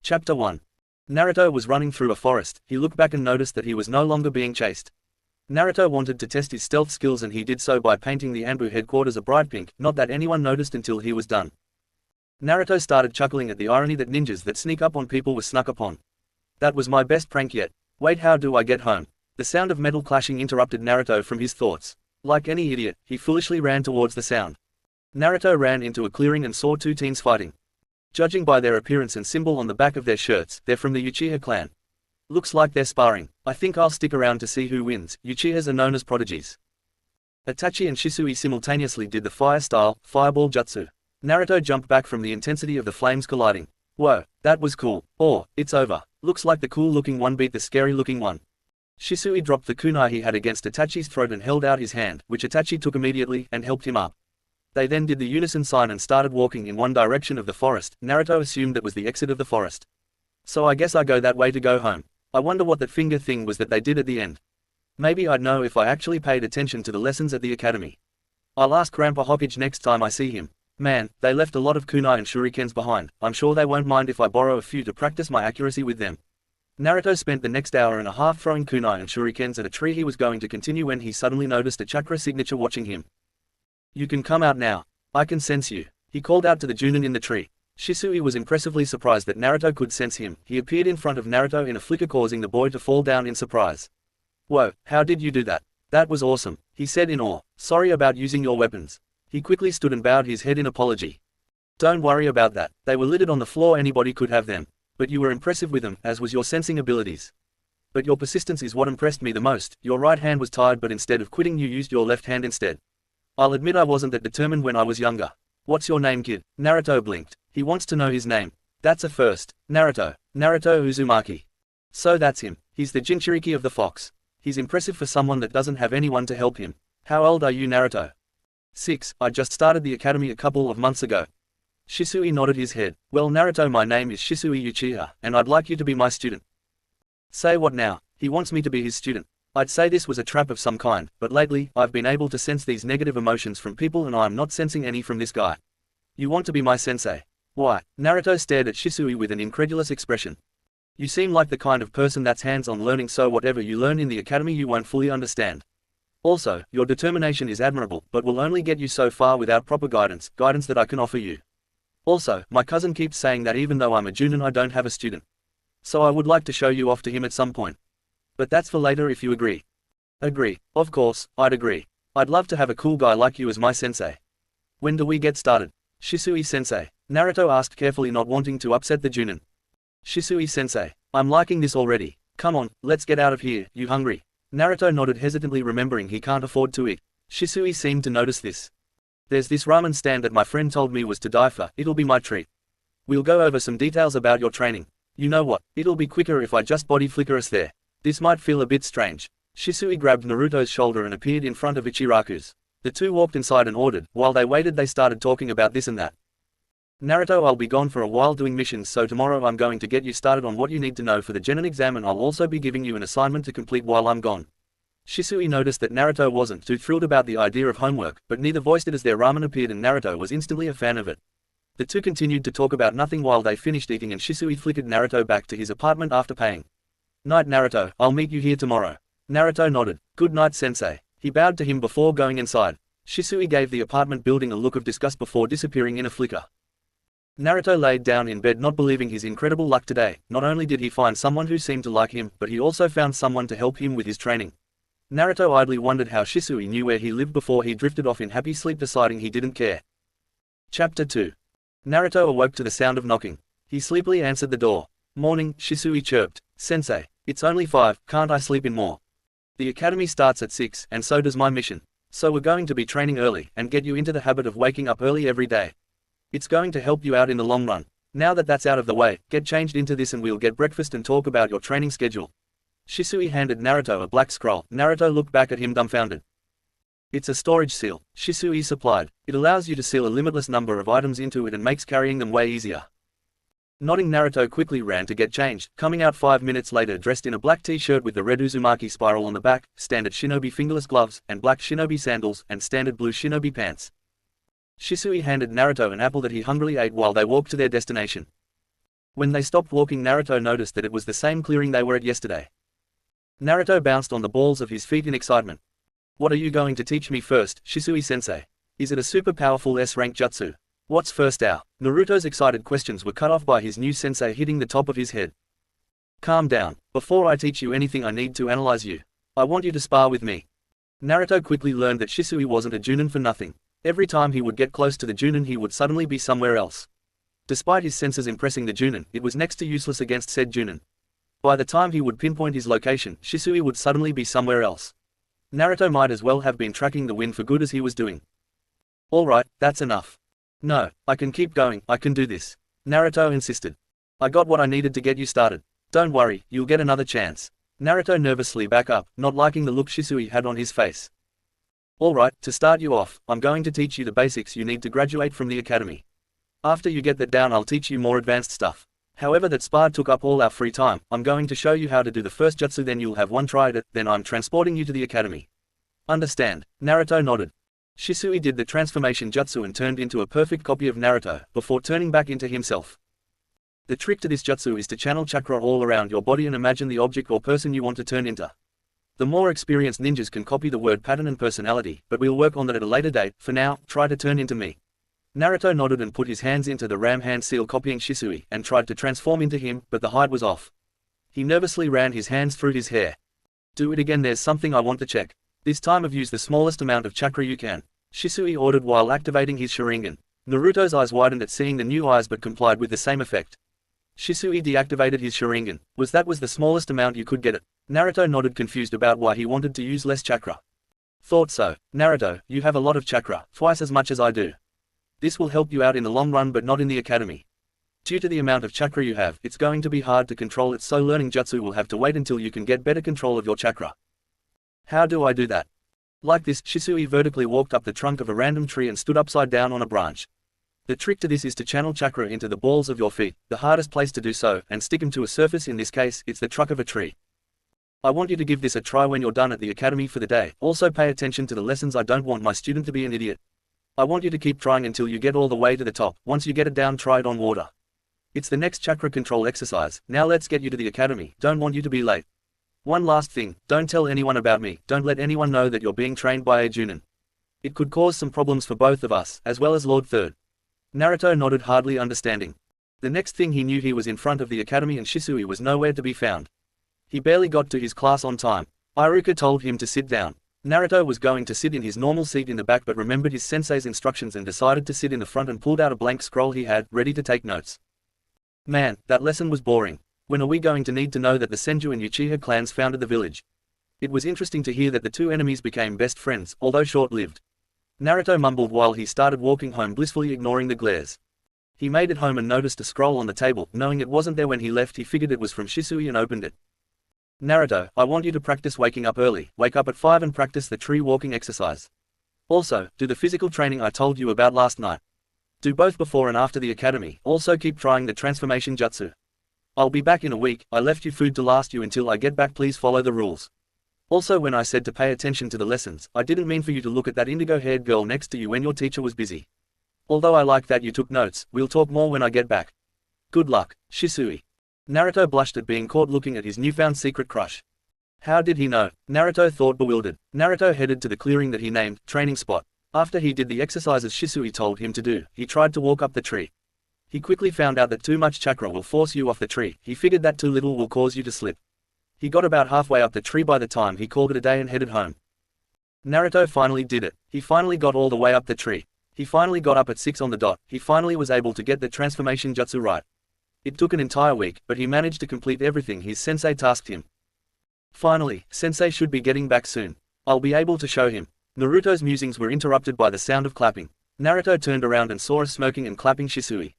Chapter 1. Naruto was running through a forest. He looked back and noticed that he was no longer being chased. Naruto wanted to test his stealth skills and he did so by painting the Anbu headquarters a bright pink, not that anyone noticed until he was done. Naruto started chuckling at the irony that ninjas that sneak up on people were snuck upon. That was my best prank yet. Wait, how do I get home? The sound of metal clashing interrupted Naruto from his thoughts. Like any idiot, he foolishly ran towards the sound. Naruto ran into a clearing and saw two teens fighting. Judging by their appearance and symbol on the back of their shirts, they're from the Uchiha clan. Looks like they're sparring. I think I'll stick around to see who wins. Uchihas are known as prodigies. Itachi and Shisui simultaneously did the fire-style, fireball jutsu. Naruto jumped back from the intensity of the flames colliding. Whoa, that was cool. Oh, it's over. Looks like the cool-looking one beat the scary-looking one. Shisui dropped the kunai he had against Itachi's throat and held out his hand, which Itachi took immediately, and helped him up. They then did the unison sign and started walking in one direction of the forest. Naruto assumed it was the exit of the forest. So I guess I go that way to go home. I wonder what that finger thing was that they did at the end. Maybe I'd know if I actually paid attention to the lessons at the academy. I'll ask Grandpa Hokage next time I see him. Man, they left a lot of kunai and shurikens behind. I'm sure they won't mind if I borrow a few to practice my accuracy with them. Naruto spent the next hour and a half throwing kunai and shurikens at a tree. He was going to continue when he suddenly noticed a chakra signature watching him. You can come out now. I can sense you. He called out to the Junin in the tree. Shisui was impressively surprised that Naruto could sense him. He appeared in front of Naruto in a flicker, causing the boy to fall down in surprise. Whoa, how did you do that? That was awesome, he said in awe. Sorry about using your weapons. He quickly stood and bowed his head in apology. Don't worry about that. They were littered on the floor, anybody could have them. But you were impressive with them, as was your sensing abilities. But your persistence is what impressed me the most. Your right hand was tired, but instead of quitting you used your left hand instead. I'll admit I wasn't that determined when I was younger. What's your name, kid? Naruto blinked. He wants to know his name. That's a first. Naruto. Naruto Uzumaki. So that's him. He's the Jinchuriki of the fox. He's impressive for someone that doesn't have anyone to help him. How old are you, Naruto? 6. I just started the academy a couple of months ago. Shisui nodded his head. Well, Naruto, my name is Shisui Uchiha, and I'd like you to be my student. Say what now? He wants me to be his student. I'd say this was a trap of some kind, but lately, I've been able to sense these negative emotions from people and I'm not sensing any from this guy. You want to be my sensei? Why? Naruto stared at Shisui with an incredulous expression. You seem like the kind of person that's hands-on learning, so whatever you learn in the academy you won't fully understand. Also, your determination is admirable, but will only get you so far without proper guidance that I can offer you. Also, my cousin keeps saying that even though I'm a Junin I don't have a student. So I would like to show you off to him at some point. But that's for later if you agree. Agree. Of course, I'd agree. I'd love to have a cool guy like you as my sensei. When do we get started? Shisui-sensei. Naruto asked carefully, not wanting to upset the Junin. Shisui-sensei. I'm liking this already. Come on, let's get out of here. You hungry? Naruto nodded hesitantly, remembering he can't afford to eat. Shisui seemed to notice this. There's this ramen stand that my friend told me was to die for. It'll be my treat. We'll go over some details about your training. You know what? It'll be quicker if I just body flicker us there. This might feel a bit strange. Shisui grabbed Naruto's shoulder and appeared in front of Ichiraku's. The two walked inside and ordered. While they waited they started talking about this and that. Naruto, I'll be gone for a while doing missions, so tomorrow I'm going to get you started on what you need to know for the Genin exam, and I'll also be giving you an assignment to complete while I'm gone. Shisui noticed that Naruto wasn't too thrilled about the idea of homework, but neither voiced it as their ramen appeared and Naruto was instantly a fan of it. The two continued to talk about nothing while they finished eating, and Shisui flickered Naruto back to his apartment after paying. Night, Naruto, I'll meet you here tomorrow. Naruto nodded. Good night, sensei. He bowed to him before going inside. Shisui gave the apartment building a look of disgust before disappearing in a flicker. Naruto laid down in bed, not believing his incredible luck today. Not only did he find someone who seemed to like him, but he also found someone to help him with his training. Naruto idly wondered how Shisui knew where he lived before he drifted off in happy sleep, deciding he didn't care. Chapter 2. Naruto awoke to the sound of knocking. He sleepily answered the door. Morning, Shisui chirped. Sensei. It's only 5, can't I sleep in more? The academy starts at 6, and so does my mission. So we're going to be training early, and get you into the habit of waking up early every day. It's going to help you out in the long run. Now that that's out of the way, get changed into this and we'll get breakfast and talk about your training schedule. Shisui handed Naruto a black scroll. Naruto looked back at him dumbfounded. It's a storage seal, Shisui supplied. It allows you to seal a limitless number of items into it and makes carrying them way easier. Nodding, Naruto quickly ran to get changed, coming out 5 minutes later dressed in a black t-shirt with the red Uzumaki spiral on the back, standard shinobi fingerless gloves, and black shinobi sandals, and standard blue shinobi pants. Shisui handed Naruto an apple that he hungrily ate while they walked to their destination. When they stopped walking, Naruto noticed that it was the same clearing they were at yesterday. Naruto bounced on the balls of his feet in excitement. What are you going to teach me first, Shisui-sensei? Is it a super powerful S-rank jutsu? What's first out? Naruto's excited questions were cut off by his new sensei hitting the top of his head. Calm down. Before I teach you anything, I need to analyze you. I want you to spar with me. Naruto quickly learned that Shisui wasn't a Junin for nothing. Every time he would get close to the Junin, he would suddenly be somewhere else. Despite his senses impressing the Junin, it was next to useless against said Junin. By the time he would pinpoint his location, Shisui would suddenly be somewhere else. Naruto might as well have been tracking the wind for good as he was doing. Alright, that's enough. No, I can keep going, I can do this. Naruto insisted. I got what I needed to get you started. Don't worry, you'll get another chance. Naruto nervously back up, not liking the look Shisui had on his face. Alright, to start you off, I'm going to teach you the basics you need to graduate from the academy. After you get that down, I'll teach you more advanced stuff. However, that spar took up all our free time. I'm going to show you how to do the first jutsu, then you'll have one try at it, then I'm transporting you to the academy. Understand? Naruto nodded. Shisui did the transformation jutsu and turned into a perfect copy of Naruto, before turning back into himself. The trick to this jutsu is to channel chakra all around your body and imagine the object or person you want to turn into. The more experienced ninjas can copy the word pattern and personality, but we'll work on that at a later date. For now, try to turn into me. Naruto nodded and put his hands into the ram hand seal copying Shisui, and tried to transform into him, but the height was off. He nervously ran his hands through his hair. Do it again, there's something I want to check. This time use the smallest amount of chakra you can, Shisui ordered while activating his Sharingan. Naruto's eyes widened at seeing the new eyes but complied with the same effect. Shisui deactivated his Sharingan. Was the smallest amount you could get it? Naruto nodded, confused about why he wanted to use less chakra. Thought so. Naruto, you have a lot of chakra, twice as much as I do. This will help you out in the long run but not in the academy. Due to the amount of chakra you have, it's going to be hard to control it, so learning jutsu will have to wait until you can get better control of your chakra. How do I do that? Like this. Shisui vertically walked up the trunk of a random tree and stood upside down on a branch. The trick to this is to channel chakra into the balls of your feet, the hardest place to do so, and stick them to a surface. In this case, it's the trunk of a tree. I want you to give this a try when you're done at the academy for the day. Also pay attention to the lessons. I don't want my student to be an idiot. I want you to keep trying until you get all the way to the top. Once you get it down, try it on water. It's the next chakra control exercise. Now let's get you to the academy. Don't want you to be late. One last thing, don't tell anyone about me. Don't let anyone know that you're being trained by a Junin. It could cause some problems for both of us, as well as Lord Third. Naruto nodded, hardly understanding. The next thing he knew, he was in front of the academy and Shisui was nowhere to be found. He barely got to his class on time. Iruka told him to sit down. Naruto was going to sit in his normal seat in the back but remembered his sensei's instructions and decided to sit in the front and pulled out a blank scroll he had, ready to take notes. Man, that lesson was boring. When are we going to need to know that the Senju and Uchiha clans founded the village? It was interesting to hear that the two enemies became best friends, although short-lived. Naruto mumbled while he started walking home, blissfully ignoring the glares. He made it home and noticed a scroll on the table. Knowing it wasn't there when he left, he figured it was from Shisui and opened it. Naruto, I want you to practice waking up early. Wake up at 5 and practice the tree walking exercise. Also, do the physical training I told you about last night. Do both before and after the academy. Also keep trying the transformation jutsu. I'll be back in a week. I left you food to last you until I get back. Please follow the rules. Also, when I said to pay attention to the lessons, I didn't mean for you to look at that indigo-haired girl next to you when your teacher was busy. Although I like that you took notes, we'll talk more when I get back. Good luck, Shisui. Naruto blushed at being caught looking at his newfound secret crush. How did he know? Naruto thought, bewildered. Naruto headed to the clearing that he named training spot. After he did the exercises Shisui told him to do, he tried to walk up the tree. He quickly found out that too much chakra will force you off the tree. He figured that too little will cause you to slip. He got about halfway up the tree by the time he called it a day and headed home. Naruto finally did it. He finally got all the way up the tree. He finally got up at 6 on the dot. He finally was able to get the transformation jutsu right. It took an entire week, but he managed to complete everything his sensei tasked him. Finally, sensei should be getting back soon. I'll be able to show him. Naruto's musings were interrupted by the sound of clapping. Naruto turned around and saw a smoking and clapping Shisui.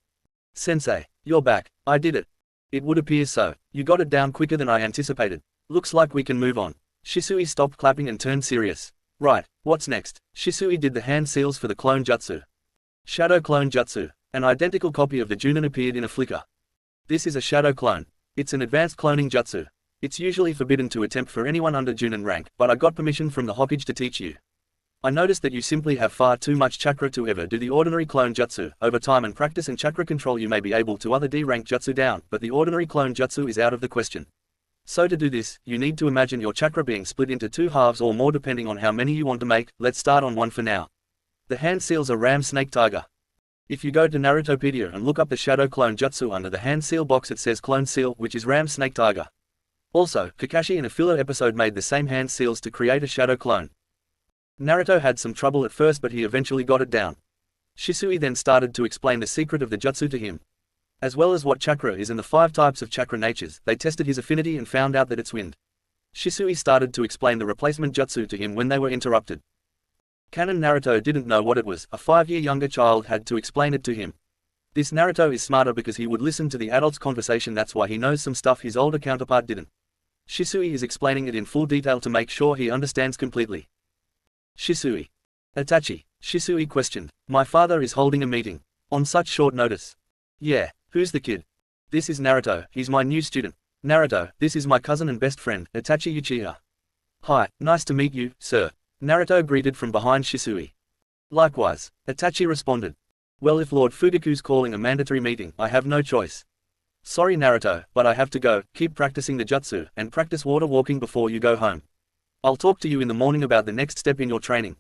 Sensei, you're back. I did it. It would appear so. You got it down quicker than I anticipated. Looks like we can move on. Shisui stopped clapping and turned serious. Right, what's next? Shisui did the hand seals for the clone jutsu. Shadow clone jutsu. An identical copy of the Junin appeared in a flicker. This is a shadow clone. It's an advanced cloning jutsu. It's usually forbidden to attempt for anyone under Junin rank, but I got permission from the Hokage to teach you. I noticed that you simply have far too much chakra to ever do the ordinary clone jutsu. Over time and practice and chakra control you may be able to other D-rank jutsu down, but the ordinary clone jutsu is out of the question. So to do this, you need to imagine your chakra being split into 2 halves or more depending on how many you want to make. Let's start on one for now. The hand seals are Ram Snake Tiger. If you go to Narutopedia and look up the Shadow Clone Jutsu under the hand seal box it says Clone Seal, which is Ram Snake Tiger. Also, Kakashi in a filler episode made the same hand seals to create a shadow clone. Naruto had some trouble at first but he eventually got it down. Shisui then started to explain the secret of the jutsu to him. As well as what chakra is and the 5 types of chakra natures, they tested his affinity and found out that it's wind. Shisui started to explain the replacement jutsu to him when they were interrupted. Canon Naruto didn't know what it was, a 5-year younger child had to explain it to him. This Naruto is smarter because he would listen to the adults' conversation, that's why he knows some stuff his older counterpart didn't. Shisui is explaining it in full detail to make sure he understands completely. Shisui. Itachi. Shisui questioned. My father is holding a meeting. On such short notice. Yeah, who's the kid? This is Naruto, he's my new student. Naruto, this is my cousin and best friend, Itachi Uchiha. Hi, nice to meet you, sir. Naruto greeted from behind Shisui. Likewise, Itachi responded. Well, if Lord Fugaku's calling a mandatory meeting, I have no choice. Sorry Naruto, but I have to go. Keep practicing the jutsu, and practice water walking before you go home. I'll talk to you in the morning about the next step in your training.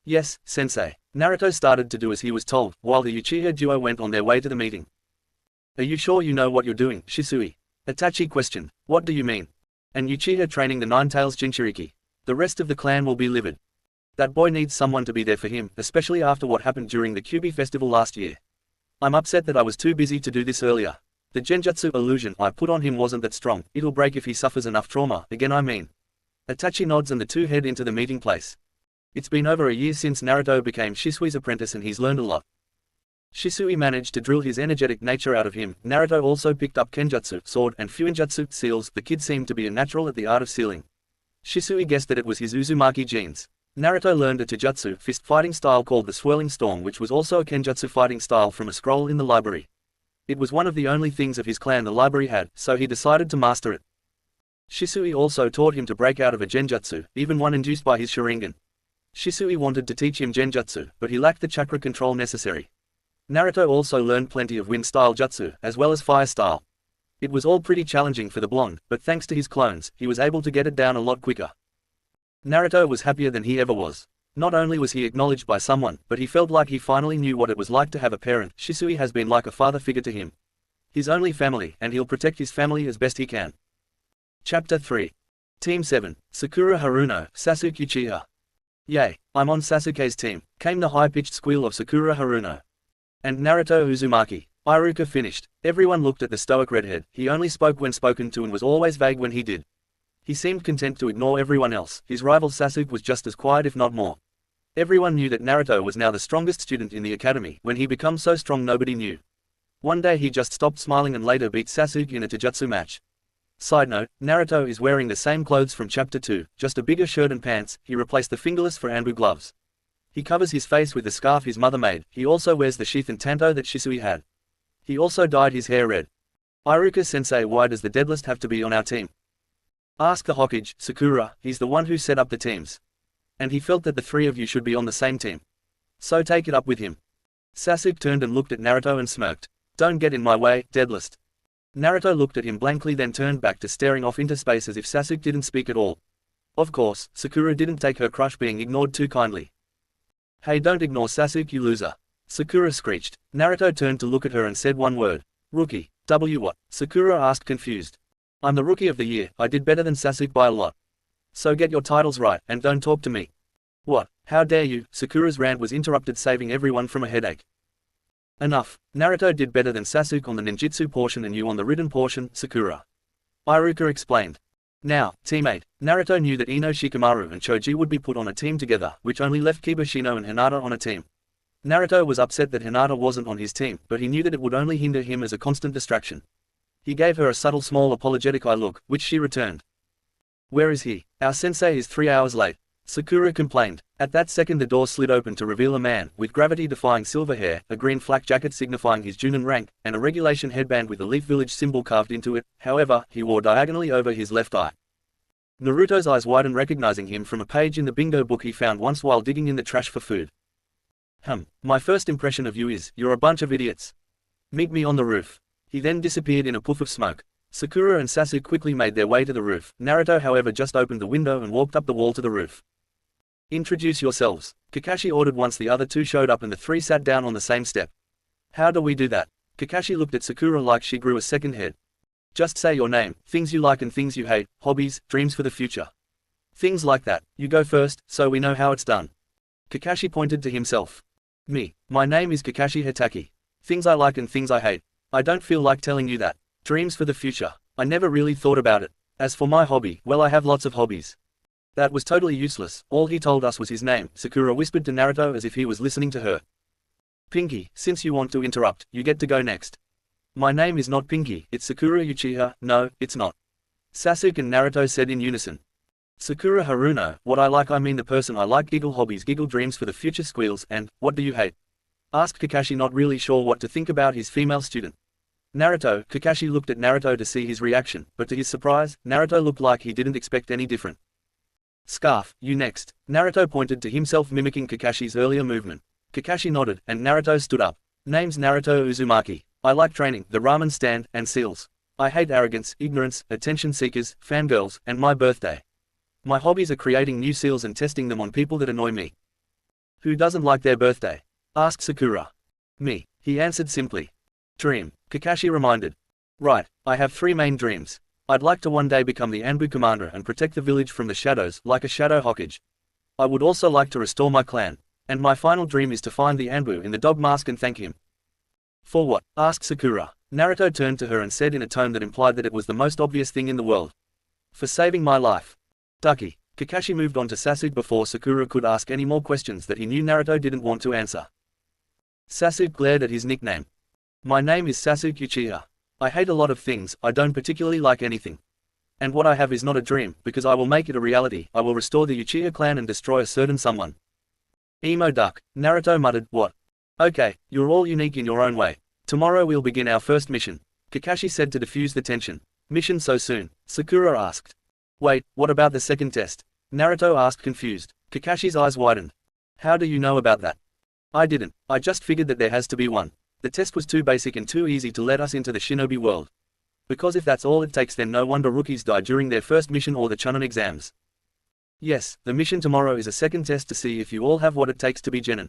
Yes, sensei. Naruto started to do as he was told, while the Uchiha duo went on their way to the meeting. Are you sure you know what you're doing, Shisui? Itachi questioned. What do you mean? And Uchiha training the Nine-Tails Jinchuriki. The rest of the clan will be livid. That boy needs someone to be there for him, especially after what happened during the Kyuubi festival last year. I'm upset that I was too busy to do this earlier. The genjutsu illusion I put on him wasn't that strong, it'll break if he suffers enough trauma, again I mean. Itachi nods and the two head into the meeting place. It's been over a year since Naruto became Shisui's apprentice and he's learned a lot. Shisui managed to drill his energetic nature out of him. Naruto also picked up kenjutsu, sword, and fuinjutsu, seals. The kid seemed to be a natural at the art of sealing. Shisui guessed that it was his Uzumaki genes. Naruto learned a taijutsu, fist fighting style called the Swirling Storm, which was also a kenjutsu fighting style from a scroll in the library. It was one of the only things of his clan the library had, so he decided to master it. Shisui also taught him to break out of a genjutsu, even one induced by his Sharingan. Shisui wanted to teach him genjutsu, but he lacked the chakra control necessary. Naruto also learned plenty of wind-style jutsu, as well as fire-style. It was all pretty challenging for the blonde, but thanks to his clones, he was able to get it down a lot quicker. Naruto was happier than he ever was. Not only was he acknowledged by someone, but he felt like he finally knew what it was like to have a parent. Shisui has been like a father figure to him. His only family, and he'll protect his family as best he can. Chapter 3. Team 7, Sakura Haruno, Sasuke Uchiha. Yay, I'm on Sasuke's team, came the high-pitched squeal of Sakura Haruno. And Naruto Uzumaki. Iruka finished. Everyone looked at the stoic redhead. He only spoke when spoken to and was always vague when he did. He seemed content to ignore everyone else. His rival Sasuke was just as quiet if not more. Everyone knew that Naruto was now the strongest student in the academy. When he became so strong nobody knew. One day he just stopped smiling and later beat Sasuke in a taijutsu match. Side note, Naruto is wearing the same clothes from chapter 2, just a bigger shirt and pants. He replaced the fingerless for Anbu gloves. He covers his face with the scarf his mother made. He also wears the sheath and tanto that Shisui had. He also dyed his hair red. Iruka-sensei, why does the deadlist have to be on our team? Ask the Hokage, Sakura, he's the one who set up the teams. And he felt that the three of you should be on the same team. So take it up with him. Sasuke turned and looked at Naruto and smirked. Don't get in my way, deadlist. Naruto looked at him blankly then turned back to staring off into space as if Sasuke didn't speak at all. Of course, Sakura didn't take her crush being ignored too kindly. Hey, don't ignore Sasuke, you loser. Sakura screeched. Naruto turned to look at her and said one word. Rookie. What? Sakura asked confused. I'm the rookie of the year, I did better than Sasuke by a lot. So get your titles right, and don't talk to me. What? How dare you? Sakura's rant was interrupted, saving everyone from a headache. Enough. Naruto did better than Sasuke on the ninjutsu portion and you on the written portion, Sakura. Iruka explained. Now, teammate. Naruto knew that Ino Shikamaru and Choji would be put on a team together, which only left Kibashino and Hinata on a team. Naruto was upset that Hinata wasn't on his team, but he knew that it would only hinder him as a constant distraction. He gave her a subtle small apologetic eye look, which she returned. Where is he? Our sensei is 3 hours late. Sakura complained. At that second the door slid open to reveal a man, with gravity-defying silver hair, a green flak jacket signifying his Junin rank, and a regulation headband with the Leaf Village symbol carved into it. However, he wore diagonally over his left eye. Naruto's eyes widened, recognizing him from a page in the bingo book he found once while digging in the trash for food. My first impression of you is, you're a bunch of idiots. Meet me on the roof. He then disappeared in a puff of smoke. Sakura and Sasuke quickly made their way to the roof. Naruto, however, just opened the window and walked up the wall to the roof. Introduce yourselves, Kakashi ordered once the other two showed up and the three sat down on the same step. How do we do that? Kakashi looked at Sakura like she grew a second head. Just say your name, things you like and things you hate, hobbies, dreams for the future. Things like that. You go first, so we know how it's done. Kakashi pointed to himself. Me. My name is Kakashi Hatake. Things I like and things I hate. I don't feel like telling you that. Dreams for the future. I never really thought about it. As for my hobby, well, I have lots of hobbies. That was totally useless. All he told us was his name, Sakura whispered to Naruto as if he was listening to her. Pinky, since you want to interrupt, you get to go next. My name is not Pinky, it's Sakura Uchiha. No, it's not. Sasuke and Naruto said in unison. Sakura Haruno, what I like, I mean the person I like. Giggle hobbies, giggle dreams for the future, squeals, and, what do you hate? Asked Kakashi, not really sure what to think about his female student. Naruto. Kakashi looked at Naruto to see his reaction, but to his surprise, Naruto looked like he didn't expect any different. Scarf, you next. Naruto pointed to himself, mimicking Kakashi's earlier movement. Kakashi nodded, and Naruto stood up. Name's Naruto Uzumaki. I like training, the ramen stand, and seals. I hate arrogance, ignorance, attention seekers, fangirls, and my birthday. My hobbies are creating new seals and testing them on people that annoy me. Who doesn't like their birthday? Asked Sakura. Me. He answered simply. Dream. Kakashi reminded. Right, I have three main dreams. I'd like to one day become the Anbu commander and protect the village from the shadows, like a shadow Hokage. I would also like to restore my clan. And my final dream is to find the Anbu in the dog mask and thank him. For what? Asked Sakura. Naruto turned to her and said in a tone that implied that it was the most obvious thing in the world. For saving my life. Ducky. Kakashi moved on to Sasuke before Sakura could ask any more questions that he knew Naruto didn't want to answer. Sasuke glared at his nickname. My name is Sasuke Uchiha. I hate a lot of things, I don't particularly like anything. And what I have is not a dream, because I will make it a reality. I will restore the Uchiha clan and destroy a certain someone. Emo duck. Naruto muttered, what? Okay, you're all unique in your own way. Tomorrow we'll begin our first mission. Kakashi said to diffuse the tension. Mission so soon? Sakura asked. Wait, what about the second test? Naruto asked, confused. Kakashi's eyes widened. How do you know about that? I didn't, I just figured that there has to be one. The test was too basic and too easy to let us into the shinobi world. Because if that's all it takes, then no wonder rookies die during their first mission or the Chunin exams. Yes, the mission tomorrow is a second test to see if you all have what it takes to be genin.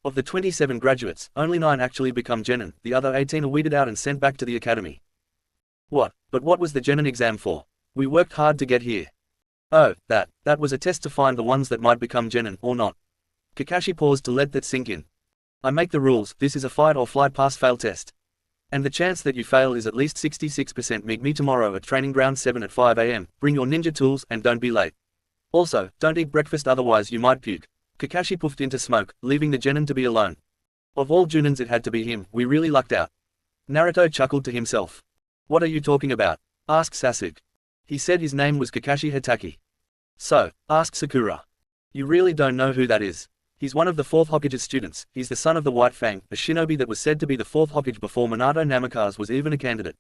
Of the 27 graduates, only 9 actually become genin, the other 18 are weeded out and sent back to the academy. What? But what was the genin exam for? We worked hard to get here. Oh, that was a test to find the ones that might become genin, or not. Kakashi paused to let that sink in. I make the rules, this is a fight or flight pass-fail test. And the chance that you fail is at least 66%. Meet me tomorrow at training ground 7 at 5 AM, bring your ninja tools and don't be late. Also, don't eat breakfast otherwise you might puke. Kakashi puffed into smoke, leaving the genin to be alone. Of all Junins it had to be him, we really lucked out. Naruto chuckled to himself. What are you talking about? Asked Sasuke. He said his name was Kakashi Hatake. So, asked Sakura. You really don't know who that is? He's one of the 4th Hokage's students, he's the son of the White Fang, a shinobi that was said to be the 4th Hokage before Minato Namikaze was even a candidate.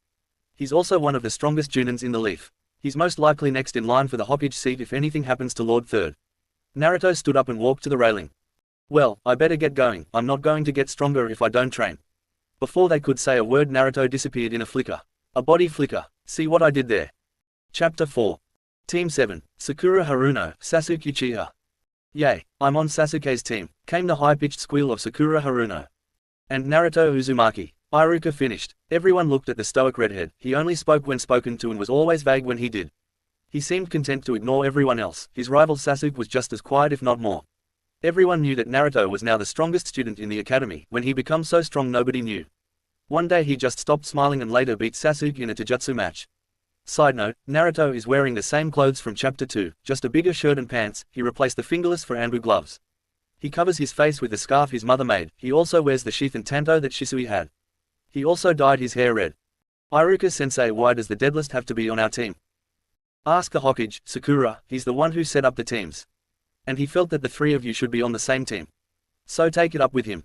He's also one of the strongest Junins in the Leaf. He's most likely next in line for the Hokage seat if anything happens to Lord Third. Naruto stood up and walked to the railing. Well, I better get going, I'm not going to get stronger if I don't train. Before they could say a word, Naruto disappeared in a flicker. A body flicker. See what I did there? Chapter 4. Team 7, Sakura Haruno, Sasuke Uchiha. Yay, I'm on Sasuke's team, came the high-pitched squeal of Sakura Haruno. And Naruto Uzumaki. Iruka finished. Everyone looked at the stoic redhead, he only spoke when spoken to and was always vague when he did. He seemed content to ignore everyone else, his rival Sasuke was just as quiet if not more. Everyone knew that Naruto was now the strongest student in the academy, when he became so strong nobody knew. One day he just stopped smiling and later beat Sasuke in a taijutsu match. Side note, Naruto is wearing the same clothes from chapter 2, just a bigger shirt and pants. He replaced the fingerless for Anbu gloves. He covers his face with the scarf his mother made, he also wears the sheath and tanto that Shisui had. He also dyed his hair red. Iruka-sensei, why does the deadlist have to be on our team? Ask the Hokage, Sakura, he's the one who set up the teams. And he felt that the 3 of you should be on the same team. So take it up with him.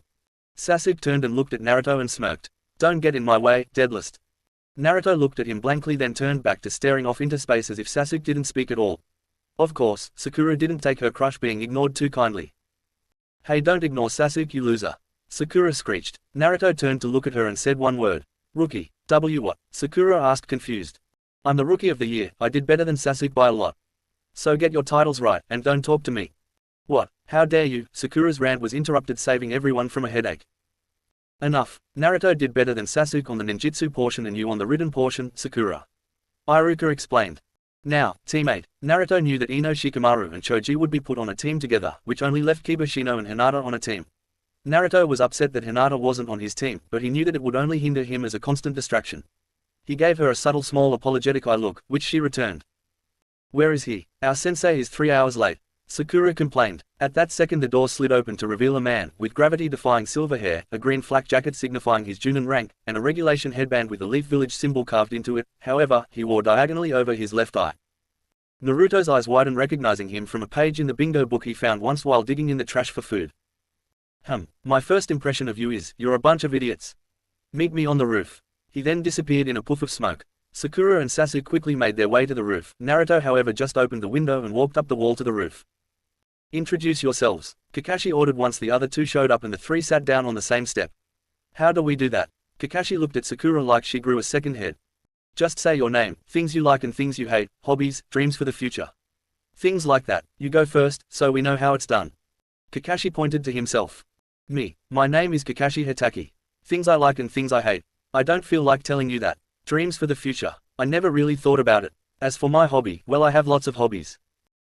Sasuke turned and looked at Naruto and smirked. Don't get in my way, deadlist. Naruto looked at him blankly then turned back to staring off into space as if Sasuke didn't speak at all. Of course, Sakura didn't take her crush being ignored too kindly. Hey, don't ignore Sasuke, you loser. Sakura screeched. Naruto turned to look at her and said one word. Rookie. What? Sakura asked confused. I'm the rookie of the year, I did better than Sasuke by a lot. So get your titles right, and don't talk to me. What? How dare you? Sakura's rant was interrupted, saving everyone from a headache. Enough. Naruto did better than Sasuke on the ninjutsu portion and you on the written portion, Sakura. Iruka explained. Now, teammate. Naruto knew that Ino Shikamaru and Choji would be put on a team together, which only left Kibashino and Hinata on a team. Naruto was upset that Hinata wasn't on his team, but he knew that it would only hinder him as a constant distraction. He gave her a subtle small apologetic eye look, which she returned. Where is he? Our sensei is 3 hours late. Sakura complained. At that second the door slid open to reveal a man, with gravity-defying silver hair, a green flak jacket signifying his Junin rank, and a regulation headband with the Leaf Village symbol carved into it. However, he wore diagonally over his left eye. Naruto's eyes widened, recognizing him from a page in the bingo book he found once while digging in the trash for food. My first impression of you is, you're a bunch of idiots. Meet me on the roof. He then disappeared in a puff of smoke. Sakura and Sasuke quickly made their way to the roof. Naruto however just opened the window and walked up the wall to the roof. Introduce yourselves, Kakashi ordered once the other two showed up and the three sat down on the same step. How do we do that? Kakashi looked at Sakura like she grew a second head. Just say your name, things you like and things you hate, hobbies, dreams for the future. Things like that. You go first, so we know how it's done. Kakashi pointed to himself. Me. My name is Kakashi Hitaki. Things I like and things I hate. I don't feel like telling you that. Dreams for the future. I never really thought about it. As for my hobby, well, I have lots of hobbies.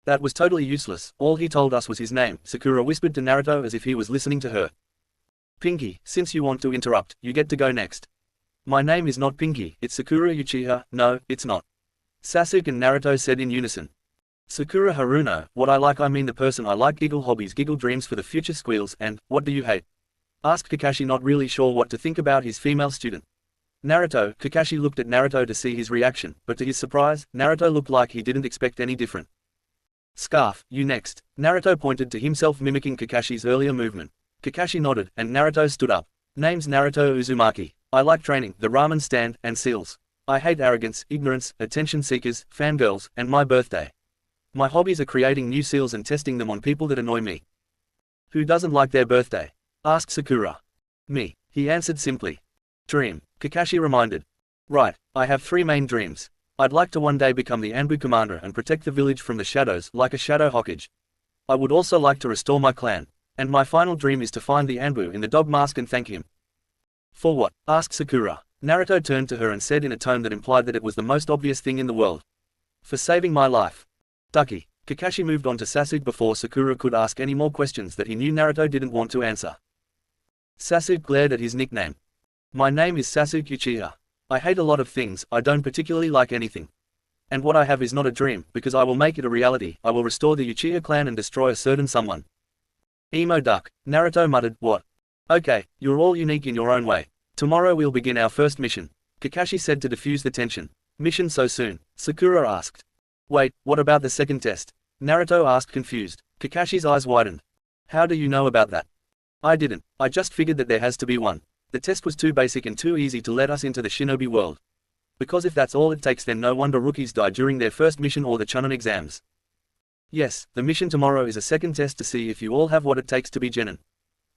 That was totally useless. All he told us was his name, Sakura whispered to Naruto as if he was listening to her. Pinky, since you want to interrupt, you get to go next. My name is not Pinky, it's Sakura Uchiha. No, it's not. Sasuke and Naruto said in unison. Sakura Haruno, what I like I mean the person I like, giggle hobbies, giggle dreams for the future, squeals, and, what do you hate? Asked Kakashi, not really sure what to think about his female student. Naruto. Kakashi looked at Naruto to see his reaction, but to his surprise, Naruto looked like he didn't expect any different. Scarf, you next. Naruto pointed to himself, mimicking Kakashi's earlier movement. Kakashi nodded, and Naruto stood up. Name's Naruto Uzumaki. I like training, the ramen stand, and seals. I hate arrogance, ignorance, attention seekers, fangirls, and my birthday. My hobbies are creating new seals and testing them on people that annoy me. Who doesn't like their birthday? Asked Sakura. Me. He answered simply. Dream. Kakashi reminded. Right, I have 3 main dreams. I'd like to one day become the Anbu commander and protect the village from the shadows like a shadow Hokage. I would also like to restore my clan. And my final dream is to find the Anbu in the dog mask and thank him. For what? Asked Sakura. Naruto turned to her and said in a tone that implied that it was the most obvious thing in the world. For saving my life. Ducky. Kakashi moved on to Sasuke before Sakura could ask any more questions that he knew Naruto didn't want to answer. Sasuke glared at his nickname. My name is Sasuke Uchiha. I hate a lot of things, I don't particularly like anything. And what I have is not a dream, because I will make it a reality. I will restore the Uchiha clan and destroy a certain someone. Emo duck. Naruto muttered, what? Okay, you're all unique in your own way. Tomorrow we'll begin our first mission. Kakashi said to diffuse the tension. Mission so soon? Sakura asked. Wait, what about the second test? Naruto asked confused. Kakashi's eyes widened. How do you know about that? I didn't, I just figured that there has to be one. The test was too basic and too easy to let us into the shinobi world. Because if that's all it takes, then no wonder rookies die during their first mission or the Chunin exams. Yes, the mission tomorrow is a second test to see if you all have what it takes to be genin.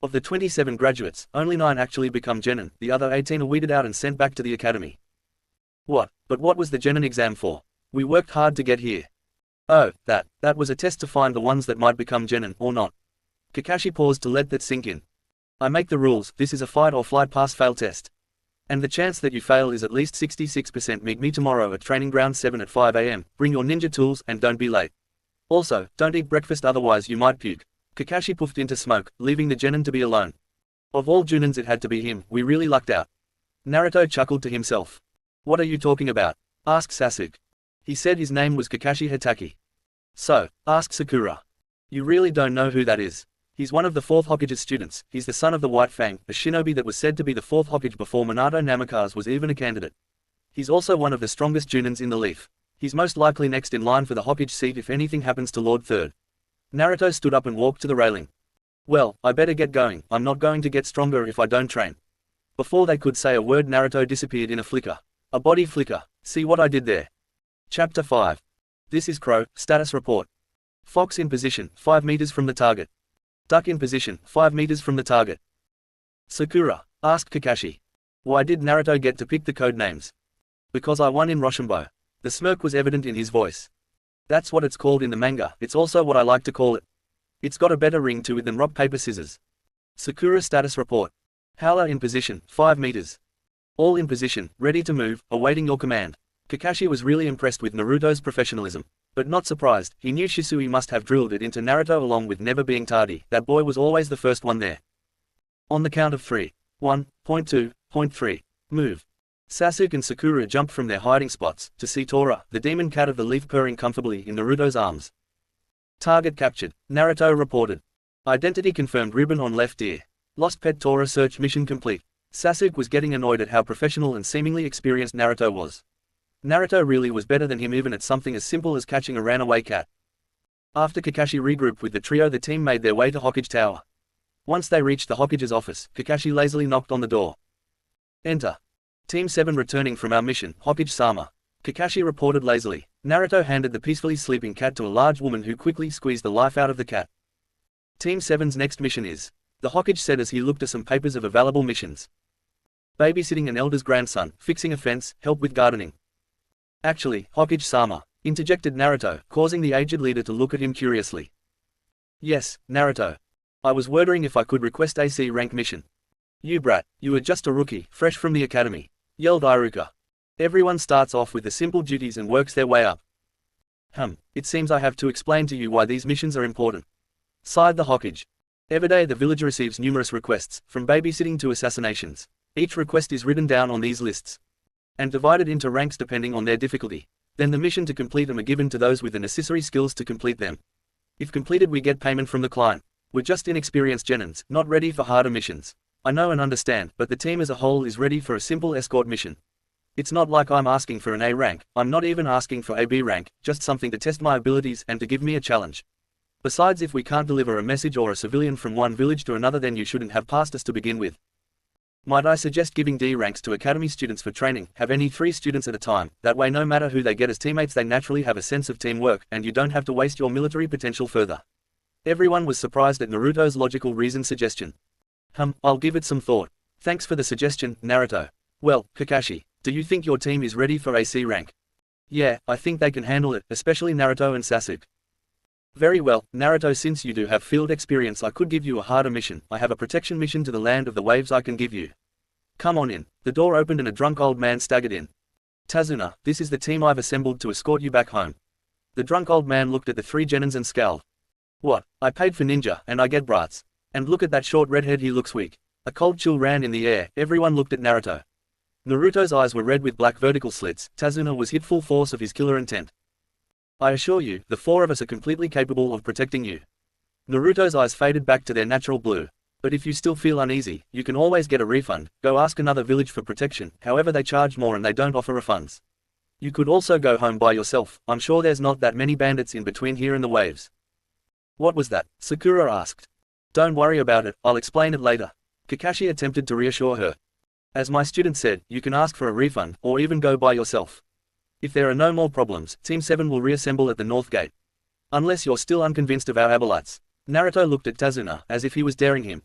Of the 27 graduates, only 9 actually become genin, the other 18 are weeded out and sent back to the academy. What? But what was the genin exam for? We worked hard to get here. Oh, that was a test to find the ones that might become genin, or not. Kakashi paused to let that sink in. I make the rules, this is a fight or flight pass-fail test. And the chance that you fail is at least 66%. Meet me tomorrow at Training Ground 7 at 5 AM, bring your ninja tools and don't be late. Also, don't eat breakfast otherwise you might puke. Kakashi puffed into smoke, leaving the genin to be alone. Of all Junins it had to be him, we really lucked out. Naruto chuckled to himself. What are you talking about? Asked Sasuke. He said his name was Kakashi Hitaki. So, asked Sakura. You really don't know who that is? He's one of the 4th Hokage's students. He's the son of the White Fang, a shinobi that was said to be the 4th Hokage before Minato Namikaze was even a candidate. He's also one of the strongest Junins in the Leaf. He's most likely next in line for the Hokage seat if anything happens to Lord Third. Naruto stood up and walked to the railing. Well, I better get going, I'm not going to get stronger if I don't train. Before they could say a word, Naruto disappeared in a flicker. A body flicker. See what I did there? Chapter 5. This is Crow, status report. Fox in position, 5 meters from the target. Duck in position, 5 meters from the target. Sakura, asked Kakashi. Why did Naruto get to pick the code names? Because I won in Roshambo. The smirk was evident in his voice. That's what it's called in the manga, it's also what I like to call it. It's got a better ring to it than rock paper scissors. Sakura status report. Howler in position, 5 meters. All in position, ready to move, awaiting your command. Kakashi was really impressed with Naruto's professionalism. But not surprised, he knew Shisui must have drilled it into Naruto along with never being tardy, that boy was always the first one there. On the count of 3. 1, point 2, point 3. Move. Sasuke and Sakura jumped from their hiding spots, to see Tora, the demon cat of the leaf purring comfortably in Naruto's arms. Target captured, Naruto reported. Identity confirmed, ribbon on left ear. Lost pet Tora search mission complete. Sasuke was getting annoyed at how professional and seemingly experienced Naruto was. Naruto really was better than him even at something as simple as catching a runaway cat. After Kakashi regrouped with the trio, the team made their way to Hokage Tower. Once they reached the Hokage's office, Kakashi lazily knocked on the door. Enter. Team 7 returning from our mission, Hokage-sama. Kakashi reported lazily. Naruto handed the peacefully sleeping cat to a large woman who quickly squeezed the life out of the cat. Team 7's next mission is, the Hokage said as he looked at some papers of available missions. Babysitting an elder's grandson, fixing a fence, help with gardening. Actually, Hokage-sama, interjected Naruto, causing the aged leader to look at him curiously. Yes, Naruto. I was wondering if I could request a C rank mission. You brat, you are just a rookie, fresh from the academy, yelled Iruka. Everyone starts off with the simple duties and works their way up. It seems I have to explain to you why these missions are important. Sighed the Hokage. Every day the village receives numerous requests, from babysitting to assassinations. Each request is written down on these lists and divided into ranks depending on their difficulty. Then the mission to complete them are given to those with the necessary skills to complete them. If completed, we get payment from the client. We're just inexperienced genins, not ready for harder missions. I know and understand, but the team as a whole is ready for a simple escort mission. It's not like I'm asking for an A rank, I'm not even asking for a B rank, just something to test my abilities and to give me a challenge. Besides, if we can't deliver a message or a civilian from one village to another, then you shouldn't have passed us to begin with. Might I suggest giving D ranks to academy students for training, have any 3 students at a time, that way no matter who they get as teammates they naturally have a sense of teamwork, and you don't have to waste your military potential further. Everyone was surprised at Naruto's logical reasoned suggestion. I'll give it some thought. Thanks for the suggestion, Naruto. Well, Kakashi, do you think your team is ready for a C rank? Yeah, I think they can handle it, especially Naruto and Sasuke. Very well, Naruto, since you do have field experience, I could give you a harder mission. I have a protection mission to the land of the waves I can give you. Come on in. The door opened and a drunk old man staggered in. Tazuna, this is the team I've assembled to escort you back home. The drunk old man looked at the 3 genins and scowled. What, I paid for ninja, and I get brats. And look at that short redhead, he looks weak. A cold chill ran in the air, everyone looked at Naruto. Naruto's eyes were red with black vertical slits. Tazuna was hit full force of his killer intent. I assure you, the 4 of us are completely capable of protecting you. Naruto's eyes faded back to their natural blue. But if you still feel uneasy, you can always get a refund, go ask another village for protection, however they charge more and they don't offer refunds. You could also go home by yourself, I'm sure there's not that many bandits in between here and the waves. What was that? Sakura asked. Don't worry about it, I'll explain it later. Kakashi attempted to reassure her. As my student said, you can ask for a refund, or even go by yourself. If there are no more problems, Team 7 will reassemble at the North Gate. Unless you're still unconvinced of our Abelites. Naruto looked at Tazuna, as if he was daring him.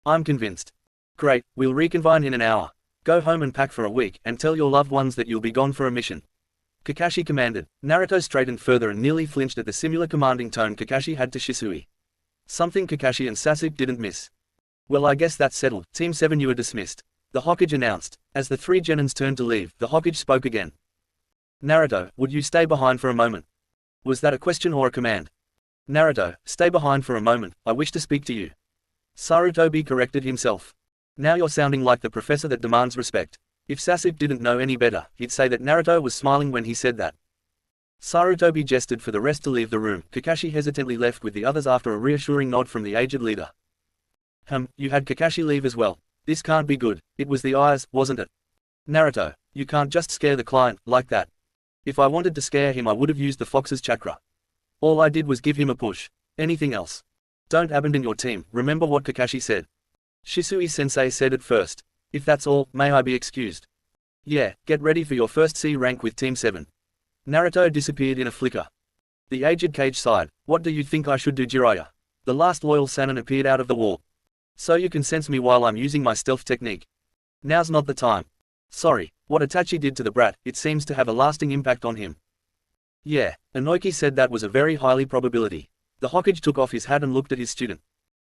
I'm convinced. Great, we'll reconvene in an hour. Go home and pack for a week, and tell your loved ones that you'll be gone for a mission. Kakashi commanded. Naruto straightened further and nearly flinched at the similar commanding tone Kakashi had to Shisui. Something Kakashi and Sasuke didn't miss. Well, I guess that's settled. Team 7, you are dismissed. The Hokage announced. As the 3 genins turned to leave, the Hokage spoke again. Naruto, would you stay behind for a moment? Was that a question or a command? Naruto, stay behind for a moment, I wish to speak to you. Sarutobi corrected himself. Now you're sounding like the professor that demands respect. If Sasuke didn't know any better, he'd say that Naruto was smiling when he said that. Sarutobi gestured for the rest to leave the room. Kakashi hesitantly left with the others after a reassuring nod from the aged leader. You had Kakashi leave as well. This can't be good. It was the eyes, wasn't it? Naruto, you can't just scare the client, like that. If I wanted to scare him I would have used the fox's chakra. All I did was give him a push. Anything else? Don't abandon your team, remember what Kakashi said. Shisui-sensei said it first. If that's all, may I be excused. Yeah, get ready for your first C rank with Team 7. Naruto disappeared in a flicker. The aged Cage sighed. What do you think I should do, Jiraiya? The last loyal Sannin appeared out of the wall. So you can sense me while I'm using my stealth technique. Now's not the time. Sorry, what Itachi did to the brat, it seems to have a lasting impact on him. Yeah, Inoki said that was a very highly probability. The Hokage took off his hat and looked at his student.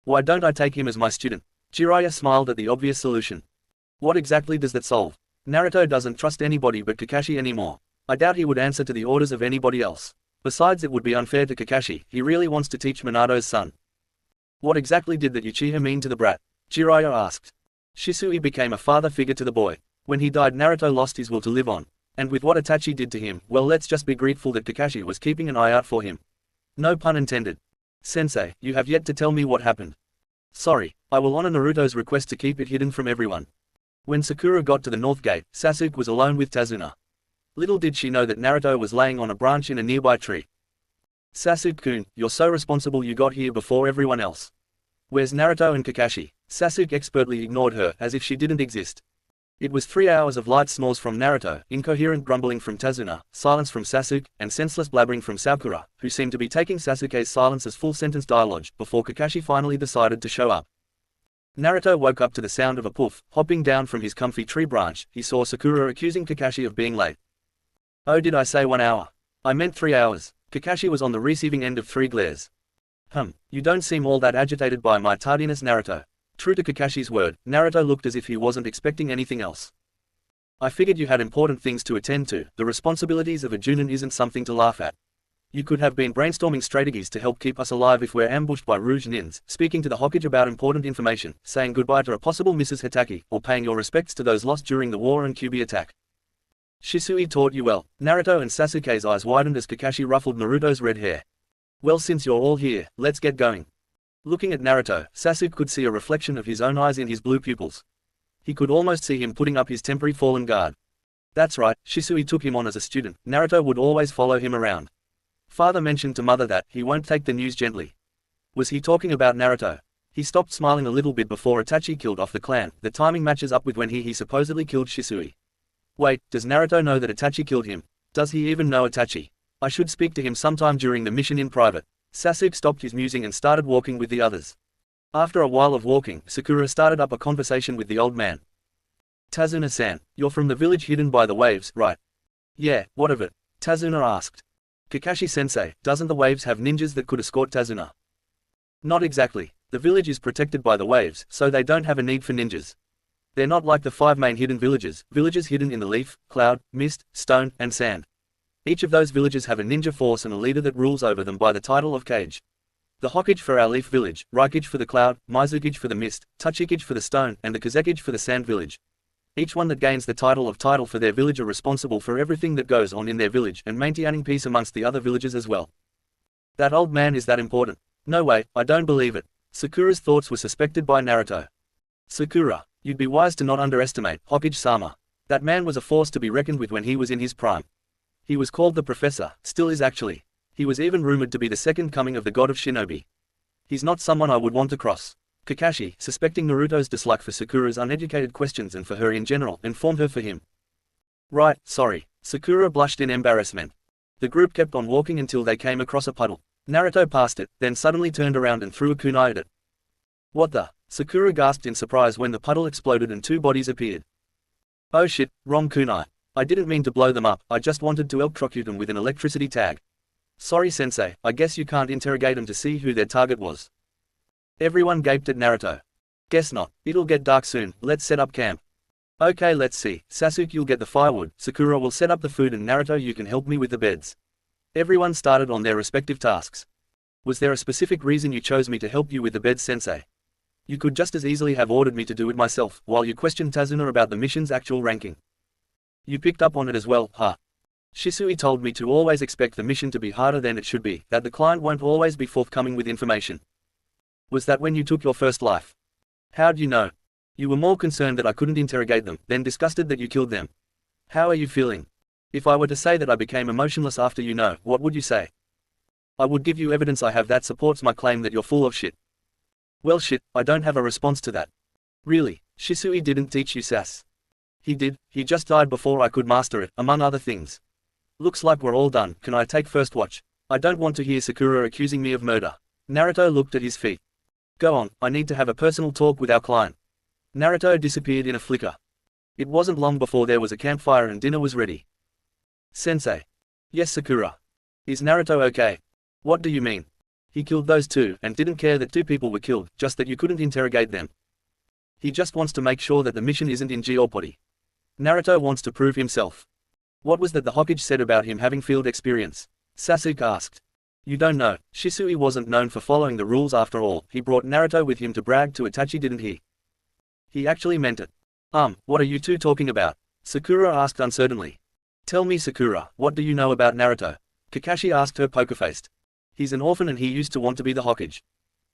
Why don't I take him as my student? Jiraiya smiled at the obvious solution. What exactly does that solve? Naruto doesn't trust anybody but Kakashi anymore. I doubt he would answer to the orders of anybody else. Besides, it would be unfair to Kakashi. He really wants to teach Minato's son. What exactly did that Uchiha mean to the brat? Jiraiya asked. Shisui became a father figure to the boy. When he died, Naruto lost his will to live on. And with what Itachi did to him, well, let's just be grateful that Kakashi was keeping an eye out for him. No pun intended. Sensei, you have yet to tell me what happened. Sorry, I will honor Naruto's request to keep it hidden from everyone. When Sakura got to the north gate, Sasuke was alone with Tazuna. Little did she know that Naruto was laying on a branch in a nearby tree. Sasuke-kun, you're so responsible, you got here before everyone else. Where's Naruto and Kakashi? Sasuke expertly ignored her, as if she didn't exist. It was 3 hours of light snores from Naruto, incoherent grumbling from Tazuna, silence from Sasuke, and senseless blabbering from Sakura, who seemed to be taking Sasuke's silence as full-sentence dialogue, before Kakashi finally decided to show up. Naruto woke up to the sound of a poof. Hopping down from his comfy tree branch, he saw Sakura accusing Kakashi of being late. Oh, did I say 1 hour? I meant 3 hours. Kakashi was on the receiving end of 3 glares. You don't seem all that agitated by my tardiness, Naruto. True to Kakashi's word, Naruto looked as if he wasn't expecting anything else. I figured you had important things to attend to. The responsibilities of a Junin isn't something to laugh at. You could have been brainstorming strategies to help keep us alive if we're ambushed by Rouge Nins, speaking to the Hokage about important information, saying goodbye to a possible Mrs. Hitaki, or paying your respects to those lost during the war and Kyuubi attack. Shisui taught you well. Naruto and Sasuke's eyes widened as Kakashi ruffled Naruto's red hair. Well, since you're all here, let's get going. Looking at Naruto, Sasuke could see a reflection of his own eyes in his blue pupils. He could almost see him putting up his temporary fallen guard. That's right, Shisui took him on as a student. Naruto would always follow him around. Father mentioned to mother that he won't take the news gently. Was he talking about Naruto? He stopped smiling a little bit before Itachi killed off the clan. The timing matches up with when he supposedly killed Shisui. Wait, does Naruto know that Itachi killed him? Does he even know Itachi? I should speak to him sometime during the mission in private. Sasuke stopped his musing and started walking with the others. After a while of walking, Sakura started up a conversation with the old man. Tazuna-san, you're from the village hidden by the waves, right? Yeah, what of it? Tazuna asked. Kakashi-sensei, doesn't the waves have ninjas that could escort Tazuna? Not exactly. The village is protected by the waves, so they don't have a need for ninjas. They're not like the 5 main hidden villages hidden in the leaf, cloud, mist, stone, and sand. Each of those villages have a ninja force and a leader that rules over them by the title of Kage. The Hokage for our leaf village, Raikage for the cloud, Mizukage for the mist, Tachikage for the stone, and the Kazekage for the sand village. Each one that gains the title for their village are responsible for everything that goes on in their village and maintaining peace amongst the other villages as well. That old man is that important. No way, I don't believe it. Sakura's thoughts were suspected by Naruto. Sakura, you'd be wise to not underestimate Hokage-sama. That man was a force to be reckoned with when he was in his prime. He was called the Professor, still is actually. He was even rumored to be the second coming of the god of shinobi. He's not someone I would want to cross. Kakashi, suspecting Naruto's dislike for Sakura's uneducated questions and for her in general, informed her for him. Right, sorry. Sakura blushed in embarrassment. The group kept on walking until they came across a puddle. Naruto passed it, then suddenly turned around and threw a kunai at it. What the? Sakura gasped in surprise when the puddle exploded and 2 bodies appeared. Oh shit, wrong kunai. I didn't mean to blow them up, I just wanted to electrocute them with an electricity tag. Sorry sensei, I guess you can't interrogate them to see who their target was. Everyone gaped at Naruto. Guess not, it'll get dark soon, let's set up camp. Okay, let's see. Sasuke, you'll get the firewood, Sakura will set up the food, and Naruto, you can help me with the beds. Everyone started on their respective tasks. Was there a specific reason you chose me to help you with the beds, sensei? You could just as easily have ordered me to do it myself, while you questioned Tazuna about the mission's actual ranking. You picked up on it as well, huh? Shisui told me to always expect the mission to be harder than it should be, that the client won't always be forthcoming with information. Was that when you took your first life? How'd you know? You were more concerned that I couldn't interrogate them, than disgusted that you killed them. How are you feeling? If I were to say that I became emotionless after you know, what would you say? I would give you evidence I have that supports my claim that you're full of shit. Well shit, I don't have a response to that. Really, Shisui didn't teach you sass. He did, he just died before I could master it, among other things. Looks like we're all done, can I take first watch? I don't want to hear Sakura accusing me of murder. Naruto looked at his feet. Go on, I need to have a personal talk with our client. Naruto disappeared in a flicker. It wasn't long before there was a campfire and dinner was ready. Sensei. Yes, Sakura. Is Naruto okay? What do you mean? He killed those two and didn't care that 2 people were killed, just that you couldn't interrogate them. He just wants to make sure that the mission isn't in jeopardy. Naruto wants to prove himself. What was that the Hokage said about him having field experience? Sasuke asked. You don't know, Shisui wasn't known for following the rules after all. He brought Naruto with him to brag to Itachi, didn't he? He actually meant it. What are you two talking about? Sakura asked uncertainly. Tell me, Sakura, what do you know about Naruto? Kakashi asked her poker-faced. He's an orphan and he used to want to be the Hokage.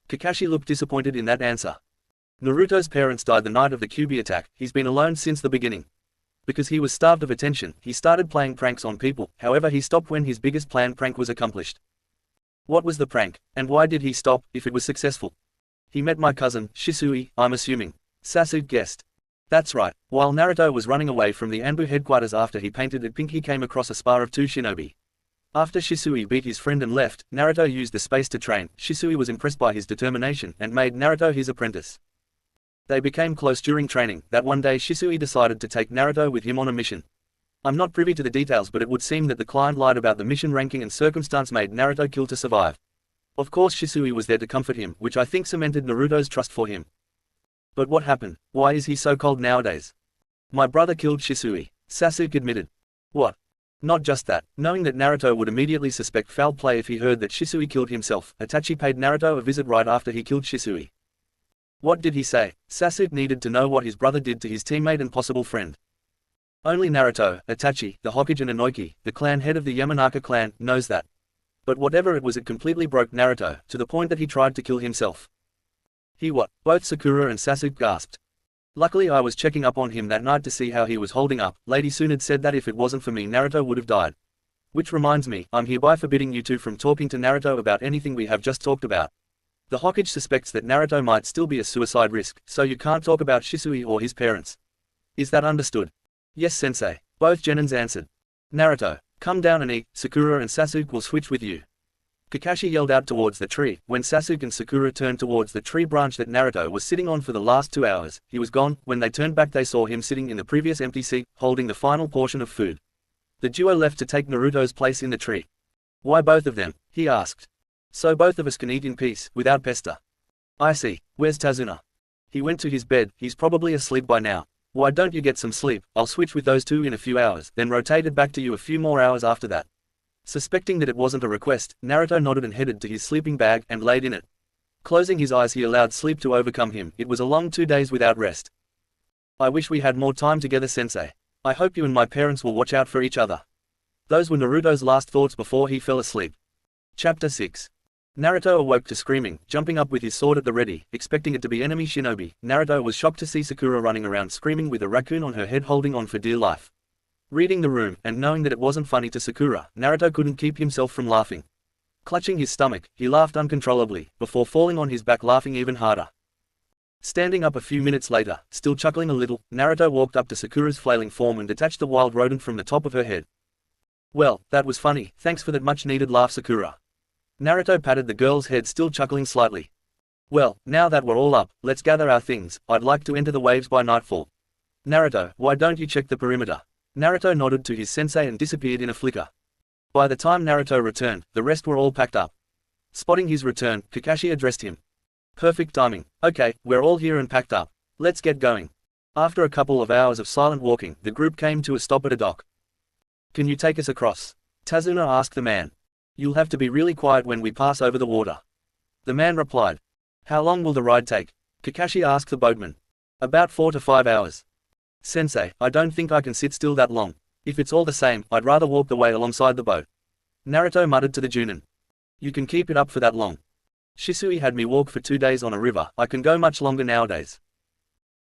Kakashi looked disappointed in that answer. Naruto's parents died the night of the Kyuubi attack. He's been alone since the beginning. Because he was starved of attention, he started playing pranks on people. However, he stopped when his biggest planned prank was accomplished. What was the prank, and why did he stop, if it was successful? He met my cousin, Shisui, I'm assuming. Sasuke guessed. That's right. While Naruto was running away from the Anbu headquarters after he painted it pink, he came across a spar of 2 shinobi. After Shisui beat his friend and left, Naruto used the space to train. Shisui was impressed by his determination and made Naruto his apprentice. They became close during training. That one day Shisui decided to take Naruto with him on a mission. I'm not privy to the details, but it would seem that the client lied about the mission ranking and circumstance made Naruto kill to survive. Of course Shisui was there to comfort him, which I think cemented Naruto's trust for him. But what happened? Why is he so cold nowadays? My brother killed Shisui, Sasuke admitted. What? Not just that, knowing that Naruto would immediately suspect foul play if he heard that Shisui killed himself, Itachi paid Naruto a visit right after he killed Shisui. What did he say? Sasuke needed to know what his brother did to his teammate and possible friend. Only Naruto, Itachi, the Hokage and Inoki, the clan head of the Yamanaka clan, knows that. But whatever it was, it completely broke Naruto, to the point that he tried to kill himself. He what? Both Sakura and Sasuke gasped. Luckily I was checking up on him that night to see how he was holding up. Lady Tsunade said that if it wasn't for me Naruto would have died. Which reminds me, I'm hereby forbidding you two from talking to Naruto about anything we have just talked about. The Hokage suspects that Naruto might still be a suicide risk, so you can't talk about Shisui or his parents. Is that understood? Yes, sensei, both genins answered. Naruto, come down and eat, Sakura and Sasuke will switch with you. Kakashi yelled out towards the tree. When Sasuke and Sakura turned towards the tree branch that Naruto was sitting on for the last 2 hours, he was gone. When they turned back they saw him sitting in the previous empty seat, holding the final portion of food. The duo left to take Naruto's place in the tree. Why both of them? He asked. So both of us can eat in peace, without pester. I see. Where's Tazuna? He went to his bed, he's probably asleep by now. Why don't you get some sleep? I'll switch with those two in a few hours, then rotated back to you a few more hours after that. Suspecting that it wasn't a request, Naruto nodded and headed to his sleeping bag and laid in it. Closing his eyes he allowed sleep to overcome him. It was a long 2 days without rest. I wish we had more time together, sensei. I hope you and my parents will watch out for each other. Those were Naruto's last thoughts before he fell asleep. Chapter 6. Naruto awoke to screaming, jumping up with his sword at the ready, expecting it to be enemy shinobi. Naruto was shocked to see Sakura running around screaming with a raccoon on her head holding on for dear life. Reading the room, and knowing that it wasn't funny to Sakura, Naruto couldn't keep himself from laughing. Clutching his stomach, he laughed uncontrollably, before falling on his back laughing even harder. Standing up a few minutes later, still chuckling a little, Naruto walked up to Sakura's flailing form and detached the wild rodent from the top of her head. Well, that was funny, thanks for that much-needed laugh, Sakura. Naruto patted the girl's head, still chuckling slightly. Well, now that we're all up, let's gather our things. I'd like to enter the waves by nightfall. Naruto, why don't you check the perimeter? Naruto nodded to his sensei and disappeared in a flicker. By the time Naruto returned, the rest were all packed up. Spotting his return, Kakashi addressed him. Perfect timing. Okay, we're all here and packed up. Let's get going. After a couple of hours of silent walking, the group came to a stop at a dock. Can you take us across? Tazuna asked the man. You'll have to be really quiet when we pass over the water. The man replied. How long will the ride take? Kakashi asked the boatman. About 4 to 5 hours. Sensei, I don't think I can sit still that long. If it's all the same, I'd rather walk the way alongside the boat. Naruto muttered to the Junin. You can keep it up for that long. Shisui had me walk for 2 days on a river, I can go much longer nowadays.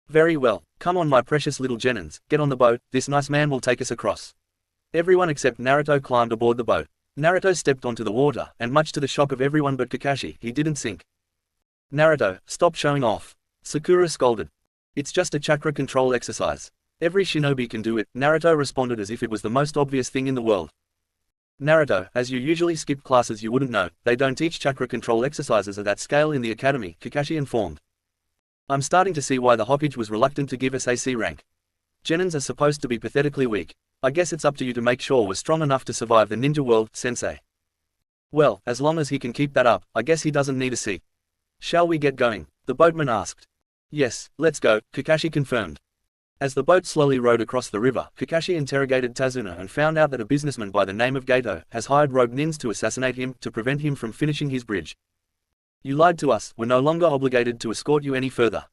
Very well, come on my precious little genins, get on the boat, this nice man will take us across. Everyone except Naruto climbed aboard the boat. Naruto stepped onto the water, and much to the shock of everyone but Kakashi, he didn't sink. Naruto, stop showing off. Sakura scolded. It's just a chakra control exercise. Every shinobi can do it, Naruto responded as if it was the most obvious thing in the world. Naruto, as you usually skip classes you wouldn't know, they don't teach chakra control exercises at that scale in the academy, Kakashi informed. I'm starting to see why the Hokage was reluctant to give us a C rank. Genins are supposed to be pathetically weak. I guess it's up to you to make sure we're strong enough to survive the ninja world, sensei. Well, as long as he can keep that up, I guess he doesn't need a C. Shall we get going? The boatman asked. Yes, let's go, Kakashi confirmed. As the boat slowly rowed across the river, Kakashi interrogated Tazuna and found out that a businessman by the name of Gato has hired rogue nins to assassinate him to prevent him from finishing his bridge. You lied to us, we're no longer obligated to escort you any further.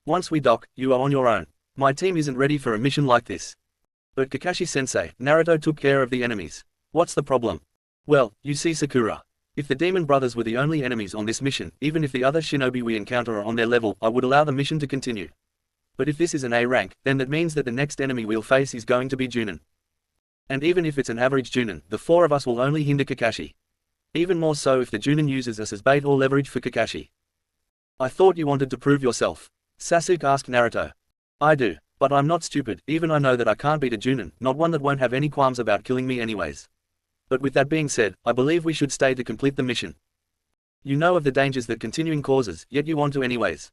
Once we dock, you are on your own. My team isn't ready for a mission like this. But Kakashi-sensei, Naruto took care of the enemies. What's the problem? Well, you see Sakura. If the Demon Brothers were the only enemies on this mission, even if the other shinobi we encounter are on their level, I would allow the mission to continue. But if this is an A rank, then that means that the next enemy we'll face is going to be Junin. And even if it's an average Junin, the four of us will only hinder Kakashi. Even more so if the Junin uses us as bait or leverage for Kakashi. I thought you wanted to prove yourself. Sasuke asked Naruto. I do, but I'm not stupid, even I know that I can't beat a Junin, not one that won't have any qualms about killing me anyways. But with that being said, I believe we should stay to complete the mission. You know of the dangers that continuing causes, yet you want to anyways.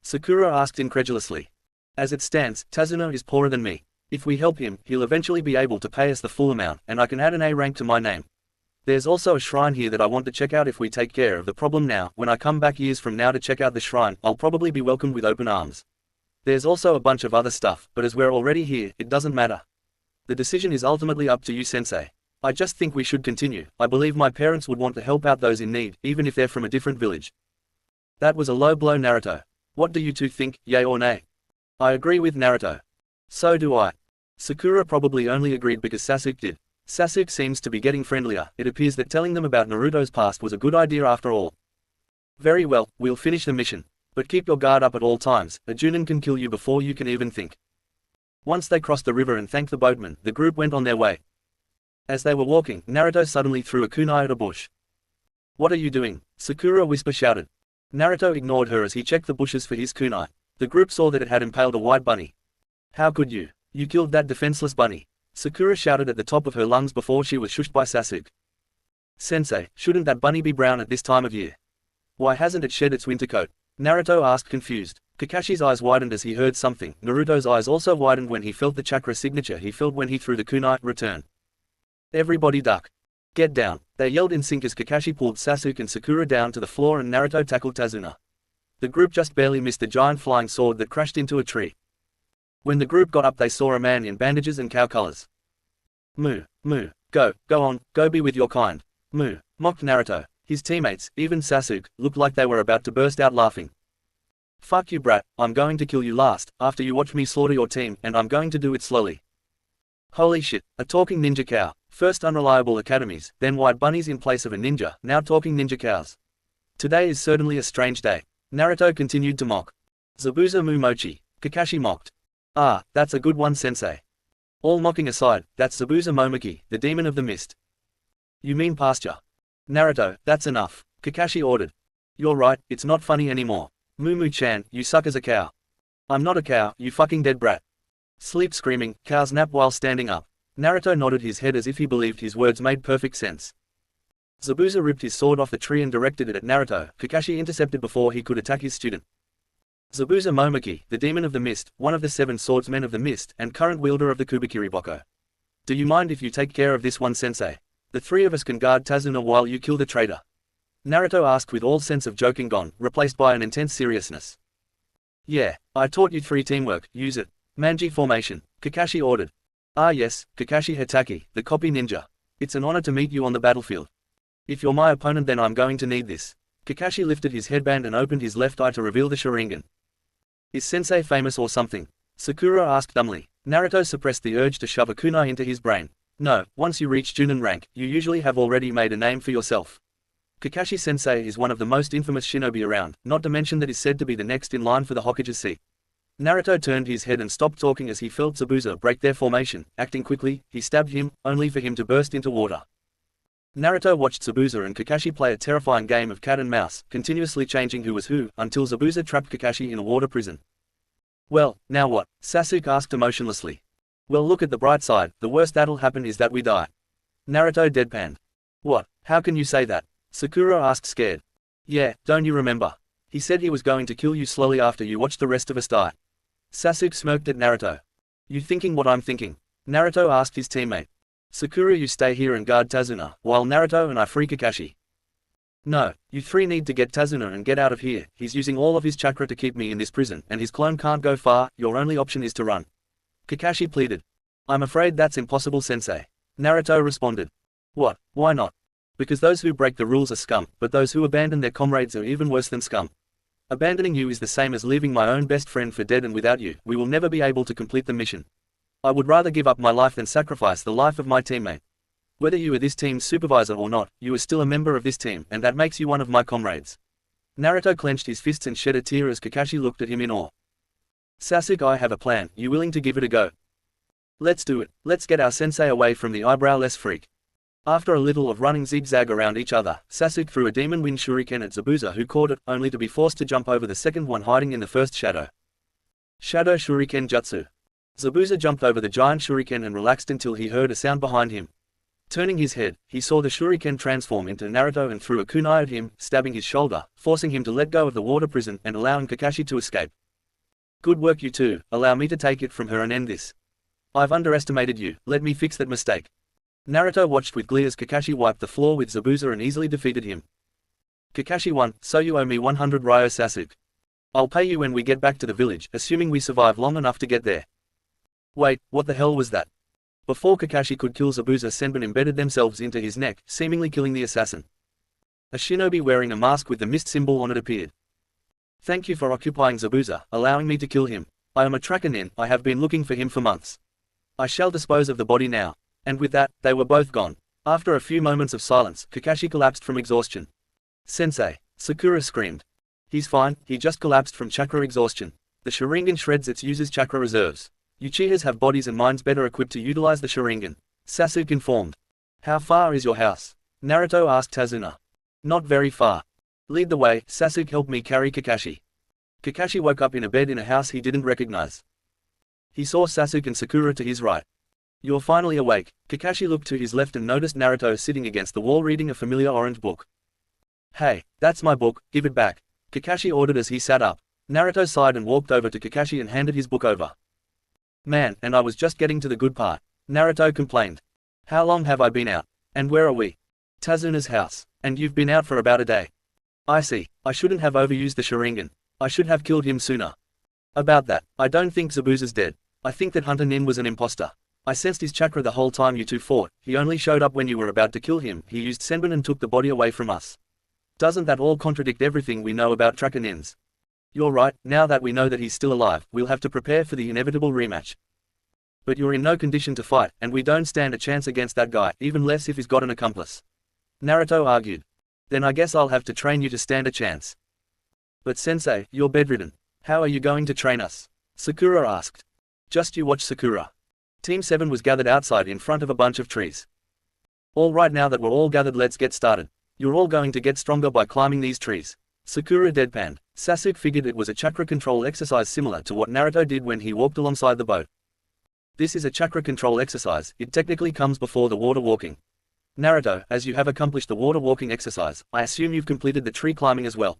Sakura asked incredulously. As it stands, Tazuna is poorer than me. If we help him, he'll eventually be able to pay us the full amount, and I can add an A rank to my name. There's also a shrine here that I want to check out. If we take care of the problem now, when I come back years from now to check out the shrine, I'll probably be welcomed with open arms. There's also a bunch of other stuff, but as we're already here, it doesn't matter. The decision is ultimately up to you, sensei. I just think we should continue. I believe my parents would want to help out those in need, even if they're from a different village. That was a low blow, Naruto. What do you two think, yay or nay? I agree with Naruto. So do I. Sakura probably only agreed because Sasuke did. Sasuke seems to be getting friendlier. It appears that telling them about Naruto's past was a good idea after all. Very well, we'll finish the mission. But keep your guard up at all times. A Junin can kill you before you can even think. Once they crossed the river and thanked the boatman, the group went on their way. As they were walking, Naruto suddenly threw a kunai at a bush. What are you doing? Sakura shouted. Naruto ignored her as he checked the bushes for his kunai. The group saw that it had impaled a white bunny. How could you? You killed that defenseless bunny. Sakura shouted at the top of her lungs before she was shushed by Sasuke. Sensei, shouldn't that bunny be brown at this time of year? Why hasn't it shed its winter coat? Naruto asked confused. Kakashi's eyes widened as he heard something. Naruto's eyes also widened when he felt the chakra signature he felt when he threw the kunai. Return. Everybody duck. Get down. They yelled in sync as Kakashi pulled Sasuke and Sakura down to the floor and Naruto tackled Tazuna. The group just barely missed the giant flying sword that crashed into a tree. When the group got up they saw a man in bandages and cow colors. Moo, moo, go on, go be with your kind. Moo, mocked Naruto. His teammates, even Sasuke, looked like they were about to burst out laughing. Fuck you brat, I'm going to kill you last, after you watch me slaughter your team, and I'm going to do it slowly. Holy shit, a talking ninja cow. First unreliable academies, then white bunnies in place of a ninja, now talking ninja cows. Today is certainly a strange day. Naruto continued to mock. Zabuza mu mochi, Kakashi mocked. Ah, that's a good one sensei. All mocking aside, that's Zabuza Momoki, the demon of the mist. You mean pasture? Naruto, that's enough, Kakashi ordered. You're right, it's not funny anymore. Mumu-chan, you suck as a cow. I'm not a cow, you fucking dead brat. Sleep screaming, cows nap while standing up. Naruto nodded his head as if he believed his words made perfect sense. Zabuza ripped his sword off the tree and directed it at Naruto. Kakashi intercepted before he could attack his student. Zabuza Momoki, the demon of the mist, one of the 7 swordsmen of the mist, and current wielder of the Kubikiri Boko. Do you mind if you take care of this one sensei? The 3 of us can guard Tazuna while you kill the traitor. Naruto asked with all sense of joking gone, replaced by an intense seriousness. Yeah, I taught you 3 teamwork, use it. Manji formation, Kakashi ordered. Ah yes, Kakashi Hitaki, the copy ninja. It's an honor to meet you on the battlefield. If you're my opponent then I'm going to need this. Kakashi lifted his headband and opened his left eye to reveal the Sharingan. Is sensei famous or something? Sakura asked dumbly. Naruto suppressed the urge to shove a kunai into his brain. No, once you reach Junin rank, you usually have already made a name for yourself. Kakashi sensei is one of the most infamous shinobi around, not to mention that is said to be the next in line for the Hokage's seat. Naruto turned his head and stopped talking as he felt Zabuza break their formation. Acting quickly, he stabbed him, only for him to burst into water. Naruto watched Zabuza and Kakashi play a terrifying game of cat and mouse, continuously changing who was who, until Zabuza trapped Kakashi in a water prison. Well, now what? Sasuke asked emotionlessly. Well, look at the bright side, the worst that'll happen is that we die. Naruto deadpanned. What? How can you say that? Sakura asked scared. Yeah, don't you remember? He said he was going to kill you slowly after you watched the rest of us die. Sasuke smirked at Naruto. You thinking what I'm thinking? Naruto asked his teammate. Sakura, you stay here and guard Tazuna, while Naruto and I free Kakashi. No, you three need to get Tazuna and get out of here. He's using all of his chakra to keep me in this prison and his clone can't go far, your only option is to run. Kakashi pleaded. I'm afraid that's impossible, sensei. Naruto responded. What? Why not? Because those who break the rules are scum, but those who abandon their comrades are even worse than scum. Abandoning you is the same as leaving my own best friend for dead, and without you, we will never be able to complete the mission. I would rather give up my life than sacrifice the life of my teammate. Whether you are this team's supervisor or not, you are still a member of this team, and that makes you one of my comrades. Naruto clenched his fists and shed a tear as Kakashi looked at him in awe. Sasuke, I have a plan, you willing to give it a go? Let's do it, let's get our sensei away from the eyebrowless freak. After a little of running zigzag around each other, Sasuke threw a demon wind shuriken at Zabuza, who caught it, only to be forced to jump over the second one hiding in the first shadow. Shadow Shuriken Jutsu. Zabuza jumped over the giant shuriken and relaxed until he heard a sound behind him. Turning his head, he saw the shuriken transform into Naruto and threw a kunai at him, stabbing his shoulder, forcing him to let go of the water prison and allowing Kakashi to escape. Good work, you two, allow me to take it from her and end this. I've underestimated you, let me fix that mistake. Naruto watched with glee as Kakashi wiped the floor with Zabuza and easily defeated him. Kakashi won, so you owe me 100 Ryo Sasuke. I'll pay you when we get back to the village, assuming we survive long enough to get there. Wait, what the hell was that? Before Kakashi could kill Zabuza, Senbon embedded themselves into his neck, seemingly killing the assassin. A shinobi wearing a mask with the mist symbol on it appeared. Thank you for occupying Zabuza, allowing me to kill him. I am a tracker nin, I have been looking for him for months. I shall dispose of the body now. And with that, they were both gone. After a few moments of silence, Kakashi collapsed from exhaustion. Sensei, Sakura screamed. He's fine, he just collapsed from chakra exhaustion. The Sharingan shreds its user's chakra reserves. Uchihas have bodies and minds better equipped to utilize the Sharingan. Sasuke informed. How far is your house? Naruto asked Tazuna. Not very far. Lead the way, Sasuke helped me carry Kakashi. Kakashi woke up in a bed in a house he didn't recognize. He saw Sasuke and Sakura to his right. You're finally awake. Kakashi looked to his left and noticed Naruto sitting against the wall reading a familiar orange book. Hey, that's my book, give it back. Kakashi ordered as he sat up. Naruto sighed and walked over to Kakashi and handed his book over. Man, and I was just getting to the good part. Naruto complained. How long have I been out? And where are we? Tazuna's house. And you've been out for about a day. I see, I shouldn't have overused the Sharingan. I should have killed him sooner. About that, I don't think Zabuza's dead. I think that Hunter Nin was an imposter. I sensed his chakra the whole time you two fought. He only showed up when you were about to kill him. He used Senbon and took the body away from us. Doesn't that all contradict everything we know about tracker nins? You're right, now that we know that he's still alive, we'll have to prepare for the inevitable rematch. But you're in no condition to fight, and we don't stand a chance against that guy, even less if he's got an accomplice. Naruto argued. Then I guess I'll have to train you to stand a chance. But sensei, you're bedridden. How are you going to train us? Sakura asked. Just you watch, Sakura. Team 7 was gathered outside in front of a bunch of trees. All right, now that we're all gathered, let's get started. You're all going to get stronger by climbing these trees. Sakura deadpanned. Sasuke figured it was a chakra control exercise similar to what Naruto did when he walked alongside the boat. This is a chakra control exercise, it technically comes before the water walking. Naruto, as you have accomplished the water walking exercise, I assume you've completed the tree climbing as well.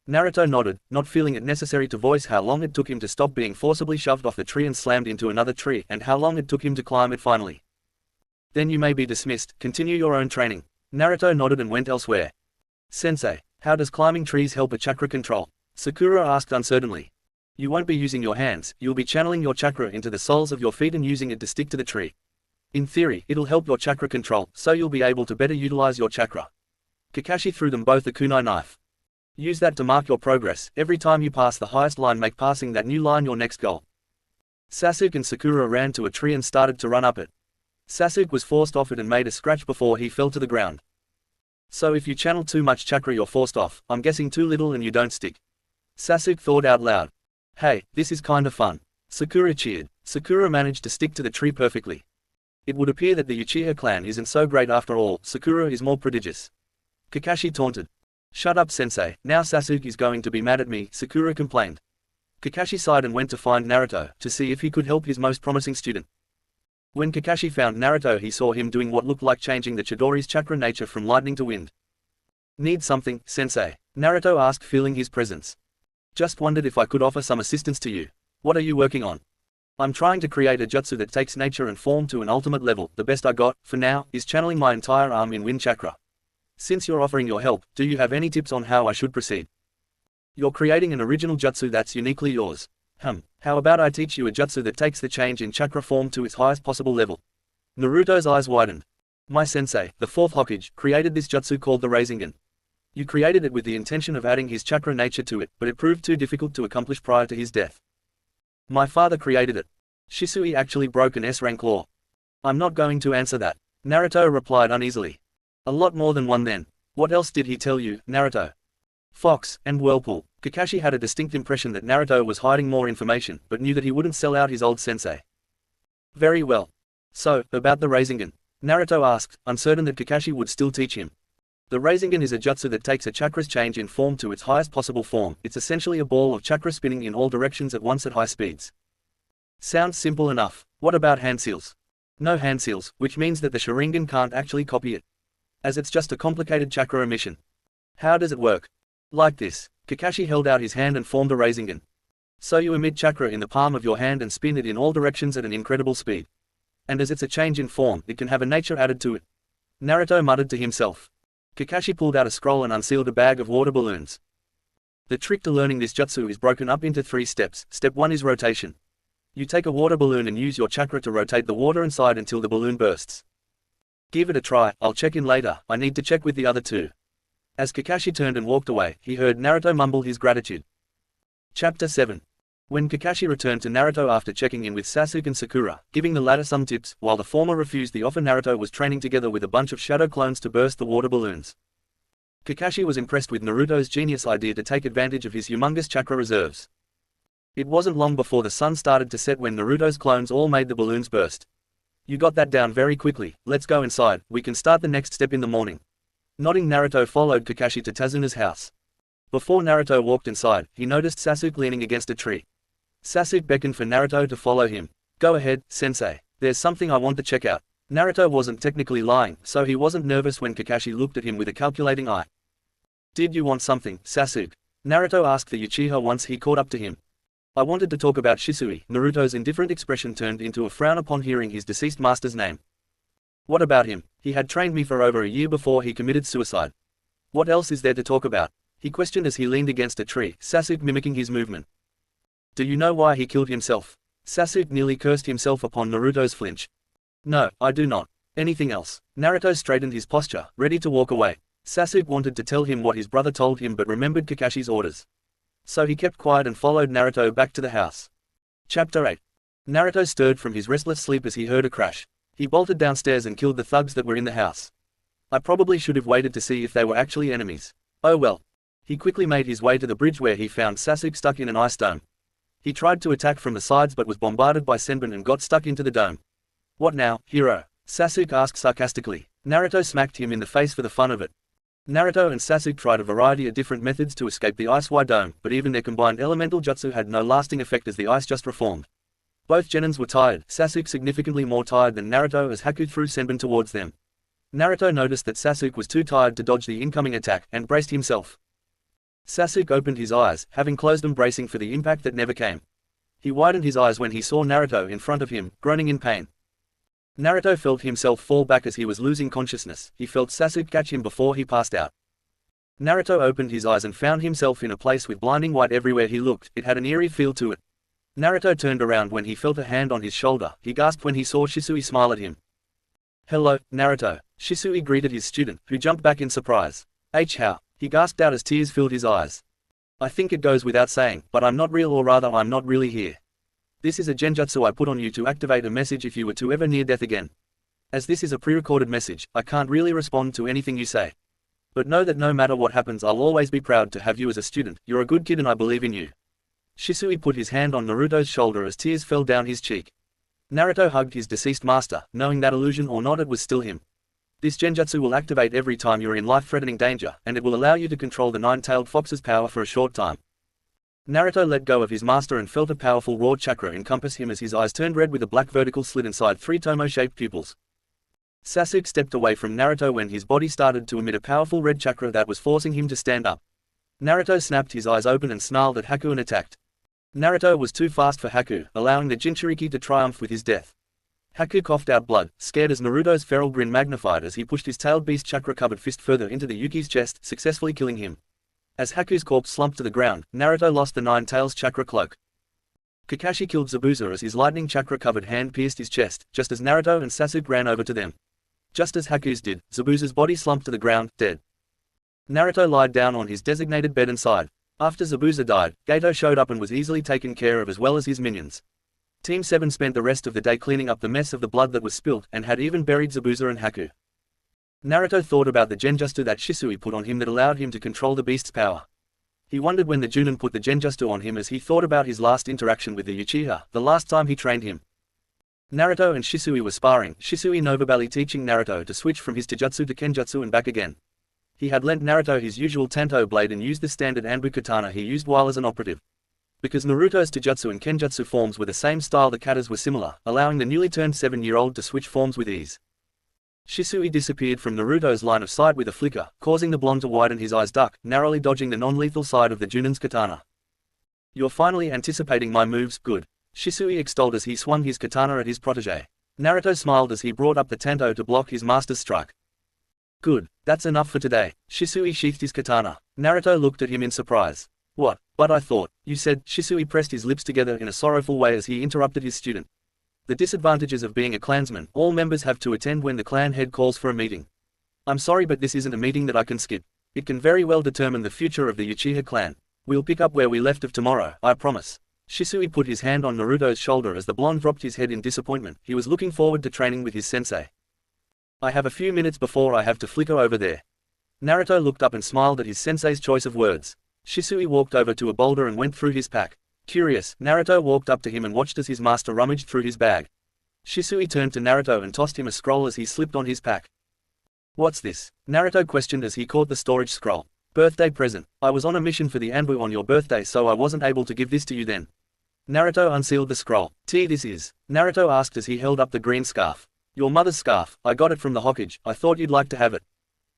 Naruto nodded, not feeling it necessary to voice how long it took him to stop being forcibly shoved off the tree and slammed into another tree, and how long it took him to climb it finally. Then you may be dismissed, continue your own training. Naruto nodded and went elsewhere. Sensei, how does climbing trees help a chakra control? Sakura asked uncertainly. You won't be using your hands, you'll be channeling your chakra into the soles of your feet and using it to stick to the tree. In theory, it'll help your chakra control, so you'll be able to better utilize your chakra. Kakashi threw them both a kunai knife. Use that to mark your progress. Every time you pass the highest line, make passing that new line your next goal. Sasuke and Sakura ran to a tree and started to run up it. Sasuke was forced off it and made a scratch before he fell to the ground. So if you channel too much chakra, you're forced off. I'm guessing too little and you don't stick. Sasuke thought out loud. Hey, this is kinda fun. Sakura cheered. Sakura managed to stick to the tree perfectly. It would appear that the Uchiha clan isn't so great after all. Sakura is more prodigious. Kakashi taunted. Shut up, sensei, now Sasuke is going to be mad at me, Sakura complained. Kakashi sighed and went to find Naruto, to see if he could help his most promising student. When Kakashi found Naruto, he saw him doing what looked like changing the Chidori's chakra nature from lightning to wind. Need something, sensei? Naruto asked, feeling his presence. Just wondered if I could offer some assistance to you. What are you working on? I'm trying to create a jutsu that takes nature and form to an ultimate level. The best I got, for now, is channeling my entire arm in wind chakra. Since you're offering your help, do you have any tips on how I should proceed? You're creating an original jutsu that's uniquely yours. How about I teach you a jutsu that takes the change in chakra form to its highest possible level? Naruto's eyes widened. My sensei, the fourth Hokage, created this jutsu called the Rasengan. You created it with the intention of adding his chakra nature to it, but it proved too difficult to accomplish prior to his death. My father created it. Shisui actually broke an S-rank law. I'm not going to answer that. Naruto replied uneasily. A lot more than one then. What else did he tell you, Naruto? Fox, and Whirlpool. Kakashi had a distinct impression that Naruto was hiding more information, but knew that he wouldn't sell out his old sensei. Very well. So, about the Rasengan? Naruto asked, uncertain that Kakashi would still teach him. The Rasengan is a jutsu that takes a chakra's change in form to its highest possible form. It's essentially a ball of chakra spinning in all directions at once at high speeds. Sounds simple enough. What about hand seals? No hand seals, which means that the Sharingan can't actually copy it, as it's just a complicated chakra emission. How does it work? Like this. Kakashi held out his hand and formed a Rasengan. So you emit chakra in the palm of your hand and spin it in all directions at an incredible speed. And as it's a change in form, it can have a nature added to it. Naruto muttered to himself. Kakashi pulled out a scroll and unsealed a bag of water balloons. The trick to learning this jutsu is broken up into 3 steps. Step 1 is rotation. You take a water balloon and use your chakra to rotate the water inside until the balloon bursts. Give it a try, I'll check in later, I need to check with the other 2. As Kakashi turned and walked away, he heard Naruto mumble his gratitude. Chapter 7. When Kakashi returned to Naruto after checking in with Sasuke and Sakura, giving the latter some tips, while the former refused the offer, Naruto was training together with a bunch of shadow clones to burst the water balloons. Kakashi was impressed with Naruto's genius idea to take advantage of his humongous chakra reserves. It wasn't long before the sun started to set when Naruto's clones all made the balloons burst. You got that down very quickly, let's go inside, we can start the next step in the morning. Nodding, Naruto followed Kakashi to Tazuna's house. Before Naruto walked inside, he noticed Sasuke leaning against a tree. Sasuke beckoned for Naruto to follow him. Go ahead, sensei. There's something I want to check out. Naruto wasn't technically lying, so he wasn't nervous when Kakashi looked at him with a calculating eye. Did you want something, Sasuke? Naruto asked the Uchiha once he caught up to him. I wanted to talk about Shisui. Naruto's indifferent expression turned into a frown upon hearing his deceased master's name. What about him? He had trained me for over a year before he committed suicide. What else is there to talk about? He questioned as he leaned against a tree, Sasuke mimicking his movement. Do you know why he killed himself? Sasuke nearly cursed himself upon Naruto's flinch. No, I do not. Anything else? Naruto straightened his posture, ready to walk away. Sasuke wanted to tell him what his brother told him but remembered Kakashi's orders. So he kept quiet and followed Naruto back to the house. Chapter 8. Naruto stirred from his restless sleep as he heard a crash. He bolted downstairs and killed the thugs that were in the house. I probably should have waited to see if they were actually enemies. Oh well. He quickly made his way to the bridge where he found Sasuke stuck in an ice dome. He tried to attack from the sides but was bombarded by Senbon and got stuck into the dome. What now, hero? Sasuke asked sarcastically. Naruto smacked him in the face for the fun of it. Naruto and Sasuke tried a variety of different methods to escape the ice-wide dome, but even their combined elemental jutsu had no lasting effect as the ice just reformed. Both genins were tired, Sasuke significantly more tired than Naruto as Haku threw Senbon towards them. Naruto noticed that Sasuke was too tired to dodge the incoming attack, and braced himself. Sasuke opened his eyes, having closed them, bracing for the impact that never came. He widened his eyes when he saw Naruto in front of him, groaning in pain. Naruto felt himself fall back as he was losing consciousness. He felt Sasuke catch him before he passed out. Naruto opened his eyes and found himself in a place with blinding white everywhere he looked. It had an eerie feel to it. Naruto turned around when he felt a hand on his shoulder. He gasped when he saw Shisui smile at him. Hello, Naruto. Shisui greeted his student, who jumped back in surprise. How? He gasped out as tears filled his eyes. I think it goes without saying, but I'm not real, or rather I'm not really here. This is a genjutsu I put on you to activate a message if you were to ever near death again. As this is a pre-recorded message, I can't really respond to anything you say. But know that no matter what happens, I'll always be proud to have you as a student. You're a good kid and I believe in you. Shisui put his hand on Naruto's shoulder as tears fell down his cheek. Naruto hugged his deceased master, knowing that illusion or not, it was still him. This genjutsu will activate every time you're in life-threatening danger, and it will allow you to control the nine-tailed fox's power for a short time. Naruto let go of his master and felt a powerful raw chakra encompass him as his eyes turned red with a black vertical slit inside 3 tomo-shaped pupils. Sasuke stepped away from Naruto when his body started to emit a powerful red chakra that was forcing him to stand up. Naruto snapped his eyes open and snarled at Haku and attacked. Naruto was too fast for Haku, allowing the Jinchuriki to triumph with his death. Haku coughed out blood, scared as Naruto's feral grin magnified as he pushed his tailed beast chakra-covered fist further into the Yuki's chest, successfully killing him. As Haku's corpse slumped to the ground, Naruto lost the Nine Tails chakra cloak. Kakashi killed Zabuza as his lightning chakra-covered hand pierced his chest, just as Naruto and Sasuke ran over to them. Just as Haku's did, Zabuza's body slumped to the ground, dead. Naruto lied down on his designated bed and sighed. After Zabuza died, Gato showed up and was easily taken care of as well as his minions. Team 7 spent the rest of the day cleaning up the mess of the blood that was spilled and had even buried Zabuza and Haku. Naruto thought about the genjutsu that Shisui put on him that allowed him to control the beast's power. He wondered when the Junin put the genjutsu on him as he thought about his last interaction with the Uchiha, the last time he trained him. Naruto and Shisui were sparring, Shisui Novabali teaching Naruto to switch from his taijutsu to kenjutsu and back again. He had lent Naruto his usual Tanto blade and used the standard Anbu katana he used while as an operative. Because Naruto's taijutsu and kenjutsu forms were the same style, the katas were similar, allowing the newly turned 7-year-old to switch forms with ease. Shisui disappeared from Naruto's line of sight with a flicker, causing the blonde to widen his eyes duck, narrowly dodging the non-lethal side of the Junin's katana. "You're finally anticipating my moves, good," Shisui extolled as he swung his katana at his protege. Naruto smiled as he brought up the Tanto to block his master's strike. "Good, that's enough for today." Shisui sheathed his katana. Naruto looked at him in surprise. "What? But I thought, you said," Shisui pressed his lips together in a sorrowful way as he interrupted his student. "The disadvantages of being a clansman, all members have to attend when the clan head calls for a meeting. I'm sorry, but this isn't a meeting that I can skip. It can very well determine the future of the Uchiha clan. We'll pick up where we left off tomorrow, I promise." Shisui put his hand on Naruto's shoulder as the blonde dropped his head in disappointment. He was looking forward to training with his sensei. "I have a few minutes before I have to flicker over there." Naruto looked up and smiled at his sensei's choice of words. Shisui walked over to a boulder and went through his pack. Curious, Naruto walked up to him and watched as his master rummaged through his bag. Shisui turned to Naruto and tossed him a scroll as he slipped on his pack. "What's this?" Naruto questioned as he caught the storage scroll. "Birthday present. I was on a mission for the Anbu on your birthday, so I wasn't able to give this to you then." Naruto unsealed the scroll. This is?" Naruto asked as he held up the green scarf. "Your mother's scarf. I got it from the Hokage. I thought you'd like to have it."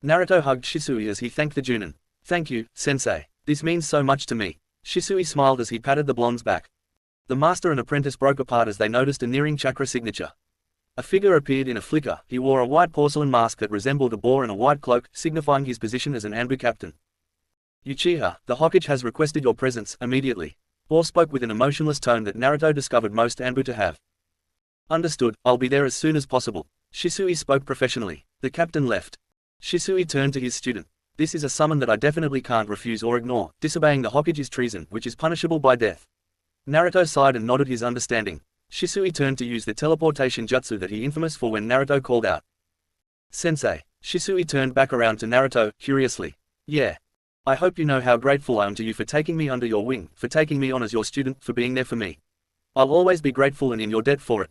Naruto hugged Shisui as he thanked the Junin. "Thank you, sensei. This means so much to me." Shisui smiled as he patted the blonde's back. The master and apprentice broke apart as they noticed a nearing chakra signature. A figure appeared in a flicker. He wore a white porcelain mask that resembled a boar and a white cloak, signifying his position as an Anbu captain. "Uchiha, the Hokage has requested your presence, immediately." Boar spoke with an emotionless tone that Naruto discovered most Anbu to have. "Understood, I'll be there as soon as possible." Shisui spoke professionally. The captain left. Shisui turned to his student. "This is a summon that I definitely can't refuse or ignore. Disobeying the Hokage is treason, which is punishable by death." Naruto sighed and nodded his understanding. Shisui turned to use the teleportation jutsu that he infamous for when Naruto called out, "Sensei." Shisui turned back around to Naruto, curiously. "Yeah. I hope you know how grateful I am to you for taking me under your wing, for taking me on as your student, for being there for me. I'll always be grateful and in your debt for it."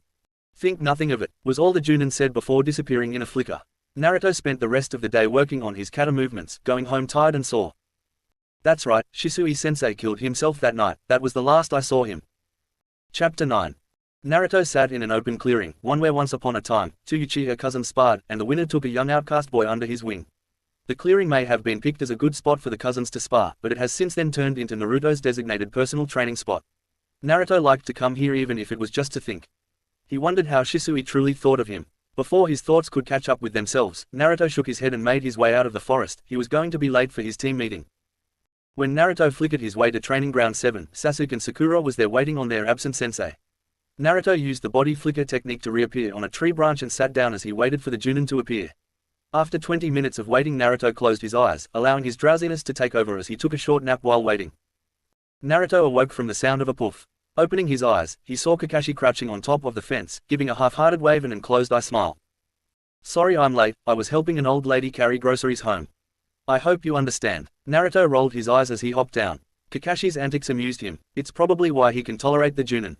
"Think nothing of it," was all the Junin said before disappearing in a flicker. Naruto spent the rest of the day working on his kata movements, going home tired and sore. "That's right, Shisui-sensei killed himself that night. That was the last I saw him." Chapter 9. Naruto sat in an open clearing, one where once upon a time, 2 Uchiha cousins sparred, and the winner took a young outcast boy under his wing. The clearing may have been picked as a good spot for the cousins to spar, but it has since then turned into Naruto's designated personal training spot. Naruto liked to come here even if it was just to think. He wondered how Shisui truly thought of him. Before his thoughts could catch up with themselves, Naruto shook his head and made his way out of the forest. He was going to be late for his team meeting. When Naruto flickered his way to Training Ground 7, Sasuke and Sakura was there waiting on their absent sensei. Naruto used the body flicker technique to reappear on a tree branch and sat down as he waited for the Junin to appear. After 20 minutes of waiting, Naruto closed his eyes, allowing his drowsiness to take over as he took a short nap while waiting. Naruto awoke from the sound of a poof. Opening his eyes, he saw Kakashi crouching on top of the fence, giving a half-hearted wave and an enclosed-eye smile. "Sorry I'm late, I was helping an old lady carry groceries home. I hope you understand." Naruto rolled his eyes as he hopped down. Kakashi's antics amused him. It's probably why he can tolerate the Junin.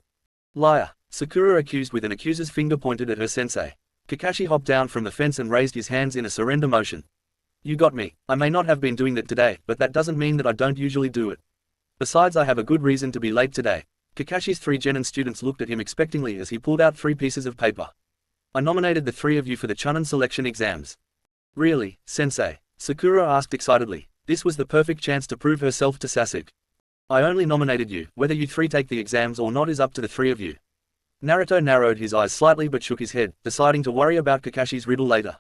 "Liar," Sakura accused with an accuser's finger pointed at her sensei. Kakashi hopped down from the fence and raised his hands in a surrender motion. "You got me. I may not have been doing that today, but that doesn't mean that I don't usually do it." Besides, I have a good reason to be late today. Kakashi's 3 genin students looked at him expectingly as he pulled out 3 pieces of paper. I nominated the 3 of you for the Chunin selection exams. Really, sensei? Sakura asked excitedly. This was the perfect chance to prove herself to Sasuke. I only nominated you. Whether you 3 take the exams or not is up to the 3 of you. Naruto narrowed his eyes slightly but shook his head, deciding to worry about Kakashi's riddle later.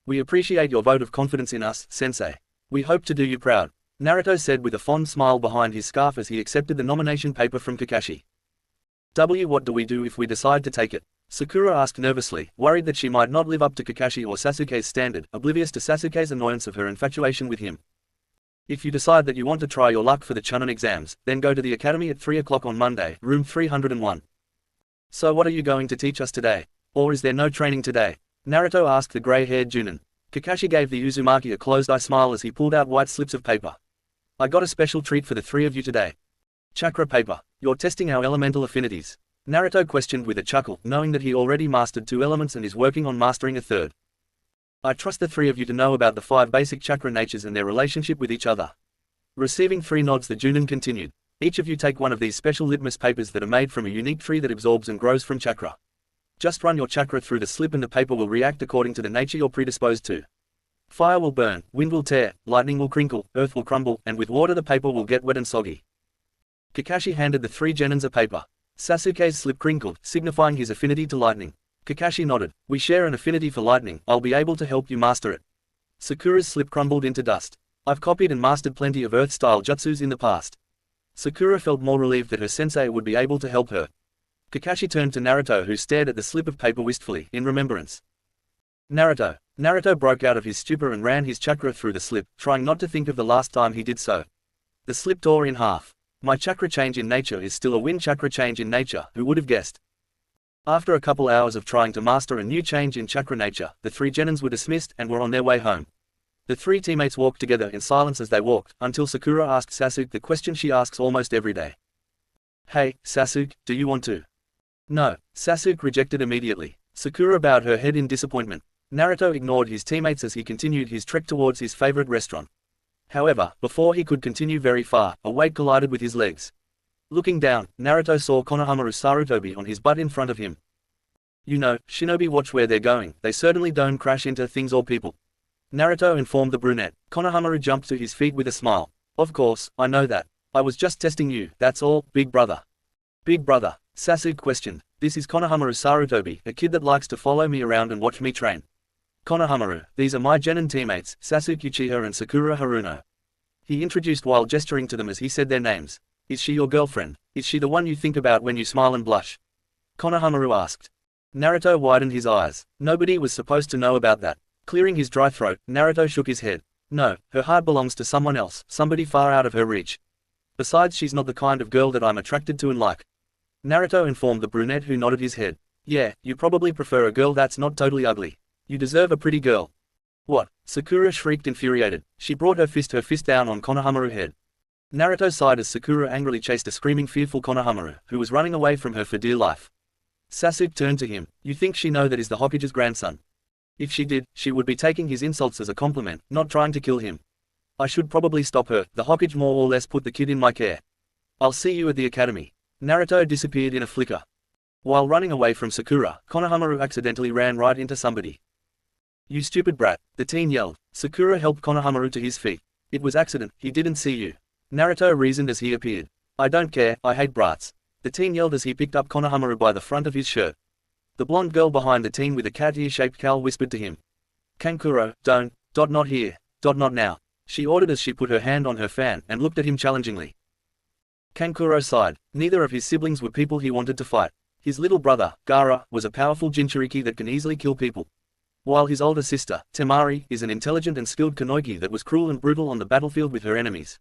We appreciate your vote of confidence in us, sensei. We hope to do you proud, Naruto said with a fond smile behind his scarf as he accepted the nomination paper from Kakashi. What do we do if we decide to take it? Sakura asked nervously, worried that she might not live up to Kakashi or Sasuke's standard, oblivious to Sasuke's annoyance of her infatuation with him. If you decide that you want to try your luck for the Chunin exams, then go to the academy at 3 o'clock on Monday, room 301. So what are you going to teach us today? Or is there no training today? Naruto asked the grey-haired Junin. Kakashi gave the Uzumaki a closed-eye smile as he pulled out white slips of paper. I got a special treat for the 3 of you today. Chakra paper. You're testing our elemental affinities. Naruto questioned with a chuckle, knowing that he already mastered 2 elements and is working on mastering a 3rd. I trust the 3 of you to know about the 5 basic chakra natures and their relationship with each other. Receiving 3 nods, the Junin continued. Each of you take one of these special litmus papers that are made from a unique tree that absorbs and grows from chakra. Just run your chakra through the slip and the paper will react according to the nature you're predisposed to. Fire will burn, wind will tear, lightning will crinkle, earth will crumble, and with water the paper will get wet and soggy. Kakashi handed the 3 genins a paper. Sasuke's slip crinkled, signifying his affinity to lightning. Kakashi nodded. We share an affinity for lightning, I'll be able to help you master it. Sakura's slip crumbled into dust. I've copied and mastered plenty of earth-style jutsus in the past. Sakura felt more relieved that her sensei would be able to help her. Kakashi turned to Naruto, who stared at the slip of paper wistfully, in remembrance. Naruto. Naruto broke out of his stupor and ran his chakra through the slip, trying not to think of the last time he did so. The slip tore in half. My chakra change in nature is still a wind chakra change in nature, who would have guessed? After a couple hours of trying to master a new change in chakra nature, the 3 genins were dismissed and were on their way home. The 3 teammates walked together in silence as they walked, until Sakura asked Sasuke the question she asks almost every day. Hey, Sasuke, do you want to? No, Sasuke rejected immediately. Sakura bowed her head in disappointment. Naruto ignored his teammates as he continued his trek towards his favorite restaurant. However, before he could continue very far, a weight collided with his legs. Looking down, Naruto saw Konohamaru Sarutobi on his butt in front of him. You know, shinobi watch where they're going, they certainly don't crash into things or people. Naruto informed the brunette. Konohamaru jumped to his feet with a smile. Of course, I know that. I was just testing you, that's all, big brother. Big brother, Sasuke questioned. This is Konohamaru Sarutobi, a kid that likes to follow me around and watch me train. Konohamaru, these are my genin teammates, Sasuke Uchiha and Sakura Haruno. He introduced while gesturing to them as he said their names. Is she your girlfriend? Is she the one you think about when you smile and blush? Konohamaru asked. Naruto widened his eyes. Nobody was supposed to know about that. Clearing his dry throat, Naruto shook his head. No, her heart belongs to someone else, somebody far out of her reach. Besides, she's not the kind of girl that I'm attracted to and like. Naruto informed the brunette, who nodded his head. Yeah, you probably prefer a girl that's not totally ugly. You deserve a pretty girl. What? Sakura shrieked infuriated. She brought her fist down on Konohamaru's head. Naruto sighed as Sakura angrily chased a screaming fearful Konohamaru, who was running away from her for dear life. Sasuke turned to him. You think she know that is the Hokage's grandson? If she did, she would be taking his insults as a compliment, not trying to kill him. I should probably stop her. The Hokage more or less put the kid in my care. I'll see you at the academy. Naruto disappeared in a flicker. While running away from Sakura, Konohamaru accidentally ran right into somebody. You stupid brat, the teen yelled. Sakura helped Konohamaru to his feet. It was accident, he didn't see you. Naruto reasoned as he appeared. I don't care, I hate brats. The teen yelled as he picked up Konohamaru by the front of his shirt. The blonde girl behind the teen with a cat ear-shaped cowl whispered to him. Kankuro, don't, not here, not now, she ordered as she put her hand on her fan and looked at him challengingly. Kankuro sighed. Neither of his siblings were people he wanted to fight. His little brother, Gaara, was a powerful Jinchuriki that can easily kill people. While his older sister, Temari, is an intelligent and skilled Kunoichi that was cruel and brutal on the battlefield with her enemies.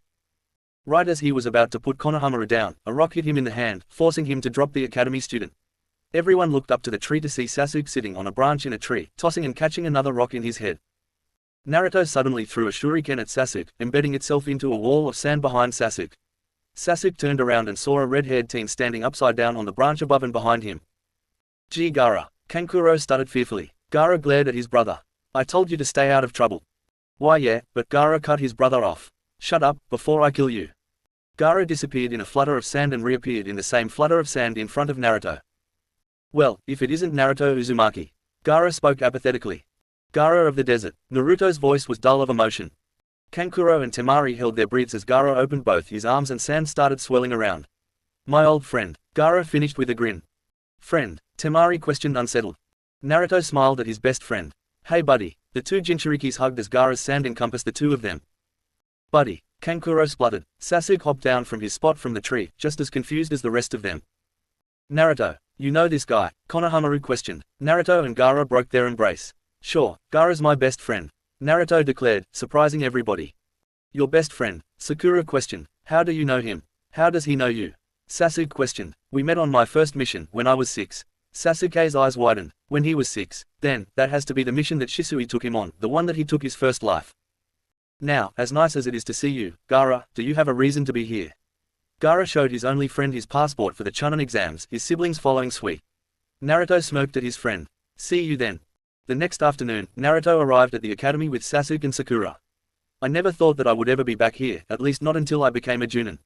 Right as he was about to put Konohamaru down, a rock hit him in the hand, forcing him to drop the academy student. Everyone looked up to the tree to see Sasuke sitting on a branch in a tree, tossing and catching another rock in his head. Naruto suddenly threw a shuriken at Sasuke, embedding itself into a wall of sand behind Sasuke. Sasuke turned around and saw a red-haired teen standing upside down on the branch above and behind him. Gee Gaara, Kankuro stuttered fearfully. Gaara glared at his brother. I told you to stay out of trouble. Why yeah, but Gaara cut his brother off. Shut up, before I kill you. Gaara disappeared in a flutter of sand and reappeared in the same flutter of sand in front of Naruto. Well, if it isn't Naruto Uzumaki. Gaara spoke apathetically. Gaara of the desert. Naruto's voice was dull of emotion. Kankuro and Temari held their breaths as Gaara opened both his arms and sand started swirling around. My old friend. Gaara finished with a grin. Friend? Temari questioned unsettled. Naruto smiled at his best friend. Hey buddy. The two Jinchurikis hugged as Gaara's sand encompassed the two of them. Buddy. Kankuro spluttered. Sasuke hopped down from his spot from the tree, just as confused as the rest of them. Naruto. You know this guy? Konohamaru questioned. Naruto and Gaara broke their embrace. Sure, Gaara's my best friend. Naruto declared, surprising everybody. Your best friend? Sakura questioned. How do you know him? How does he know you? Sasuke questioned. We met on my first mission, when I was 6. Sasuke's eyes widened. When he was 6. Then, that has to be the mission that Shisui took him on, the one that he took his first life. Now, as nice as it is to see you, Gaara, do you have a reason to be here? Gaara showed his only friend his passport for the Chunin exams, his siblings following suit. Naruto smirked at his friend. See you then. The next afternoon, Naruto arrived at the academy with Sasuke and Sakura. I never thought that I would ever be back here, at least not until I became a Chunin.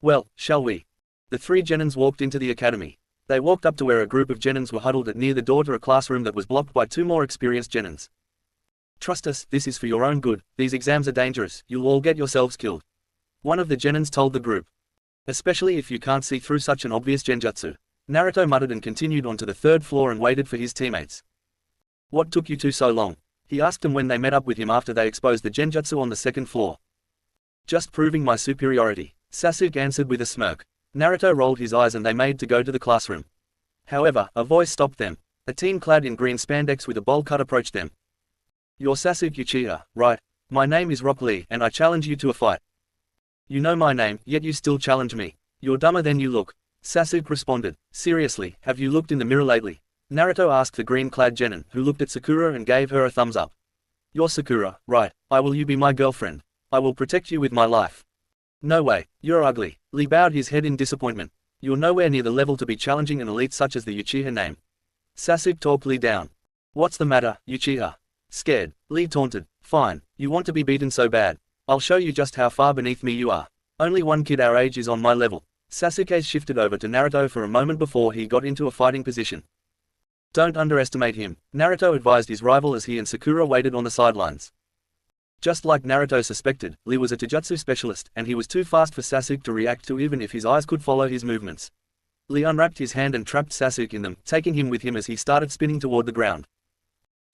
Well, shall we? The three Genins walked into the academy. They walked up to where a group of Genins were huddled at near the door to a classroom that was blocked by two more experienced Genins. Trust us, this is for your own good, these exams are dangerous, you'll all get yourselves killed. One of the Genins told the group. Especially if you can't see through such an obvious genjutsu. Naruto muttered and continued onto the third floor and waited for his teammates. What took you two so long? He asked them when they met up with him after they exposed the genjutsu on the second floor. Just proving my superiority, Sasuke answered with a smirk. Naruto rolled his eyes and they made to go to the classroom. However, a voice stopped them. A teen clad in green spandex with a bowl cut approached them. You're Sasuke Uchiha, right? My name is Rock Lee and I challenge you to a fight. You know my name, yet you still challenge me. You're dumber than you look. Sasuke responded. Seriously, have you looked in the mirror lately? Naruto asked the green-clad Genin, who looked at Sakura and gave her a thumbs up. You're Sakura, right? Will you be my girlfriend? I will protect you with my life. No way, you're ugly. Lee bowed his head in disappointment. You're nowhere near the level to be challenging an elite such as the Uchiha name. Sasuke talked Lee down. What's the matter, Uchiha? Scared, Lee taunted. Fine, you want to be beaten so bad. I'll show you just how far beneath me you are. Only one kid our age is on my level. Sasuke shifted over to Naruto for a moment before he got into a fighting position. Don't underestimate him, Naruto advised his rival as he and Sakura waited on the sidelines. Just like Naruto suspected, Lee was a taijutsu specialist, and he was too fast for Sasuke to react to even if his eyes could follow his movements. Lee unwrapped his hand and trapped Sasuke in them, taking him with him as he started spinning toward the ground.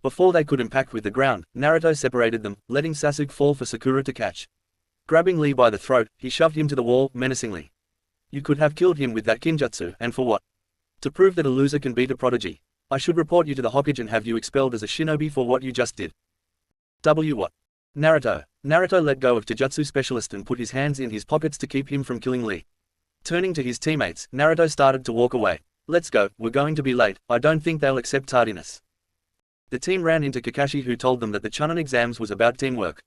Before they could impact with the ground, Naruto separated them, letting Sasuke fall for Sakura to catch. Grabbing Lee by the throat, he shoved him to the wall, menacingly. You could have killed him with that kinjutsu, and for what? To prove that a loser can beat a prodigy. I should report you to the Hokage and have you expelled as a shinobi for what you just did. What? Naruto. Naruto let go of taijutsu specialist and put his hands in his pockets to keep him from killing Lee. Turning to his teammates, Naruto started to walk away. Let's go, we're going to be late, I don't think they'll accept tardiness. The team ran into Kakashi who told them that the Chunin exams was about teamwork.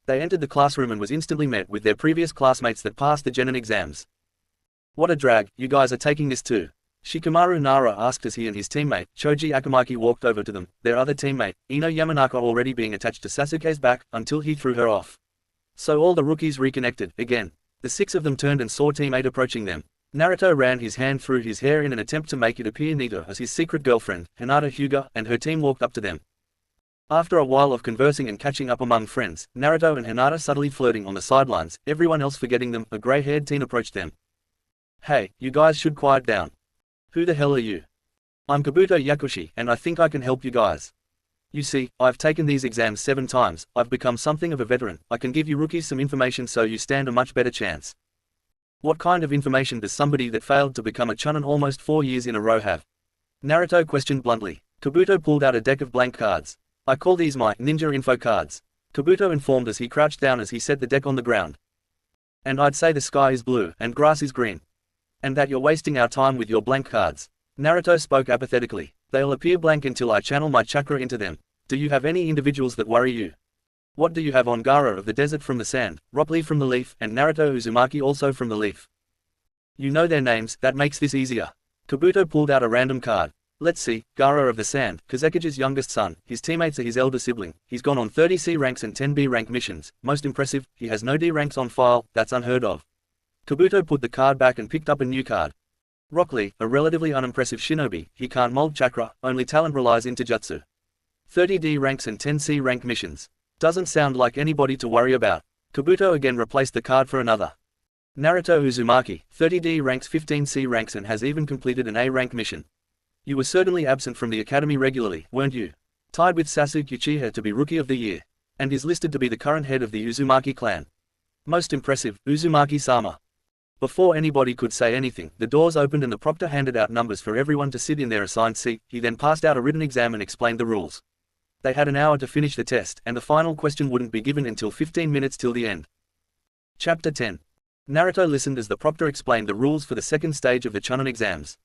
They entered the classroom and was instantly met with their previous classmates that passed the Genin exams. What a drag, you guys are taking this too. Shikamaru Nara asked as he and his teammate, Choji Akamaki walked over to them, their other teammate, Ino Yamanaka already being attached to Sasuke's back, until he threw her off. So all the rookies reconnected, again. The 6 of them turned and saw Team 8 approaching them. Naruto ran his hand through his hair in an attempt to make it appear neater as his secret girlfriend, Hinata Hyuga, and her team walked up to them. After a while of conversing and catching up among friends, Naruto and Hinata subtly flirting on the sidelines, everyone else forgetting them, a grey-haired teen approached them. Hey, you guys should quiet down. Who the hell are you? I'm Kabuto Yakushi, and I think I can help you guys. You see, I've taken these exams 7 times, I've become something of a veteran, I can give you rookies some information so you stand a much better chance. What kind of information does somebody that failed to become a Chunin almost 4 years in a row have? Naruto questioned bluntly. Kabuto pulled out a deck of blank cards. I call these my ninja info cards. Kabuto informed as he crouched down as he set the deck on the ground. And I'd say the sky is blue, and grass is green. And that you're wasting our time with your blank cards. Naruto spoke apathetically. They'll appear blank until I channel my chakra into them. Do you have any individuals that worry you? What do you have on Gaara of the desert from the sand, Rock Lee from the leaf, and Naruto Uzumaki also from the leaf? You know their names, that makes this easier. Kabuto pulled out a random card. Let's see, Gaara of the sand, Kazekage's youngest son, his teammates are his elder sibling, he's gone on 30 C ranks and 10 B rank missions, most impressive, he has no D ranks on file, that's unheard of. Kabuto put the card back and picked up a new card. Rock Lee, a relatively unimpressive shinobi, he can't mold chakra, only talent relies into jutsu. 30D ranks and 10C rank missions. Doesn't sound like anybody to worry about. Kabuto again replaced the card for another. Naruto Uzumaki, 30D ranks 15C ranks and has even completed an A rank mission. You were certainly absent from the academy regularly, weren't you? Tied with Sasuke Uchiha to be Rookie of the Year. And is listed to be the current head of the Uzumaki clan. Most impressive, Uzumaki-sama. Before anybody could say anything, the doors opened and the proctor handed out numbers for everyone to sit in their assigned seat. He then passed out a written exam and explained the rules. They had an hour to finish the test, and the final question wouldn't be given until 15 minutes till the end. Chapter 10. Naruto listened as the proctor explained the rules for the second stage of the Chunin exams.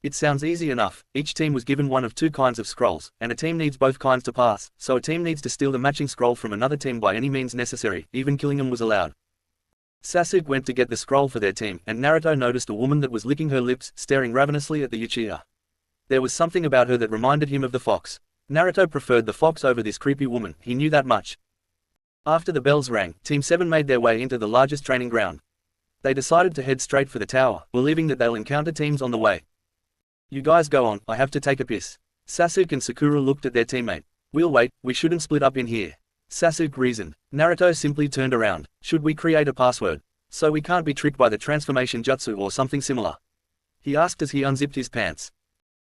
It sounds easy enough. Each team was given one of two kinds of scrolls, and a team needs both kinds to pass, so a team needs to steal the matching scroll from another team by any means necessary, even killing them was allowed. Sasuke went to get the scroll for their team, and Naruto noticed a woman that was licking her lips, staring ravenously at the Uchiha. There was something about her that reminded him of the fox. Naruto preferred the fox over this creepy woman, he knew that much. After the bells rang, Team 7 made their way into the largest training ground. They decided to head straight for the tower, believing that they'll encounter teams on the way. You guys go on, I have to take a piss. Sasuke and Sakura looked at their teammate. We'll wait, we shouldn't split up in here. Sasuke reasoned. Naruto simply turned around. Should we create a password? So we can't be tricked by the transformation jutsu or something similar? He asked as he unzipped his pants.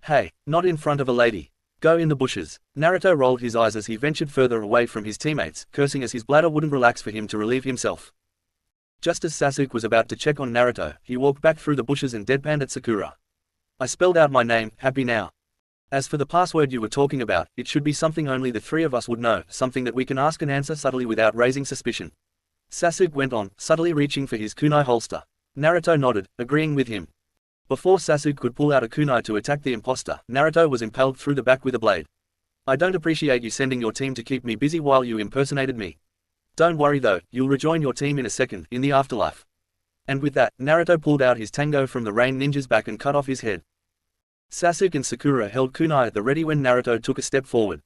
Hey, not in front of a lady. Go in the bushes. Naruto rolled his eyes as he ventured further away from his teammates, cursing as his bladder wouldn't relax for him to relieve himself. Just as Sasuke was about to check on Naruto, he walked back through the bushes and deadpanned at Sakura. I spelled out my name, happy now. As for the password you were talking about, it should be something only the three of us would know, something that we can ask and answer subtly without raising suspicion. Sasuke went on, subtly reaching for his kunai holster. Naruto nodded, agreeing with him. Before Sasuke could pull out a kunai to attack the imposter, Naruto was impaled through the back with a blade. I don't appreciate you sending your team to keep me busy while you impersonated me. Don't worry though, you'll rejoin your team in a second, in the afterlife. And with that, Naruto pulled out his tango from the Rain Ninja's back and cut off his head. Sasuke and Sakura held kunai at the ready when Naruto took a step forward.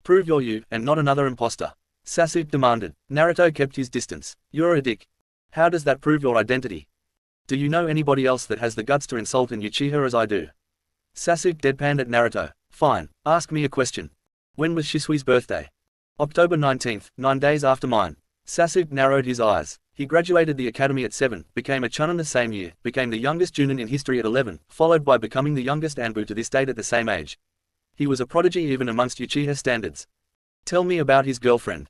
Prove you're you, and not another imposter. Sasuke demanded. Naruto kept his distance. You're a dick. How does that prove your identity? Do you know anybody else that has the guts to insult an Uchiha as I do? Sasuke deadpanned at Naruto. Fine, ask me a question. When was Shisui's birthday? October 19th, 9 days after mine. Sasuke narrowed his eyes. He graduated the academy at 7, became a Chunin the same year, became the youngest Junin in history at 11, followed by becoming the youngest Anbu to this date at the same age. He was a prodigy even amongst Uchiha standards. Tell me about his girlfriend.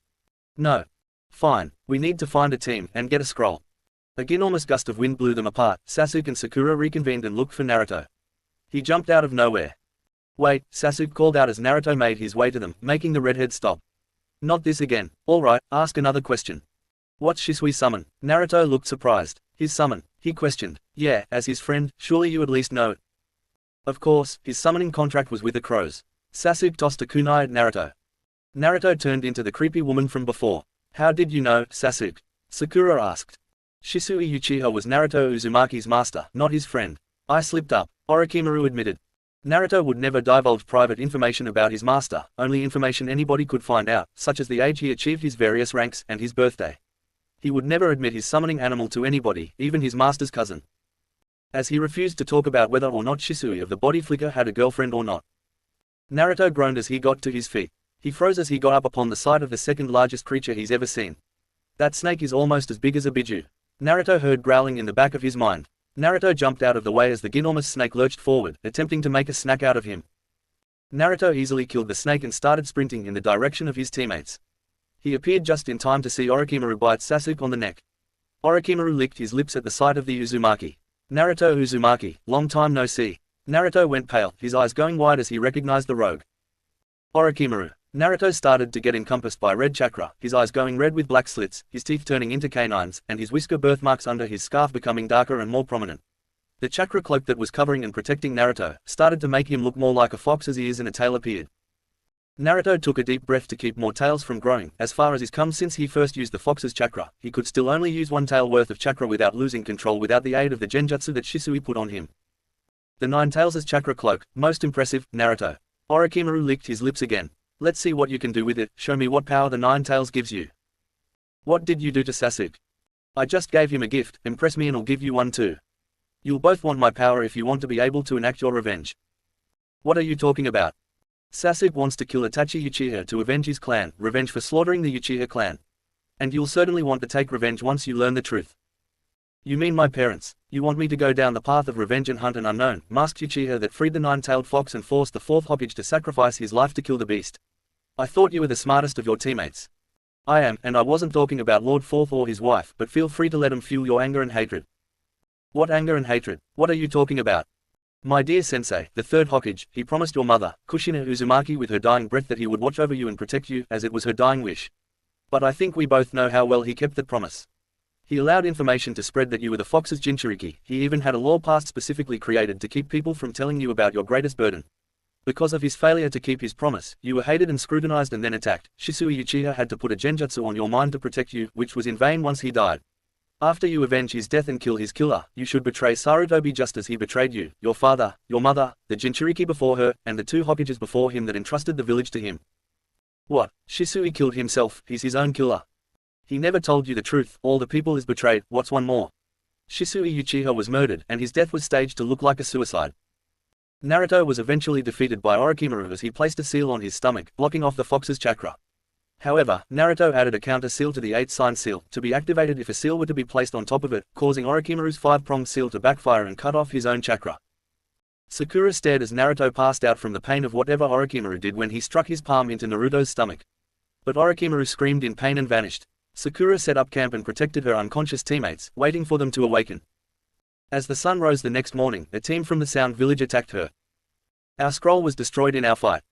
No. Fine, we need to find a team, and get a scroll. A ginormous gust of wind blew them apart. Sasuke and Sakura reconvened and looked for Naruto. He jumped out of nowhere. Wait, Sasuke called out as Naruto made his way to them, making the redhead stop. Not this again. Alright, ask another question. What's Shisui's summon? Naruto looked surprised. His summon? He questioned. Yeah, as his friend, surely you at least know it. Of course, his summoning contract was with the crows. Sasuke tossed a kunai at Naruto. Naruto turned into the creepy woman from before. How did you know, Sasuke? Sakura asked. Shisui Uchiha was Naruto Uzumaki's master, not his friend. I slipped up, Orochimaru admitted. Naruto would never divulge private information about his master, only information anybody could find out, such as the age he achieved his various ranks, and his birthday. He would never admit his summoning animal to anybody, even his master's cousin. As he refused to talk about whether or not Shisui of the body flicker had a girlfriend or not. Naruto groaned as he got to his feet. He froze as he got up upon the sight of the second largest creature he's ever seen. That snake is almost as big as a biju. Naruto heard growling in the back of his mind. Naruto jumped out of the way as the ginormous snake lurched forward, attempting to make a snack out of him. Naruto easily killed the snake and started sprinting in the direction of his teammates. He appeared just in time to see Orochimaru bite Sasuke on the neck. Orochimaru licked his lips at the sight of the Uzumaki. Naruto Uzumaki, long time no see. Naruto went pale, his eyes going wide as he recognized the rogue. Orochimaru. Naruto started to get encompassed by red chakra, his eyes going red with black slits, his teeth turning into canines, and his whisker birthmarks under his scarf becoming darker and more prominent. The chakra cloak that was covering and protecting Naruto started to make him look more like a fox as ears and a tail appeared. Naruto took a deep breath to keep more tails from growing. As far as he's come since he first used the fox's chakra, he could still only use one tail worth of chakra without losing control without the aid of the genjutsu that Shisui put on him. The Nine Tails' chakra cloak, most impressive, Naruto. Orochimaru licked his lips again. Let's see what you can do with it, show me what power the Nine Tails gives you. What did you do to Sasuke? I just gave him a gift, impress me and I'll give you one too. You'll both want my power if you want to be able to enact your revenge. What are you talking about? Sasuke wants to kill Itachi Uchiha to avenge his clan, revenge for slaughtering the Uchiha clan. And you'll certainly want to take revenge once you learn the truth. You mean my parents? You want me to go down the path of revenge and hunt an unknown, masked Uchiha that freed the nine-tailed fox and forced the fourth Hokage to sacrifice his life to kill the beast? I thought you were the smartest of your teammates. I am, and I wasn't talking about Lord Fourth or his wife, but feel free to let him fuel your anger and hatred. What anger and hatred? What are you talking about? My dear sensei, the third Hokage, he promised your mother, Kushina Uzumaki with her dying breath that he would watch over you and protect you, as it was her dying wish. But I think we both know how well he kept that promise. He allowed information to spread that you were the fox's Jinchuriki. He even had a law passed specifically created to keep people from telling you about your greatest burden. Because of his failure to keep his promise, you were hated and scrutinized and then attacked. Shisui Uchiha had to put a genjutsu on your mind to protect you, which was in vain once he died. After you avenge his death and kill his killer, you should betray Sarutobi just as he betrayed you, your father, your mother, the Jinchuriki before her, and the two Hokages before him that entrusted the village to him. What? Shisui killed himself, he's his own killer. He never told you the truth, all the people is betrayed, what's one more? Shisui Uchiha was murdered, and his death was staged to look like a suicide. Naruto was eventually defeated by Orochimaru as he placed a seal on his stomach, blocking off the fox's chakra. However, Naruto added a counter seal to the 8-sign seal, to be activated if a seal were to be placed on top of it, causing Orochimaru's 5-pronged seal to backfire and cut off his own chakra. Sakura stared as Naruto passed out from the pain of whatever Orochimaru did when he struck his palm into Naruto's stomach. But Orochimaru screamed in pain and vanished. Sakura set up camp and protected her unconscious teammates, waiting for them to awaken. As the sun rose the next morning, a team from the Sound Village attacked her. Our scroll was destroyed in our fight.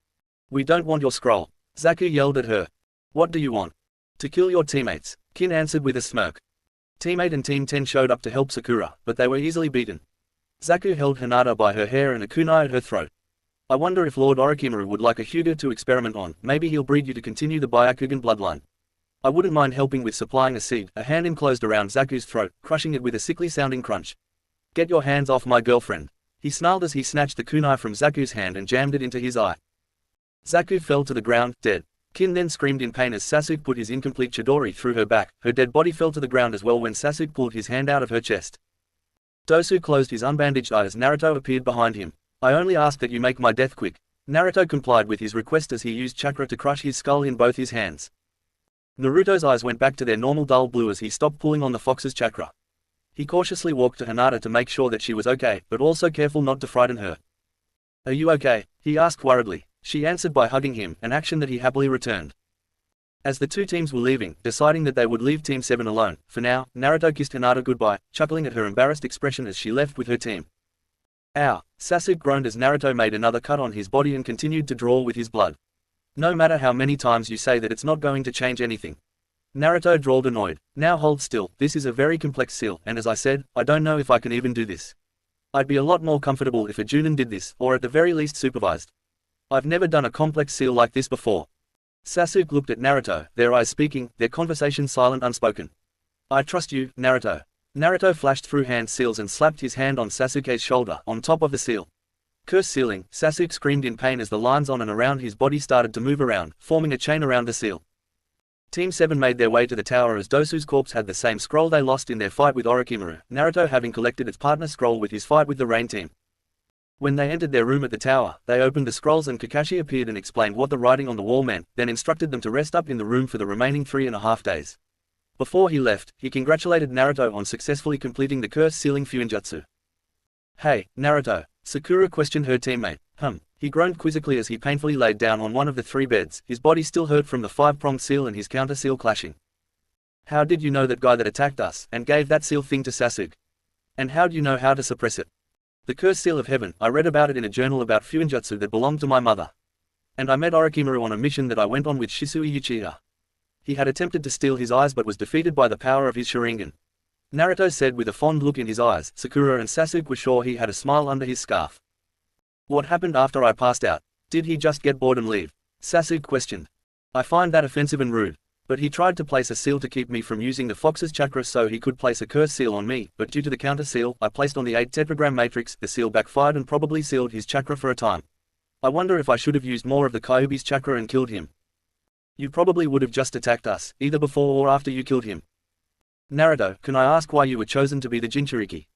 We don't want your scroll. Zaku yelled at her. What do you want? To kill your teammates, Kin answered with a smirk. Team 8 and Team 10 showed up to help Sakura, but they were easily beaten. Zaku held Hinata by her hair and a kunai at her throat. I wonder if Lord Orochimaru would like a Hyuga to experiment on, maybe he'll breed you to continue the Byakugan bloodline. I wouldn't mind helping with supplying a seed. A hand enclosed around Zaku's throat, crushing it with a sickly-sounding crunch. Get your hands off my girlfriend. He snarled as he snatched the kunai from Zaku's hand and jammed it into his eye. Zaku fell to the ground, dead. Kin then screamed in pain as Sasuke put his incomplete Chidori through her back. Her dead body fell to the ground as well when Sasuke pulled his hand out of her chest. Dosu closed his unbandaged eye as Naruto appeared behind him. I only ask that you make my death quick. Naruto complied with his request as he used chakra to crush his skull in both his hands. Naruto's eyes went back to their normal dull blue as he stopped pulling on the fox's chakra. He cautiously walked to Hinata to make sure that she was okay, but also careful not to frighten her. Are you okay? He asked worriedly. She answered by hugging him, an action that he happily returned. As the two teams were leaving, deciding that they would leave Team 7 alone, for now, Naruto kissed Hinata goodbye, chuckling at her embarrassed expression as she left with her team. Ow! Sasuke groaned as Naruto made another cut on his body and continued to draw with his blood. No matter how many times you say that it's not going to change anything. Naruto drawled annoyed. Now hold still, this is a very complex seal, and as I said, I don't know if I can even do this. I'd be a lot more comfortable if a Junin did this, or at the very least supervised. I've never done a complex seal like this before. Sasuke looked at Naruto, their eyes speaking, their conversation silent unspoken. I trust you, Naruto. Naruto flashed through hand seals and slapped his hand on Sasuke's shoulder, on top of the seal. Curse sealing, Sasuke screamed in pain as the lines on and around his body started to move around, forming a chain around the seal. Team 7 made their way to the tower as Dosu's corpse had the same scroll they lost in their fight with Orochimaru, Naruto having collected its partner scroll with his fight with the Rain team. When they entered their room at the tower, they opened the scrolls and Kakashi appeared and explained what the writing on the wall meant, then instructed them to rest up in the room for the remaining 3.5 days. Before he left, he congratulated Naruto on successfully completing the curse sealing Fuinjutsu. Hey, Naruto, Sakura questioned her teammate. He groaned quizzically as he painfully laid down on one of the 3 beds, his body still hurt from the 5-pronged seal and his counter seal clashing. How did you know that guy that attacked us, and gave that seal thing to Sasuke? And how'd you know how to suppress it? The cursed seal of heaven, I read about it in a journal about Fuinjutsu that belonged to my mother. And I met Orochimaru on a mission that I went on with Shisui Uchiha. He had attempted to steal his eyes but was defeated by the power of his Sharingan. Naruto said with a fond look in his eyes. Sakura and Sasuke were sure he had a smile under his scarf. What happened after I passed out? Did he just get bored and leave? Sasuke questioned. I find that offensive and rude. But he tried to place a seal to keep me from using the fox's chakra so he could place a curse seal on me, but due to the counter seal I placed on the 8 tetragram matrix, the seal backfired and probably sealed his chakra for a time. I wonder if I should have used more of the Kyuubi's chakra and killed him. You probably would have just attacked us, either before or after you killed him. Naruto, can I ask why you were chosen to be the Jinchuriki?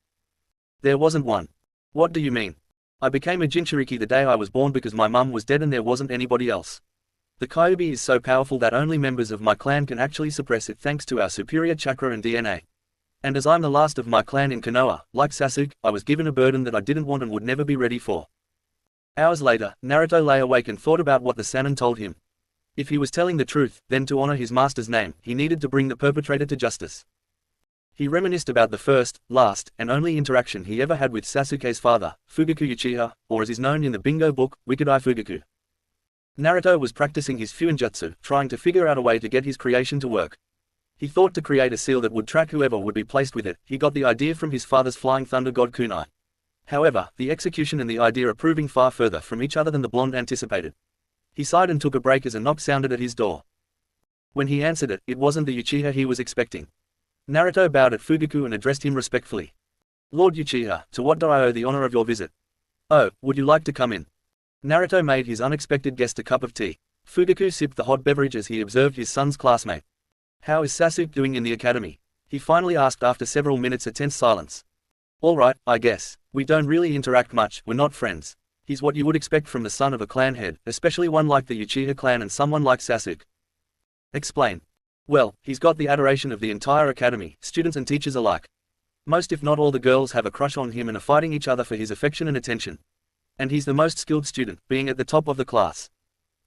There wasn't one. What do you mean? I became a Jinchuriki the day I was born because my mum was dead and there wasn't anybody else. The Kyuubi is so powerful that only members of my clan can actually suppress it thanks to our superior chakra and DNA. And as I'm the last of my clan in Konoha, like Sasuke, I was given a burden that I didn't want and would never be ready for. Hours later, Naruto lay awake and thought about what the Sannin told him. If he was telling the truth, then to honor his master's name, he needed to bring the perpetrator to justice. He reminisced about the first, last, and only interaction he ever had with Sasuke's father, Fugaku Uchiha, or as is known in the bingo book, Wicked Eye Fugaku. Naruto was practicing his Fuinjutsu, trying to figure out a way to get his creation to work. He thought to create a seal that would track whoever would be placed with it. He got the idea from his father's flying thunder god kunai. However, the execution and the idea are proving far further from each other than the blonde anticipated. He sighed and took a break as a knock sounded at his door. When he answered it, it wasn't the Uchiha he was expecting. Naruto bowed at Fugaku and addressed him respectfully. Lord Uchiha, to what do I owe the honor of your visit? Oh, would you like to come in? Naruto made his unexpected guest a cup of tea. Fugaku sipped the hot beverage as he observed his son's classmate. How is Sasuke doing in the academy? He finally asked after several minutes of tense silence. All right, I guess. We don't really interact much, we're not friends. He's what you would expect from the son of a clan head, especially one like the Uchiha clan and someone like Sasuke. Explain. Well, he's got the adoration of the entire academy, students and teachers alike. Most if not all the girls have a crush on him and are fighting each other for his affection and attention. And he's the most skilled student, being at the top of the class.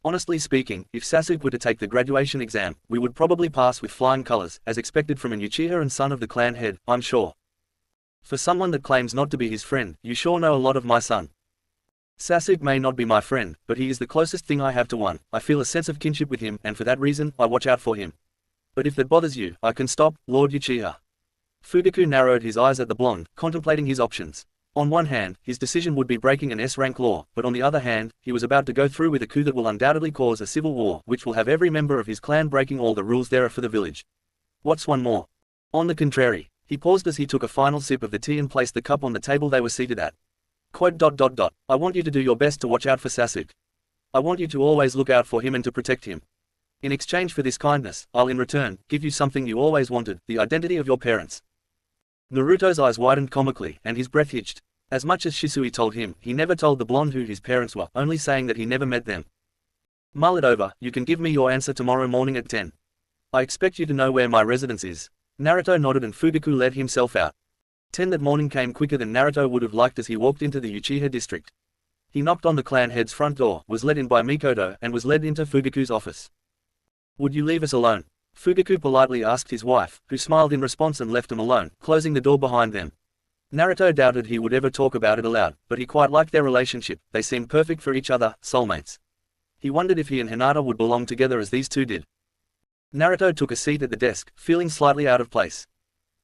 Honestly speaking, if Sasuke were to take the graduation exam, we would probably pass with flying colors, as expected from an Uchiha and son of the clan head, I'm sure. For someone that claims not to be his friend, you sure know a lot of my son. Sasuke may not be my friend, but he is the closest thing I have to one. I feel a sense of kinship with him, and for that reason, I watch out for him. But if that bothers you, I can stop, Lord Uchiha. Fugaku narrowed his eyes at the blonde, contemplating his options. On one hand, his decision would be breaking an S-rank law, but on the other hand, he was about to go through with a coup that will undoubtedly cause a civil war, which will have every member of his clan breaking all the rules there are for the village. What's one more? On the contrary, he paused as he took a final sip of the tea and placed the cup on the table they were seated at. Quote, I want you to do your best to watch out for Sasuke. I want you to always look out for him and to protect him. In exchange for this kindness, I'll in return, give you something you always wanted, the identity of your parents. Naruto's eyes widened comically, and his breath hitched. As much as Shisui told him, he never told the blonde who his parents were, only saying that he never met them. Mull it over, you can give me your answer tomorrow morning at 10. I expect you to know where my residence is. Naruto nodded and Fugaku let himself out. 10 that morning came quicker than Naruto would have liked as he walked into the Uchiha district. He knocked on the clan head's front door, was let in by Mikoto, and was led into Fugaku's office. Would you leave us alone? Fugaku politely asked his wife, who smiled in response and left him alone, closing the door behind them. Naruto doubted he would ever talk about it aloud, but he quite liked their relationship. They seemed perfect for each other, soulmates. He wondered if he and Hinata would belong together as these two did. Naruto took a seat at the desk, feeling slightly out of place.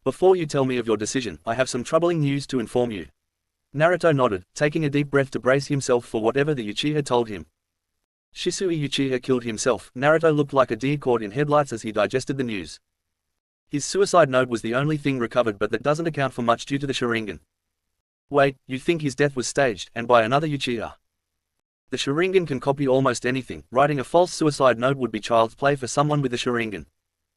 Before you tell me of your decision, I have some troubling news to inform you. Naruto nodded, taking a deep breath to brace himself for whatever the Uchiha told him. Shisui Uchiha killed himself. Naruto looked like a deer caught in headlights as he digested the news. His suicide note was the only thing recovered, but that doesn't account for much due to the Sharingan. Wait, you think his death was staged, and by another Uchiha? The Sharingan can copy almost anything. Writing a false suicide note would be child's play for someone with the Sharingan.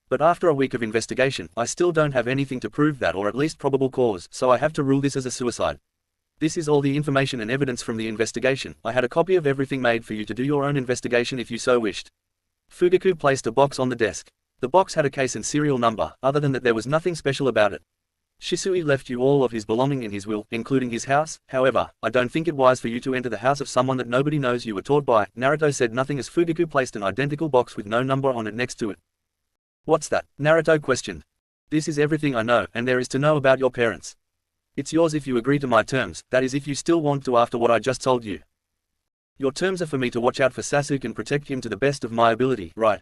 But after a week of investigation, I still don't have anything to prove that, or at least probable cause, so I have to rule this as a suicide. This is all the information and evidence from the investigation. I had a copy of everything made for you to do your own investigation if you so wished. Fugaku placed a box on the desk. The box had a case and serial number, other than that there was nothing special about it. Shisui left you all of his belonging in his will, including his house. However, I don't think it wise for you to enter the house of someone that nobody knows you were taught by. Naruto said nothing as Fugaku placed an identical box with no number on it next to it. What's that? Naruto questioned. This is everything I know, and there is to know about your parents. It's yours if you agree to my terms, that is if you still want to after what I just told you. Your terms are for me to watch out for Sasuke and protect him to the best of my ability, right?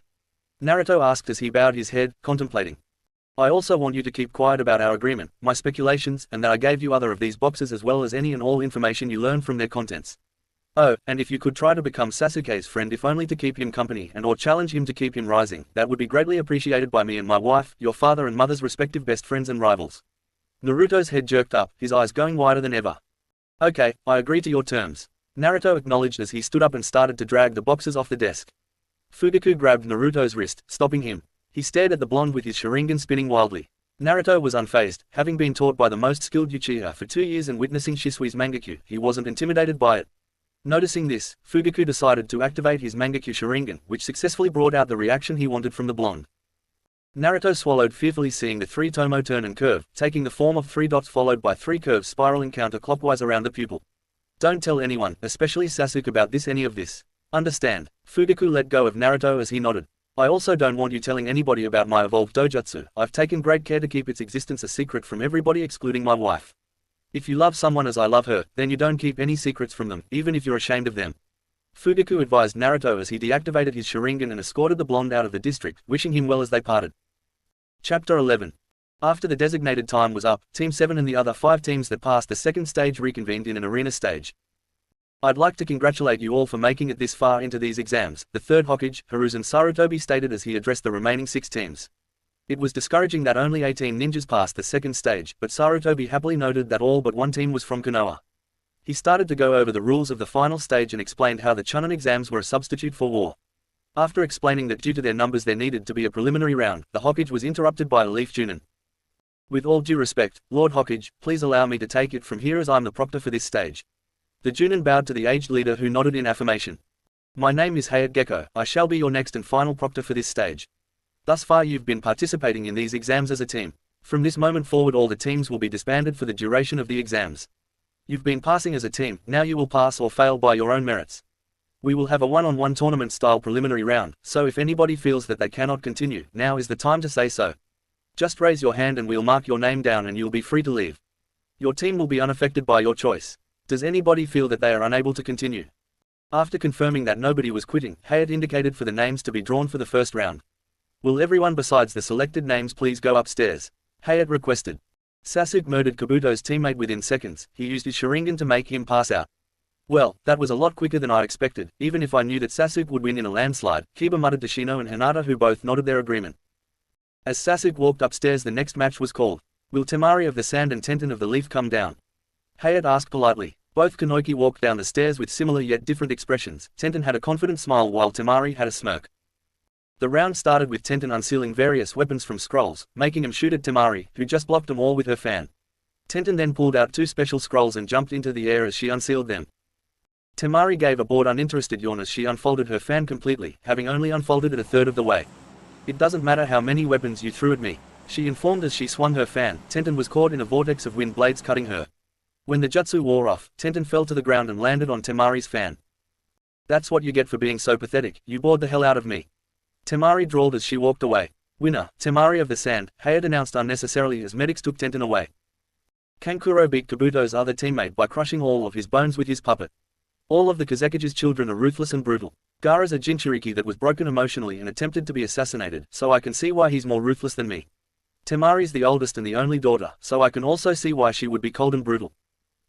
Naruto asked as he bowed his head, contemplating. I also want you to keep quiet about our agreement, my speculations, and that I gave you other of these boxes as well as any and all information you learn from their contents. Oh, and if you could try to become Sasuke's friend if only to keep him company and or challenge him to keep him rising, that would be greatly appreciated by me and my wife, your father and mother's respective best friends and rivals. Naruto's head jerked up, his eyes going wider than ever. Okay, I agree to your terms. Naruto acknowledged as he stood up and started to drag the boxes off the desk. Fugaku grabbed Naruto's wrist, stopping him. He stared at the blonde with his Sharingan spinning wildly. Naruto was unfazed, having been taught by the most skilled Uchiha for 2 years and witnessing Shisui's Mangekyo, he wasn't intimidated by it. Noticing this, Fugaku decided to activate his Mangekyo Sharingan, which successfully brought out the reaction he wanted from the blonde. Naruto swallowed fearfully, seeing the 3 Tomo turn and curve, taking the form of 3 dots followed by 3 curves spiraling counterclockwise around the pupil. Don't tell anyone, especially Sasuke, about any of this. Understand? Fugaku let go of Naruto as he nodded. I also don't want you telling anybody about my evolved dojutsu. I've taken great care to keep its existence a secret from everybody excluding my wife. If you love someone as I love her, then you don't keep any secrets from them, even if you're ashamed of them. Fugaku advised Naruto as he deactivated his Sharingan and escorted the blonde out of the district, wishing him well as they parted. Chapter 11. After the designated time was up, Team 7 and the other 5 teams that passed the second stage reconvened in an arena stage. I'd like to congratulate you all for making it this far into these exams, the third Hokage, Hiruzen Sarutobi, stated as he addressed the remaining 6 teams. It was discouraging that only 18 ninjas passed the second stage, but Sarutobi happily noted that all but one team was from Konoha. He started to go over the rules of the final stage and explained how the Chunin exams were a substitute for war. After explaining that due to their numbers there needed to be a preliminary round, the Hokage was interrupted by a Leaf Junin. With all due respect, Lord Hokage, please allow me to take it from here as I'm the proctor for this stage. The Junin bowed to the aged leader, who nodded in affirmation. My name is Hayate Gecko, I shall be your next and final proctor for this stage. Thus far you've been participating in these exams as a team. From this moment forward all the teams will be disbanded for the duration of the exams. You've been passing as a team, now you will pass or fail by your own merits. We will have a one-on-one tournament style preliminary round, so if anybody feels that they cannot continue, now is the time to say so. Just raise your hand and we'll mark your name down and you'll be free to leave. Your team will be unaffected by your choice. Does anybody feel that they are unable to continue? After confirming that nobody was quitting, Hayate indicated for the names to be drawn for the first round. Will everyone besides the selected names please go upstairs? Hayate requested. Sasuke murdered Kabuto's teammate within seconds. He used his Sharingan to make him pass out. Well, that was a lot quicker than I expected, even if I knew that Sasuke would win in a landslide, Kiba muttered to Shino and Hinata, who both nodded their agreement. As Sasuke walked upstairs, the next match was called. Will Temari of the Sand and Tenten of the Leaf come down? Hayate asked politely. Both Kanoiki walked down the stairs with similar yet different expressions. Tenten had a confident smile while Temari had a smirk. The round started with Tenten unsealing various weapons from scrolls, making him shoot at Temari, who just blocked them all with her fan. Tenten then pulled out 2 special scrolls and jumped into the air as she unsealed them. Temari gave a bored uninterested yawn as she unfolded her fan completely, having only unfolded it a third of the way. It doesn't matter how many weapons you threw at me, she informed as she swung her fan. Tenten was caught in a vortex of wind blades cutting her. When the jutsu wore off, Tenten fell to the ground and landed on Temari's fan. That's what you get for being so pathetic, you bored the hell out of me. Temari drawled as she walked away. Winner, Temari of the Sand, Hayate announced unnecessarily as medics took Tenten away. Kankuro beat Kabuto's other teammate by crushing all of his bones with his puppet. All of the Kazekage's children are ruthless and brutal. Gaara's a Jinchuriki that was broken emotionally and attempted to be assassinated, so I can see why he's more ruthless than me. Temari's the oldest and the only daughter, so I can also see why she would be cold and brutal.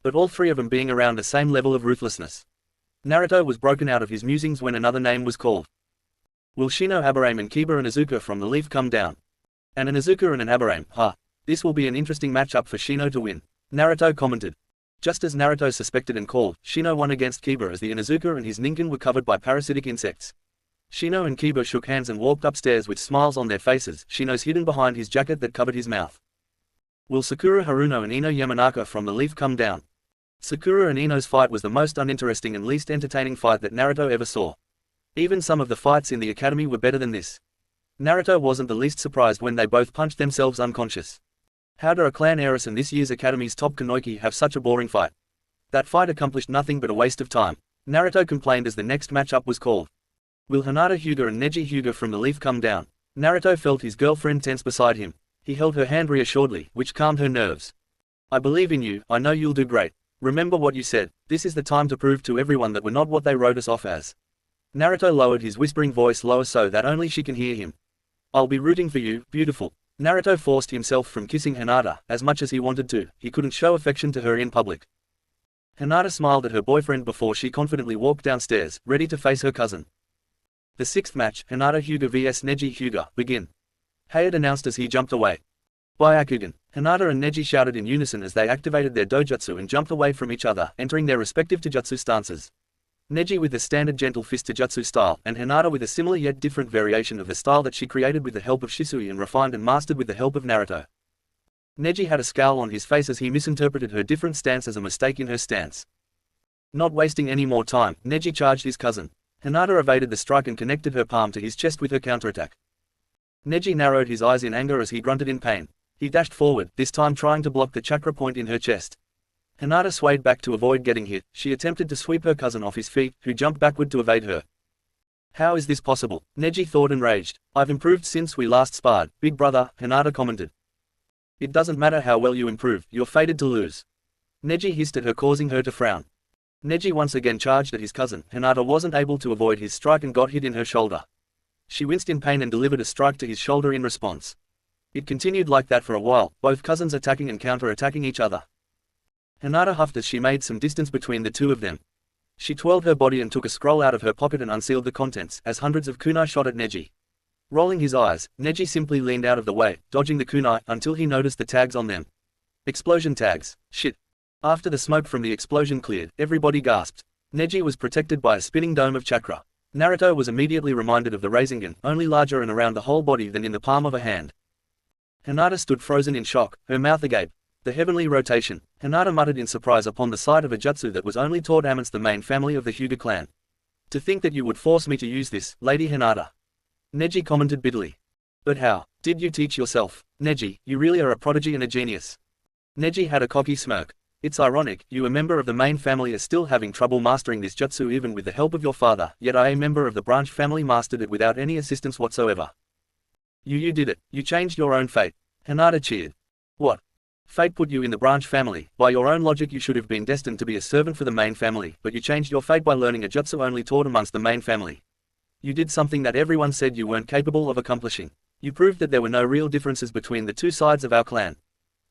But all 3 of them being around the same level of ruthlessness. Naruto was broken out of his musings when another name was called. Will Shino, Aburame and Kiba and Izuka from the Leaf come down? And an Izuka and an Aburame, huh? This will be an interesting matchup for Shino to win, Naruto commented. Just as Naruto suspected and called, Shino won against Kiba as the Inuzuka and his Ninken were covered by parasitic insects. Shino and Kiba shook hands and walked upstairs with smiles on their faces, Shino's hidden behind his jacket that covered his mouth. Will Sakura Haruno and Ino Yamanaka from the Leaf come down? Sakura and Ino's fight was the most uninteresting and least entertaining fight that Naruto ever saw. Even some of the fights in the academy were better than this. Naruto wasn't the least surprised when they both punched themselves unconscious. How do a clan heiress and this year's academy's top Kanoiki have such a boring fight? That fight accomplished nothing but a waste of time, Naruto complained as the next matchup was called. Will Hinata Hyuga and Neji Hyuga from the Leaf come down? Naruto felt his girlfriend tense beside him. He held her hand reassuredly, which calmed her nerves. I believe in you, I know you'll do great. Remember what you said, this is the time to prove to everyone that we're not what they wrote us off as. Naruto lowered his whispering voice lower so that only she can hear him. I'll be rooting for you, beautiful. Naruto forced himself from kissing Hinata, as much as he wanted to, he couldn't show affection to her in public. Hinata smiled at her boyfriend before she confidently walked downstairs, ready to face her cousin. The 6th match, Hinata Hyuga vs Neji Hyuga, begin. Hayate announced as he jumped away. Byakugan. Hinata and Neji shouted in unison as they activated their dojutsu and jumped away from each other, entering their respective taijutsu stances. Neji with the standard gentle fist taijutsu style, and Hinata with a similar yet different variation of the style that she created with the help of Shisui and refined and mastered with the help of Naruto. Neji had a scowl on his face as he misinterpreted her different stance as a mistake in her stance. Not wasting any more time, Neji charged his cousin. Hinata evaded the strike and connected her palm to his chest with her counterattack. Neji narrowed his eyes in anger as he grunted in pain. He dashed forward, this time trying to block the chakra point in her chest. Hinata swayed back to avoid getting hit. She attempted to sweep her cousin off his feet, who jumped backward to evade her. How is this possible? Neji thought enraged. I've improved since we last sparred, big brother, Hinata commented. It doesn't matter how well you improve, you're fated to lose. Neji hissed at her, causing her to frown. Neji once again charged at his cousin. Hinata wasn't able to avoid his strike and got hit in her shoulder. She winced in pain and delivered a strike to his shoulder in response. It continued like that for a while, both cousins attacking and counter-attacking each other. Hinata huffed as she made some distance between the two of them. She twirled her body and took a scroll out of her pocket and unsealed the contents, as hundreds of kunai shot at Neji. Rolling his eyes, Neji simply leaned out of the way, dodging the kunai, until he noticed the tags on them. Explosion tags. Shit. After the smoke from the explosion cleared, everybody gasped. Neji was protected by a spinning dome of chakra. Naruto was immediately reminded of the Rasengan, only larger and around the whole body than in the palm of a hand. Hinata stood frozen in shock, her mouth agape. The heavenly rotation. Hinata muttered in surprise upon the sight of a jutsu that was only taught amongst the main family of the Hyuga clan. To think that you would force me to use this, Lady Hinata. Neji commented bitterly. But how did you teach yourself? Neji, you really are a prodigy and a genius. Neji had a cocky smirk. It's ironic, you a member of the main family are still having trouble mastering this jutsu even with the help of your father, yet I a member of the branch family mastered it without any assistance whatsoever. You did it, you changed your own fate. Hinata cheered. What? Fate put you in the branch family. By your own logic you should have been destined to be a servant for the main family, but you changed your fate by learning a jutsu only taught amongst the main family. You did something that everyone said you weren't capable of accomplishing. You proved that there were no real differences between the two sides of our clan.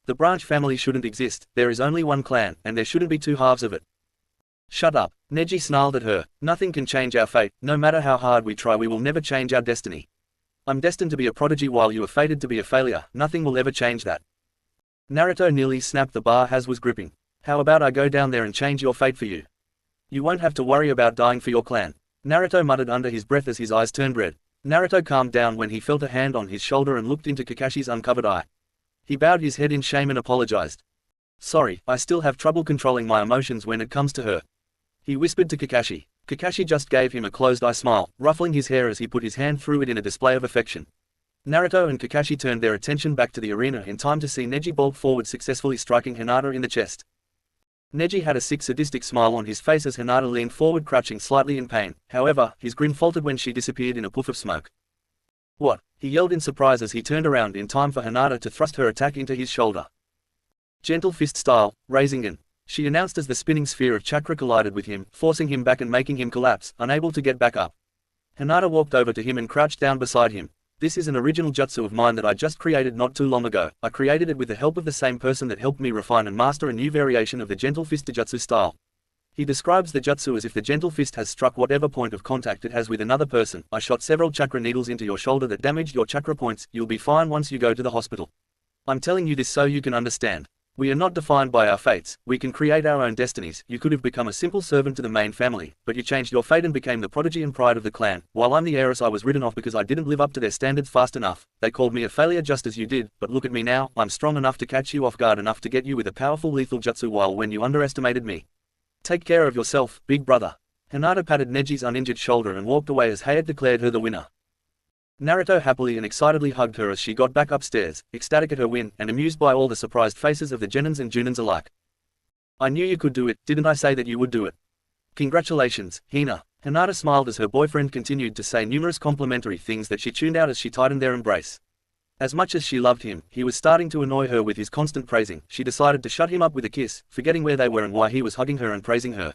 The branch family shouldn't exist, there is only one clan, and there shouldn't be two halves of it. Shut up. Neji snarled at her. Nothing can change our fate, no matter how hard we try we will never change our destiny. I'm destined to be a prodigy while you are fated to be a failure, nothing will ever change that. Naruto nearly snapped the bar Has was gripping. How about I go down there and change your fate for you? You won't have to worry about dying for your clan. Naruto muttered under his breath as his eyes turned red. Naruto calmed down when he felt a hand on his shoulder and looked into Kakashi's uncovered eye. He bowed his head in shame and apologized. Sorry, I still have trouble controlling my emotions when it comes to her. He whispered to Kakashi. Kakashi just gave him a closed-eye smile, ruffling his hair as he put his hand through it in a display of affection. Naruto and Kakashi turned their attention back to the arena in time to see Neji bolt forward successfully striking Hinata in the chest. Neji had a sick sadistic smile on his face as Hinata leaned forward crouching slightly in pain, however, his grin faltered when she disappeared in a puff of smoke. What? He yelled in surprise as he turned around in time for Hinata to thrust her attack into his shoulder. Gentle fist style, Rasengan, she announced as the spinning sphere of chakra collided with him, forcing him back and making him collapse, unable to get back up. Hinata walked over to him and crouched down beside him. This is an original jutsu of mine that I just created not too long ago. I created it with the help of the same person that helped me refine and master a new variation of the gentle fist jutsu style. He describes the jutsu as if the gentle fist has struck whatever point of contact it has with another person. I shot several chakra needles into your shoulder that damaged your chakra points. You'll be fine once you go to the hospital. I'm telling you this so you can understand. We are not defined by our fates, we can create our own destinies. You could have become a simple servant to the main family, but you changed your fate and became the prodigy and pride of the clan. While I'm the heiress I was written off because I didn't live up to their standards fast enough. They called me a failure just as you did, but look at me now, I'm strong enough to catch you off guard enough to get you with a powerful lethal jutsu while when you underestimated me. Take care of yourself, big brother. Hinata patted Neji's uninjured shoulder and walked away as Hayate declared her the winner. Naruto happily and excitedly hugged her as she got back upstairs, ecstatic at her win, and amused by all the surprised faces of the Genins and Junins alike. I knew you could do it, didn't I say that you would do it? Congratulations, Hina. Hinata smiled as her boyfriend continued to say numerous complimentary things that she tuned out as she tightened their embrace. As much as she loved him, he was starting to annoy her with his constant praising. She decided to shut him up with a kiss, forgetting where they were and why he was hugging her and praising her.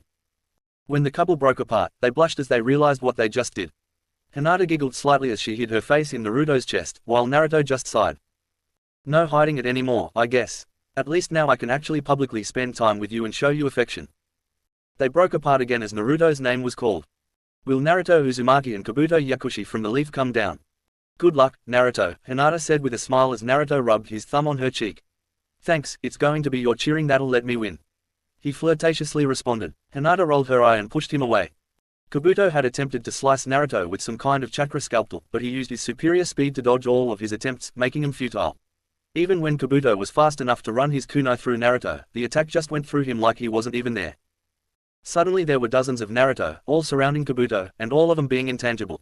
When the couple broke apart, they blushed as they realized what they just did. Hinata giggled slightly as she hid her face in Naruto's chest, while Naruto just sighed. No hiding it anymore, I guess. At least now I can actually publicly spend time with you and show you affection. They broke apart again as Naruto's name was called. Will Naruto Uzumaki and Kabuto Yakushi from the leaf come down? Good luck, Naruto, Hinata said with a smile as Naruto rubbed his thumb on her cheek. Thanks, it's going to be your cheering that'll let me win. He flirtatiously responded. Hinata rolled her eye and pushed him away. Kabuto had attempted to slice Naruto with some kind of chakra scalpel, but he used his superior speed to dodge all of his attempts, making them futile. Even when Kabuto was fast enough to run his kunai through Naruto, the attack just went through him like he wasn't even there. Suddenly there were dozens of Naruto, all surrounding Kabuto, and all of them being intangible.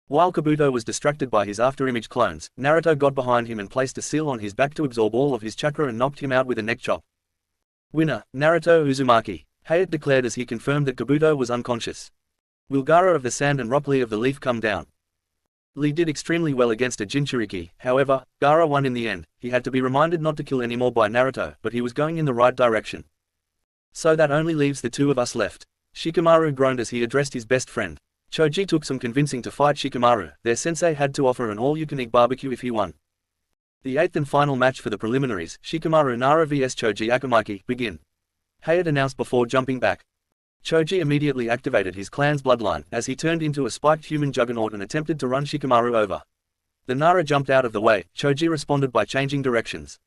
While Kabuto was distracted by his afterimage clones, Naruto got behind him and placed a seal on his back to absorb all of his chakra and knocked him out with a neck chop. Winner, Naruto Uzumaki. Hayate declared as he confirmed that Kabuto was unconscious. Will Gaara of the Sand and Rock Lee of the Leaf come down? Lee did extremely well against a Jinchuriki, however, Gaara won in the end. He had to be reminded not to kill anymore by Naruto, but he was going in the right direction. So that only leaves the two of us left. Shikamaru groaned as he addressed his best friend. Choji took some convincing to fight Shikamaru. Their sensei had to offer an all-you-can-eat barbecue if he won. The eighth and final match for the preliminaries, Shikamaru Nara vs Choji Akamaki, begin. Hayate announced before jumping back. Choji immediately activated his clan's bloodline, as he turned into a spiked human juggernaut and attempted to run Shikamaru over. The Nara jumped out of the way. Choji responded by changing directions.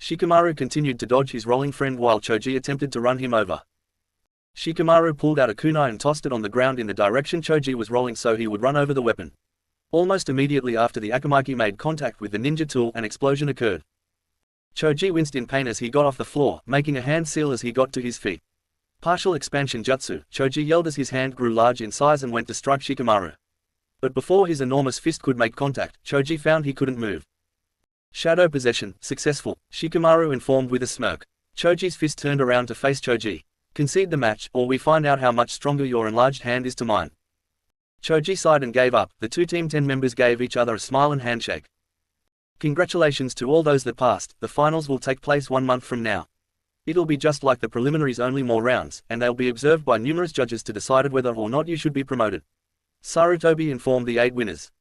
Shikamaru continued to dodge his rolling friend while Choji attempted to run him over. Shikamaru pulled out a kunai and tossed it on the ground in the direction Choji was rolling so he would run over the weapon. Almost immediately after the Akamaki made contact with the ninja tool, an explosion occurred. Choji winced in pain as he got off the floor, making a hand seal as he got to his feet. Partial expansion jutsu, Choji yelled as his hand grew large in size and went to strike Shikamaru. But before his enormous fist could make contact, Choji found he couldn't move. Shadow possession, successful, Shikamaru informed with a smirk. Choji's fist turned around to face Choji. Concede the match, or we find out how much stronger your enlarged hand is to mine. Choji sighed and gave up. The two Team 10 members gave each other a smile and handshake. Congratulations to all those that passed. The finals will take place 1 month from now. It'll be just like the preliminaries, only more rounds, and they'll be observed by numerous judges to decide whether or not you should be promoted. Sarutobi informed the 8 winners.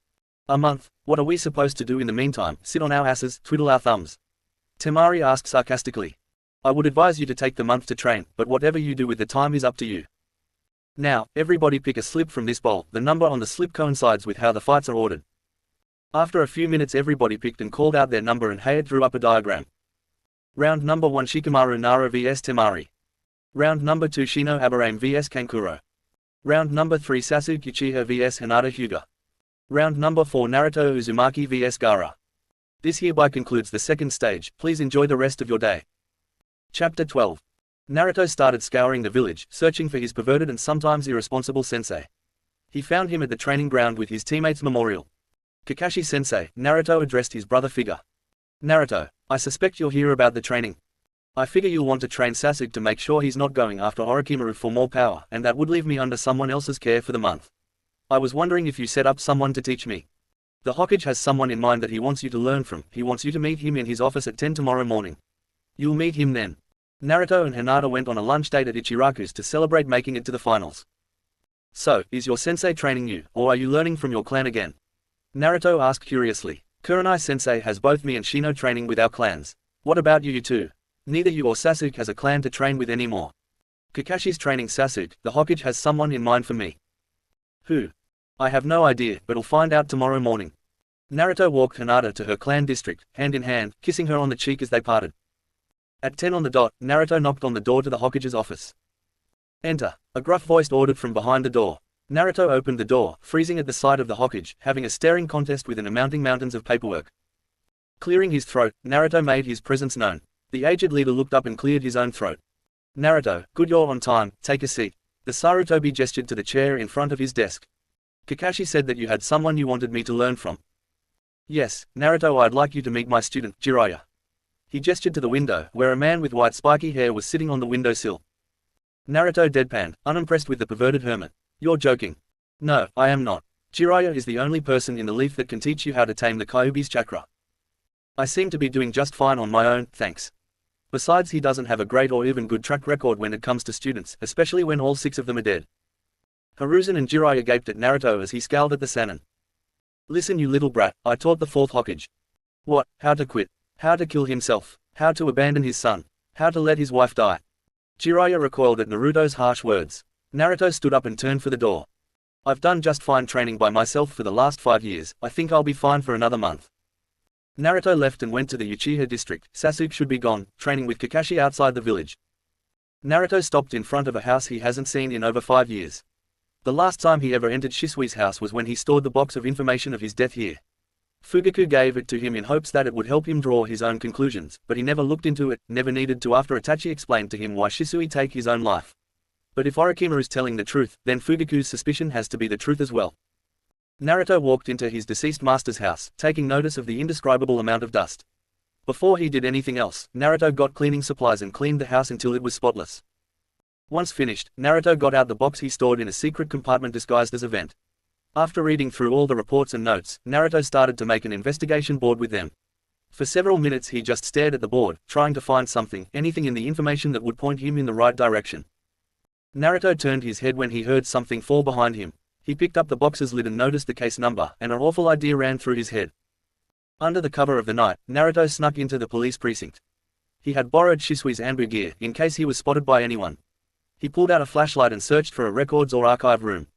A month? What are we supposed to do in the meantime? Sit on our asses, twiddle our thumbs? Temari asked sarcastically. I would advise you to take the month to train, but whatever you do with the time is up to you. Now, everybody pick a slip from this bowl. The number on the slip coincides with how the fights are ordered. After a few minutes everybody picked and called out their number and Hayate drew up a diagram. Round number 1 Shikamaru Nara vs Temari. Round number 2 Shino Aburame vs Kankuro. Round number 3 Sasuke Uchiha vs Hinata Hyuga. Round number 4 Naruto Uzumaki vs Gaara. This hereby concludes the second stage. Please enjoy the rest of your day. Chapter 12. Naruto started scouring the village, searching for his perverted and sometimes irresponsible sensei. He found him at the training ground with his teammates' memorial. Kakashi-sensei, Naruto addressed his brother figure. Naruto, I suspect you'll hear about the training. I figure you'll want to train Sasuke to make sure he's not going after Orochimaru for more power, and that would leave me under someone else's care for the month. I was wondering if you set up someone to teach me. The Hokage has someone in mind that he wants you to learn from. He wants you to meet him in his office at 10 tomorrow morning. You'll meet him then. Naruto and Hinata went on a lunch date at Ichiraku's to celebrate making it to the finals. So, is your sensei training you, or are you learning from your clan again? Naruto asked curiously. Kurenai-sensei has both me and Shino training with our clans. What about you two? Neither you or Sasuke has a clan to train with anymore. Kakashi's training Sasuke. The Hokage has someone in mind for me. Who? I have no idea, but'll find out tomorrow morning. Naruto walked Hinata to her clan district, hand in hand, kissing her on the cheek as they parted. At 10 on the dot, Naruto knocked on the door to the Hokage's office. Enter, a gruff voice ordered from behind the door. Naruto opened the door, freezing at the sight of the Hokage, having a staring contest with an mounting mountains of paperwork. Clearing his throat, Naruto made his presence known. The aged leader looked up and cleared his own throat. Naruto, good, you're on time, take a seat. The Sarutobi gestured to the chair in front of his desk. Kakashi said that you had someone you wanted me to learn from. Yes, Naruto, I'd like you to meet my student, Jiraiya. He gestured to the window, where a man with white spiky hair was sitting on the windowsill. Naruto deadpanned, unimpressed with the perverted hermit. You're joking. No, I am not. Jiraiya is the only person in the leaf that can teach you how to tame the Kyuubi's chakra. I seem to be doing just fine on my own, thanks. Besides, he doesn't have a great or even good track record when it comes to students, especially when all 6 of them are dead. Hiruzen and Jiraiya gaped at Naruto as he scowled at the Sannin. Listen, you little brat, I taught the 4th Hokage. What, how to quit, how to kill himself, how to abandon his son, how to let his wife die. Jiraiya recoiled at Naruto's harsh words. Naruto stood up and turned for the door. I've done just fine training by myself for the last 5 years, I think I'll be fine for another month. Naruto left and went to the Uchiha district. Sasuke should be gone, training with Kakashi outside the village. Naruto stopped in front of a house he hasn't seen in over 5 years. The last time he ever entered Shisui's house was when he stored the box of information of his death here. Fugaku gave it to him in hopes that it would help him draw his own conclusions, but he never looked into it, never needed to after Itachi explained to him why Shisui take his own life. But if Orikima is telling the truth, then Fugaku's suspicion has to be the truth as well. Naruto walked into his deceased master's house, taking notice of the indescribable amount of dust. Before he did anything else, Naruto got cleaning supplies and cleaned the house until it was spotless. Once finished, Naruto got out the box he stored in a secret compartment disguised as a vent. After reading through all the reports and notes, Naruto started to make an investigation board with them. For several minutes he just stared at the board, trying to find something, anything in the information that would point him in the right direction. Naruto turned his head when he heard something fall behind him. He picked up the box's lid and noticed the case number, and an awful idea ran through his head. Under the cover of the night, Naruto snuck into the police precinct. He had borrowed Shisui's Anbu gear, in case he was spotted by anyone. He pulled out a flashlight and searched for a records or archive room.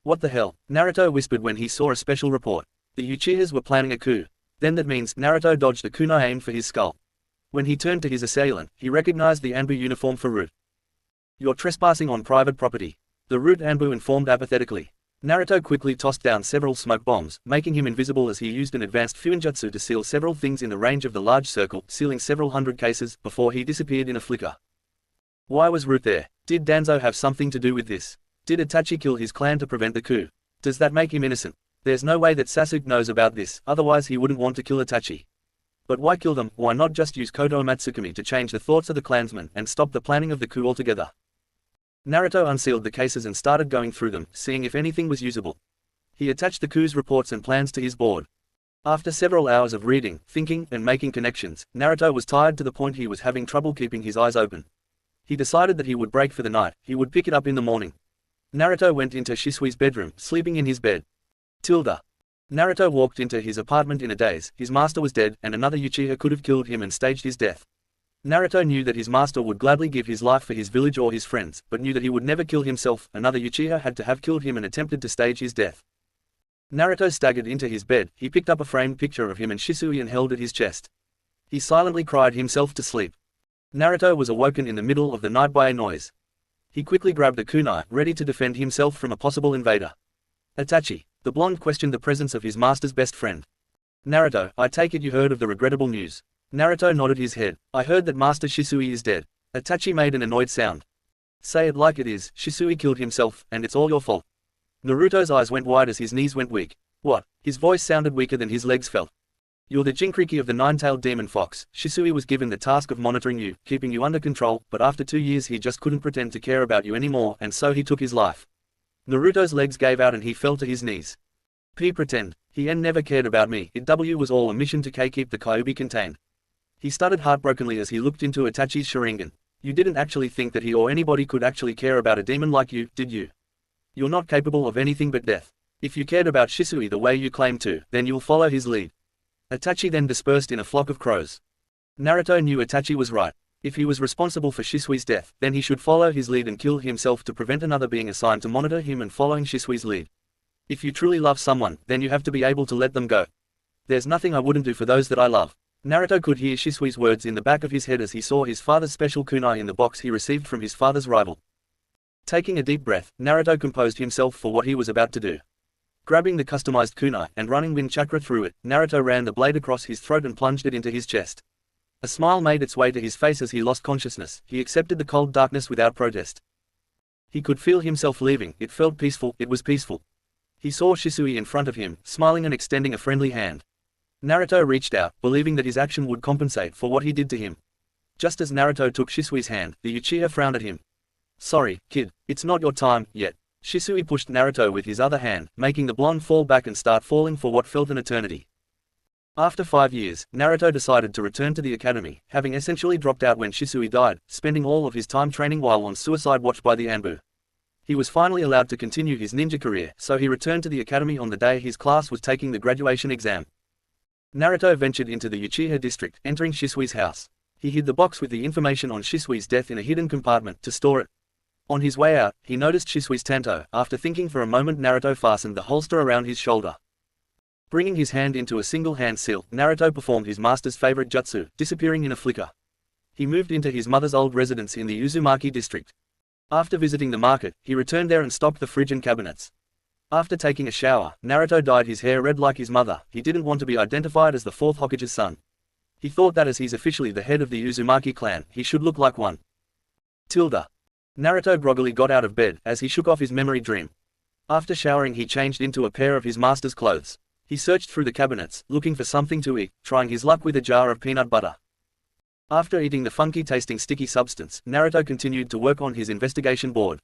What the hell? Naruto whispered when he saw a special report. The Uchihas were planning a coup. Then that means Naruto dodged a kunai aimed for his skull. When he turned to his assailant, he recognized the Anbu uniform for Root. "You're trespassing on private property," the Root Anbu informed apathetically. Naruto quickly tossed down several smoke bombs, making him invisible as he used an advanced fuinjutsu to seal several things in the range of the large circle, sealing several hundred cases, before he disappeared in a flicker. Why was Root there? Did Danzo have something to do with this? Did Itachi kill his clan to prevent the coup? Does that make him innocent? There's no way that Sasuke knows about this, otherwise he wouldn't want to kill Itachi. But why kill them? Why not just use Koto Matsukami to change the thoughts of the clansmen and stop the planning of the coup altogether? Naruto unsealed the cases and started going through them, seeing if anything was usable. He attached the coup's reports and plans to his board. After several hours of reading, thinking, and making connections, Naruto was tired to the point he was having trouble keeping his eyes open. He decided that he would break for the night. He would pick it up in the morning. Naruto went into Shisui's bedroom, sleeping in his bed. Naruto walked into his apartment in a daze. His master was dead, and another Uchiha could have killed him and staged his death. Naruto knew that his master would gladly give his life for his village or his friends, but knew that he would never kill himself. Another Uchiha had to have killed him and attempted to stage his death. Naruto staggered into his bed. He picked up a framed picture of him and Shisui and held at his chest. He silently cried himself to sleep. Naruto was awoken in the middle of the night by a noise. He quickly grabbed a kunai, ready to defend himself from a possible invader. Itachi. The blonde questioned the presence of his master's best friend. Naruto, I take it you heard of the regrettable news. Naruto nodded his head. I heard that Master Shisui is dead. Itachi made an annoyed sound. Say it like it is, Shisui killed himself, and it's all your fault. Naruto's eyes went wide as his knees went weak. What? His voice sounded weaker than his legs felt. You're the Jinkriki of the nine-tailed demon fox. Shisui was given the task of monitoring you, keeping you under control, but after 2 years he just couldn't pretend to care about you anymore, and so he took his life. Naruto's legs gave out and he fell to his knees. Pretend. He never cared about me. It was all a mission to keep the Kyuubi contained. He stuttered heartbrokenly as he looked into Itachi's Sharingan. You didn't actually think that he or anybody could actually care about a demon like you, did you? You're not capable of anything but death. If you cared about Shisui the way you claim to, then you'll follow his lead. Itachi then dispersed in a flock of crows. Naruto knew Itachi was right. If he was responsible for Shisui's death, then he should follow his lead and kill himself to prevent another being assigned to monitor him and following Shisui's lead. If you truly love someone, then you have to be able to let them go. There's nothing I wouldn't do for those that I love. Naruto could hear Shisui's words in the back of his head as he saw his father's special kunai in the box he received from his father's rival. Taking a deep breath, Naruto composed himself for what he was about to do. Grabbing the customized kunai and running wind chakra through it, Naruto ran the blade across his throat and plunged it into his chest. A smile made its way to his face as he lost consciousness. He accepted the cold darkness without protest. He could feel himself leaving. It felt peaceful. It was peaceful. He saw Shisui in front of him, smiling and extending a friendly hand. Naruto reached out, believing that his action would compensate for what he did to him. Just as Naruto took Shisui's hand, the Uchiha frowned at him. Sorry, kid, it's not your time, yet. Shisui pushed Naruto with his other hand, making the blonde fall back and start falling for what felt an eternity. After 5 years, Naruto decided to return to the academy, having essentially dropped out when Shisui died, spending all of his time training while on suicide watch by the Anbu. He was finally allowed to continue his ninja career, so he returned to the academy on the day his class was taking the graduation exam. Naruto ventured into the Uchiha district, entering Shisui's house. He hid the box with the information on Shisui's death in a hidden compartment to store it. On his way out, he noticed Shisui's tanto. After thinking for a moment, Naruto fastened the holster around his shoulder. Bringing his hand into a single hand seal, Naruto performed his master's favorite jutsu, disappearing in a flicker. He moved into his mother's old residence in the Uzumaki district. After visiting the market, he returned there and stocked the fridge and cabinets. After taking a shower, Naruto dyed his hair red like his mother. He didn't want to be identified as the fourth Hokage's son. He thought that as he's officially the head of the Uzumaki clan, he should look like one. Naruto groggily got out of bed as he shook off his memory dream. After showering, he changed into a pair of his master's clothes. He searched through the cabinets, looking for something to eat, trying his luck with a jar of peanut butter. After eating the funky-tasting sticky substance, Naruto continued to work on his investigation board.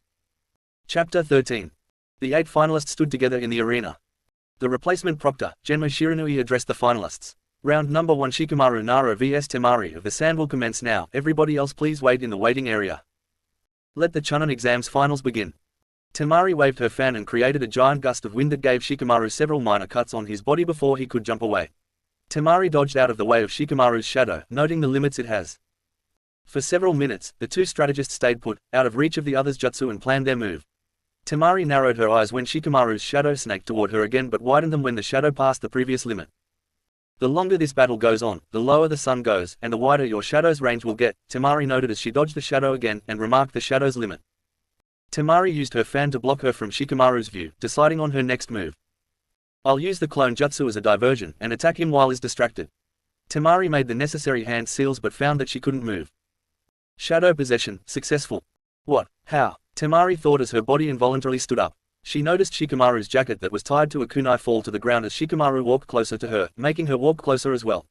Chapter 13. The 8 finalists stood together in the arena. The replacement proctor, Genma Shiranui, addressed the finalists. Round number 1, Shikamaru Nara vs Temari of the Sand will commence now. Everybody else please wait in the waiting area. Let the Chunin exams finals begin. Temari waved her fan and created a giant gust of wind that gave Shikamaru several minor cuts on his body before he could jump away. Temari dodged out of the way of Shikamaru's shadow, noting the limits it has. For several minutes, the two strategists stayed put, out of reach of the other's jutsu, and planned their move. Temari narrowed her eyes when Shikamaru's shadow snaked toward her again, but widened them when the shadow passed the previous limit. The longer this battle goes on, the lower the sun goes, and the wider your shadow's range will get, Temari noted as she dodged the shadow again and remarked the shadow's limit. Temari used her fan to block her from Shikamaru's view, deciding on her next move. I'll use the clone jutsu as a diversion and attack him while he's distracted. Temari made the necessary hand seals but found that she couldn't move. Shadow possession, successful. What? How? Temari thought as her body involuntarily stood up. She noticed Shikamaru's jacket that was tied to a kunai fall to the ground as Shikamaru walked closer to her, making her walk closer as well.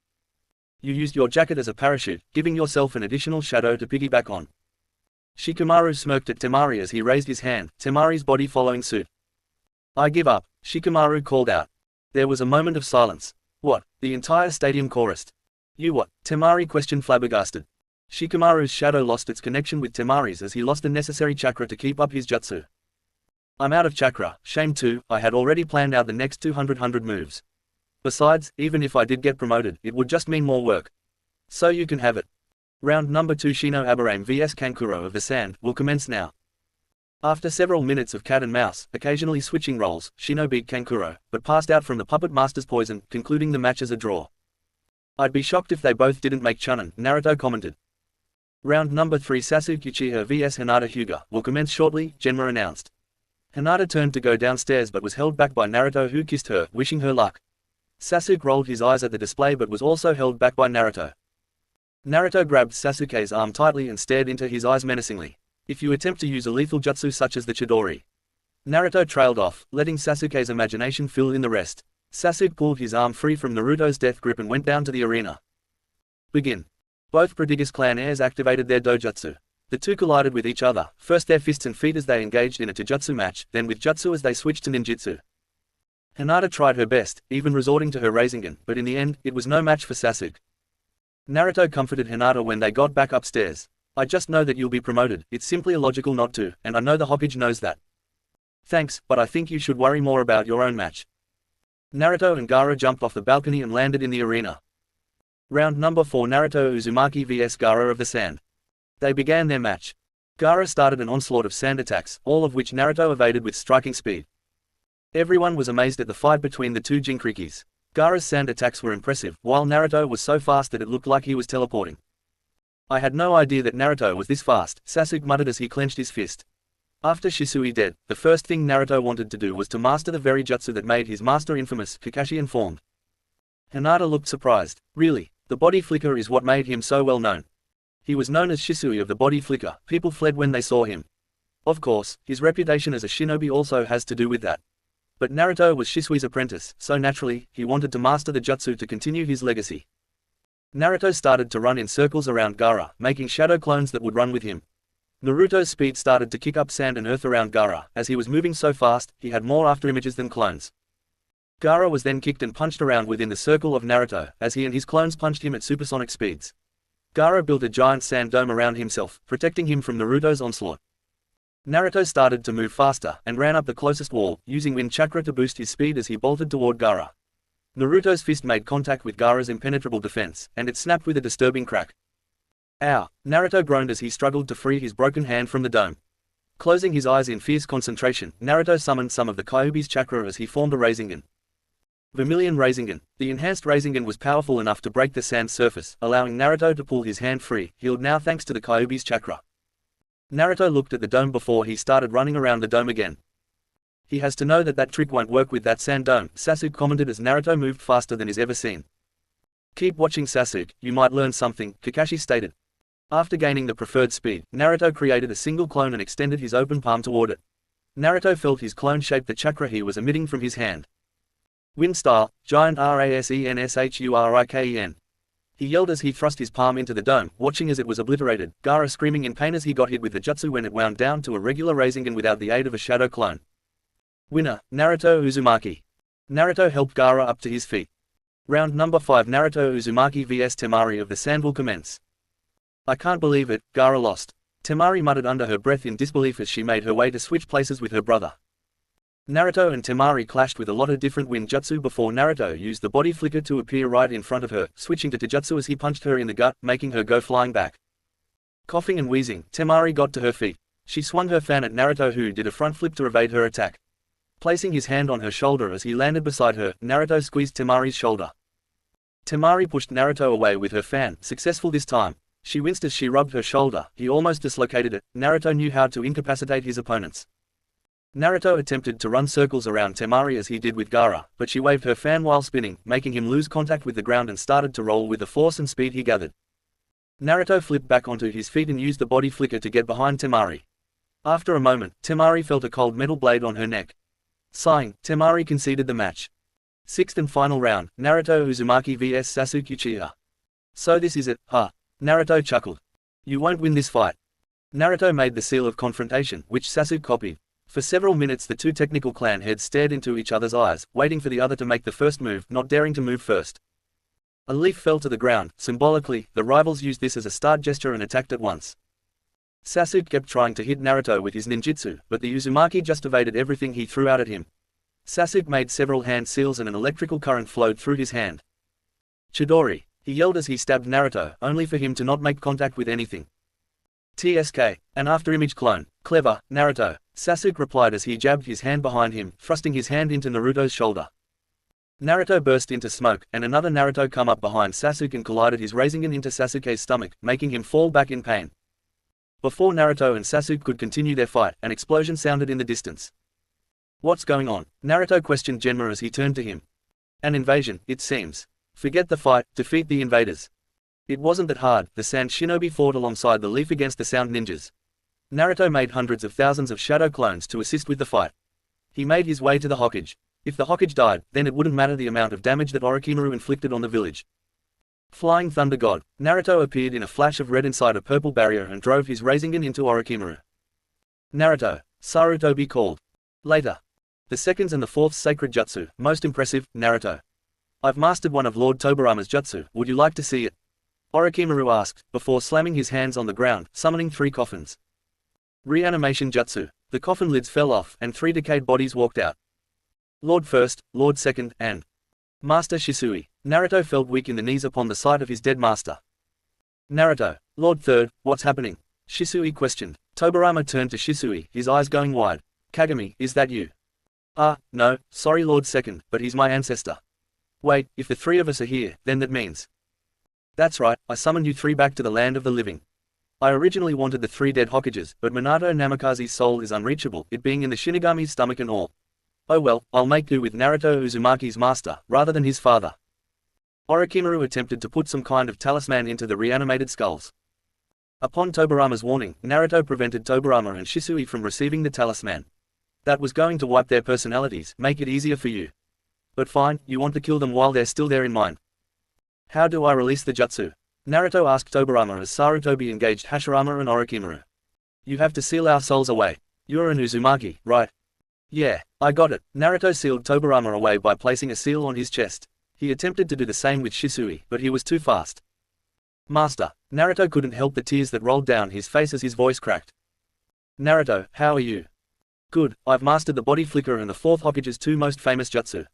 You used your jacket as a parachute, giving yourself an additional shadow to piggyback on. Shikamaru smirked at Temari as he raised his hand, Temari's body following suit. I give up, Shikamaru called out. There was a moment of silence. What? The entire stadium chorused. You what? Temari questioned, flabbergasted. Shikamaru's shadow lost its connection with Temari's as he lost the necessary chakra to keep up his jutsu. I'm out of chakra, shame too. I had already planned out the next 200 moves. Besides, even if I did get promoted, it would just mean more work. So you can have it. Round number 2, Shino Aburame vs Kankuro of the Sand, will commence now. After several minutes of cat and mouse, occasionally switching roles, Shino beat Kankuro, but passed out from the puppet master's poison, concluding the match as a draw. I'd be shocked if they both didn't make Chunin, Naruto commented. Round number 3, Sasuke Uchiha vs Hinata Hyuga, will commence shortly, Genma announced. Hinata turned to go downstairs but was held back by Naruto, who kissed her, wishing her luck. Sasuke rolled his eyes at the display but was also held back by Naruto. Naruto grabbed Sasuke's arm tightly and stared into his eyes menacingly. If you attempt to use a lethal jutsu such as the Chidori. Naruto trailed off, letting Sasuke's imagination fill in the rest. Sasuke pulled his arm free from Naruto's death grip and went down to the arena. Begin. Both Prodigious clan heirs activated their dojutsu. The two collided with each other, first their fists and feet as they engaged in a taijutsu match, then with jutsu as they switched to ninjutsu. Hinata tried her best, even resorting to her Rasengan, but in the end, it was no match for Sasuke. Naruto comforted Hinata when they got back upstairs. I just know that you'll be promoted, it's simply illogical not to, and I know the Hokage knows that. Thanks, but I think you should worry more about your own match. Naruto and Gaara jumped off the balcony and landed in the arena. Round number 4, Naruto Uzumaki vs Gaara of the Sand. They began their match. Gaara started an onslaught of sand attacks, all of which Naruto evaded with striking speed. Everyone was amazed at the fight between the two Jinchurikis. Gaara's sand attacks were impressive, while Naruto was so fast that it looked like he was teleporting. I had no idea that Naruto was this fast, Sasuke muttered as he clenched his fist. After Shisui dead, the first thing Naruto wanted to do was to master the very jutsu that made his master infamous, Kakashi informed. Hinata looked surprised. Really? The body flicker is what made him so well known. He was known as Shisui of the body flicker, people fled when they saw him. Of course, his reputation as a shinobi also has to do with that. But Naruto was Shisui's apprentice, so naturally, he wanted to master the jutsu to continue his legacy. Naruto started to run in circles around Gaara, making shadow clones that would run with him. Naruto's speed started to kick up sand and earth around Gaara. As he was moving so fast, he had more afterimages than clones. Gaara was then kicked and punched around within the circle of Naruto, as he and his clones punched him at supersonic speeds. Gaara built a giant sand dome around himself, protecting him from Naruto's onslaught. Naruto started to move faster, and ran up the closest wall, using wind chakra to boost his speed as he bolted toward Gaara. Naruto's fist made contact with Gaara's impenetrable defense, and it snapped with a disturbing crack. Ow! Naruto groaned as he struggled to free his broken hand from the dome. Closing his eyes in fierce concentration, Naruto summoned some of the Kyuubi's chakra as he formed a Rasengan. Vermilion Rasengan. The enhanced Rasengan was powerful enough to break the sand surface, allowing Naruto to pull his hand free, healed now thanks to the Kyuubi's chakra. Naruto looked at the dome before he started running around the dome again. He has to know that that trick won't work with that sand dome, Sasuke commented as Naruto moved faster than he's ever seen. Keep watching Sasuke, you might learn something, Kakashi stated. After gaining the preferred speed, Naruto created a single clone and extended his open palm toward it. Naruto felt his clone shape the chakra he was emitting from his hand. Wind style, giant Rasenshuриken. He yelled as he thrust his palm into the dome, watching as it was obliterated, Gaara screaming in pain as he got hit with the jutsu when it wound down to a regular Rasengan without the aid of a shadow clone. Winner, Naruto Uzumaki. Naruto helped Gaara up to his feet. Round number 5 Naruto Uzumaki vs Temari of the Sand will commence. I can't believe it, Gaara lost. Temari muttered under her breath in disbelief as she made her way to switch places with her brother. Naruto and Temari clashed with a lot of different wind jutsu before Naruto used the body flicker to appear right in front of her, switching to taijutsu as he punched her in the gut, making her go flying back. Coughing and wheezing, Temari got to her feet. She swung her fan at Naruto who did a front flip to evade her attack. Placing his hand on her shoulder as he landed beside her, Naruto squeezed Temari's shoulder. Temari pushed Naruto away with her fan, successful this time. She winced as she rubbed her shoulder, he almost dislocated it. Naruto knew how to incapacitate his opponents. Naruto attempted to run circles around Temari as he did with Gaara, but she waved her fan while spinning, making him lose contact with the ground and started to roll with the force and speed he gathered. Naruto flipped back onto his feet and used the body flicker to get behind Temari. After a moment, Temari felt a cold metal blade on her neck. Sighing, Temari conceded the match. Sixth and final round, Naruto Uzumaki vs Sasuke Uchiha. So this is it, huh? Naruto chuckled. You won't win this fight. Naruto made the seal of confrontation, which Sasuke copied. For several minutes the two technical clan heads stared into each other's eyes, waiting for the other to make the first move, not daring to move first. A leaf fell to the ground. Symbolically, the rivals used this as a start gesture and attacked at once. Sasuke kept trying to hit Naruto with his ninjutsu, but the Uzumaki just evaded everything he threw out at him. Sasuke made several hand seals and an electrical current flowed through his hand. Chidori, he yelled as he stabbed Naruto, only for him to not make contact with anything. TSK, an after-image clone. Clever, Naruto, Sasuke replied as he jabbed his hand behind him, thrusting his hand into Naruto's shoulder. Naruto burst into smoke, and another Naruto come up behind Sasuke and collided his Rasengan into Sasuke's stomach, making him fall back in pain. Before Naruto and Sasuke could continue their fight, an explosion sounded in the distance. What's going on? Naruto questioned Genma as he turned to him. An invasion, it seems. Forget the fight, defeat the invaders. It wasn't that hard. The Sand Shinobi fought alongside the Leaf against the Sound Ninjas. Naruto made hundreds of thousands of shadow clones to assist with the fight. He made his way to the Hokage. If the Hokage died, then it wouldn't matter the amount of damage that Orochimaru inflicted on the village. Flying Thunder God, Naruto appeared in a flash of red inside a purple barrier and drove his Rasengan into Orochimaru. Naruto, Sarutobi called. Later. The seconds and the fourth sacred jutsu, most impressive, Naruto. I've mastered one of Lord Tobirama's jutsu, would you like to see it? Orochimaru asked, before slamming his hands on the ground, summoning 3 coffins. Reanimation jutsu. The coffin lids fell off, and 3 decayed bodies walked out. Lord First, Lord Second, and Master Shisui. Naruto felt weak in the knees upon the sight of his dead master. Naruto, Lord Third, what's happening? Shisui questioned. Tobirama turned to Shisui, his eyes going wide. Kagami, is that you? No, sorry Lord Second, but he's my ancestor. Wait, if the 3 of us are here, then that means. That's right, I summoned you 3 back to the land of the living. I originally wanted the 3 dead Hokages, but Minato Namikaze's soul is unreachable, it being in the Shinigami's stomach and all. Oh well, I'll make do with Naruto Uzumaki's master, rather than his father. Orochimaru attempted to put some kind of talisman into the reanimated skulls. Upon Tobirama's warning, Naruto prevented Tobirama and Shisui from receiving the talisman. That was going to wipe their personalities, make it easier for you. But fine, you want to kill them while they're still there in mind. How do I release the jutsu? Naruto asked Tobirama as Sarutobi engaged Hashirama and Orochimaru. You have to seal our souls away. You're an Uzumaki, right? Yeah, I got it. Naruto sealed Tobirama away by placing a seal on his chest. He attempted to do the same with Shisui, but he was too fast. Master. Naruto couldn't help the tears that rolled down his face as his voice cracked. Naruto, how are you? Good, I've mastered the body flicker and the 4th Hokage's 2 most famous jutsu.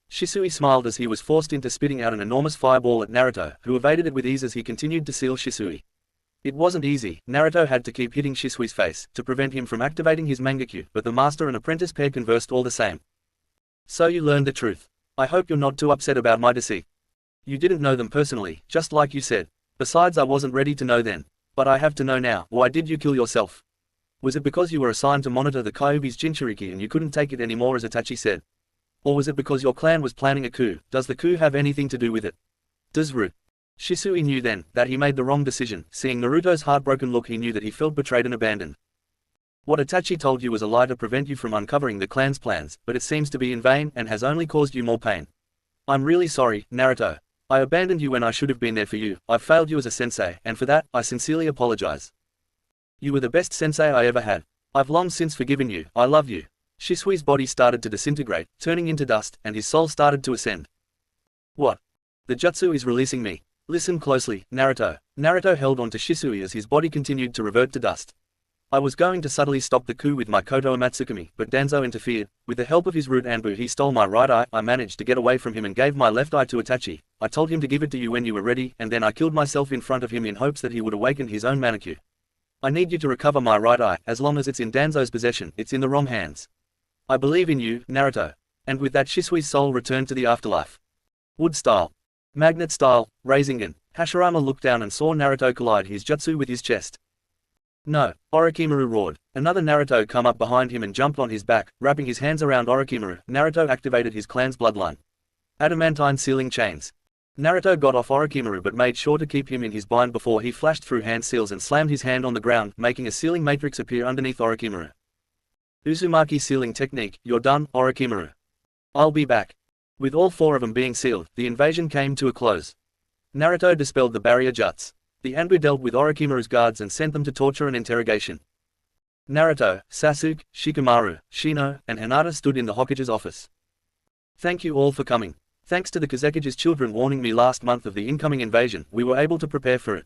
Shisui smiled as he was forced into spitting out an enormous fireball at Naruto, who evaded it with ease as he continued to seal Shisui. It wasn't easy. Naruto had to keep hitting Shisui's face, to prevent him from activating his Mangekyu, but the master and apprentice pair conversed all the same. So you learned the truth. I hope you're not too upset about my deceit. You didn't know them personally, just like you said. Besides, I wasn't ready to know then. But I have to know now, why did you kill yourself? Was it because you were assigned to monitor the Kyuubi's Jinchuriki and you couldn't take it anymore, as Itachi said? Or was it because your clan was planning a coup? Does the coup have anything to do with it? Does Root? Shisui knew then that he made the wrong decision. Seeing Naruto's heartbroken look, he knew that he felt betrayed and abandoned. What Itachi told you was a lie to prevent you from uncovering the clan's plans, but it seems to be in vain and has only caused you more pain. I'm really sorry, Naruto. I abandoned you when I should have been there for you. I've failed you as a sensei, and for that, I sincerely apologize. You were the best sensei I ever had. I've long since forgiven you. I love you. Shisui's body started to disintegrate, turning into dust, and his soul started to ascend. What? The jutsu is releasing me. Listen closely, Naruto. Naruto held on to Shisui as his body continued to revert to dust. I was going to subtly stop the coup with my Koto Amatsukami, but Danzo interfered. With the help of his root Anbu, he stole my right eye. I managed to get away from him and gave my left eye to Itachi. I told him to give it to you when you were ready, and then I killed myself in front of him in hopes that he would awaken his own Manakyu. I need you to recover my right eye. As long as it's in Danzo's possession, it's in the wrong hands. I believe in you, Naruto. And with that, Shisui's soul returned to the afterlife. Wood style. Magnet style, Rasengan. Hashirama looked down and saw Naruto collide his jutsu with his chest. No, Orochimaru roared. Another Naruto come up behind him and jumped on his back, wrapping his hands around Orochimaru. Naruto activated his clan's bloodline. Adamantine sealing chains. Naruto got off Orochimaru but made sure to keep him in his bind before he flashed through hand seals and slammed his hand on the ground, making a sealing matrix appear underneath Orochimaru. Uzumaki sealing technique. You're done, Orochimaru. I'll be back. With all four of them being sealed, the invasion came to a close. Naruto dispelled the barrier juts. The Anbu dealt with Orochimaru's guards and sent them to torture and interrogation. Naruto, Sasuke, Shikamaru, Shino, and Hinata stood in the Hokage's office. Thank you all for coming. Thanks to the Kazekige's children warning me last month of the incoming invasion, we were able to prepare for it.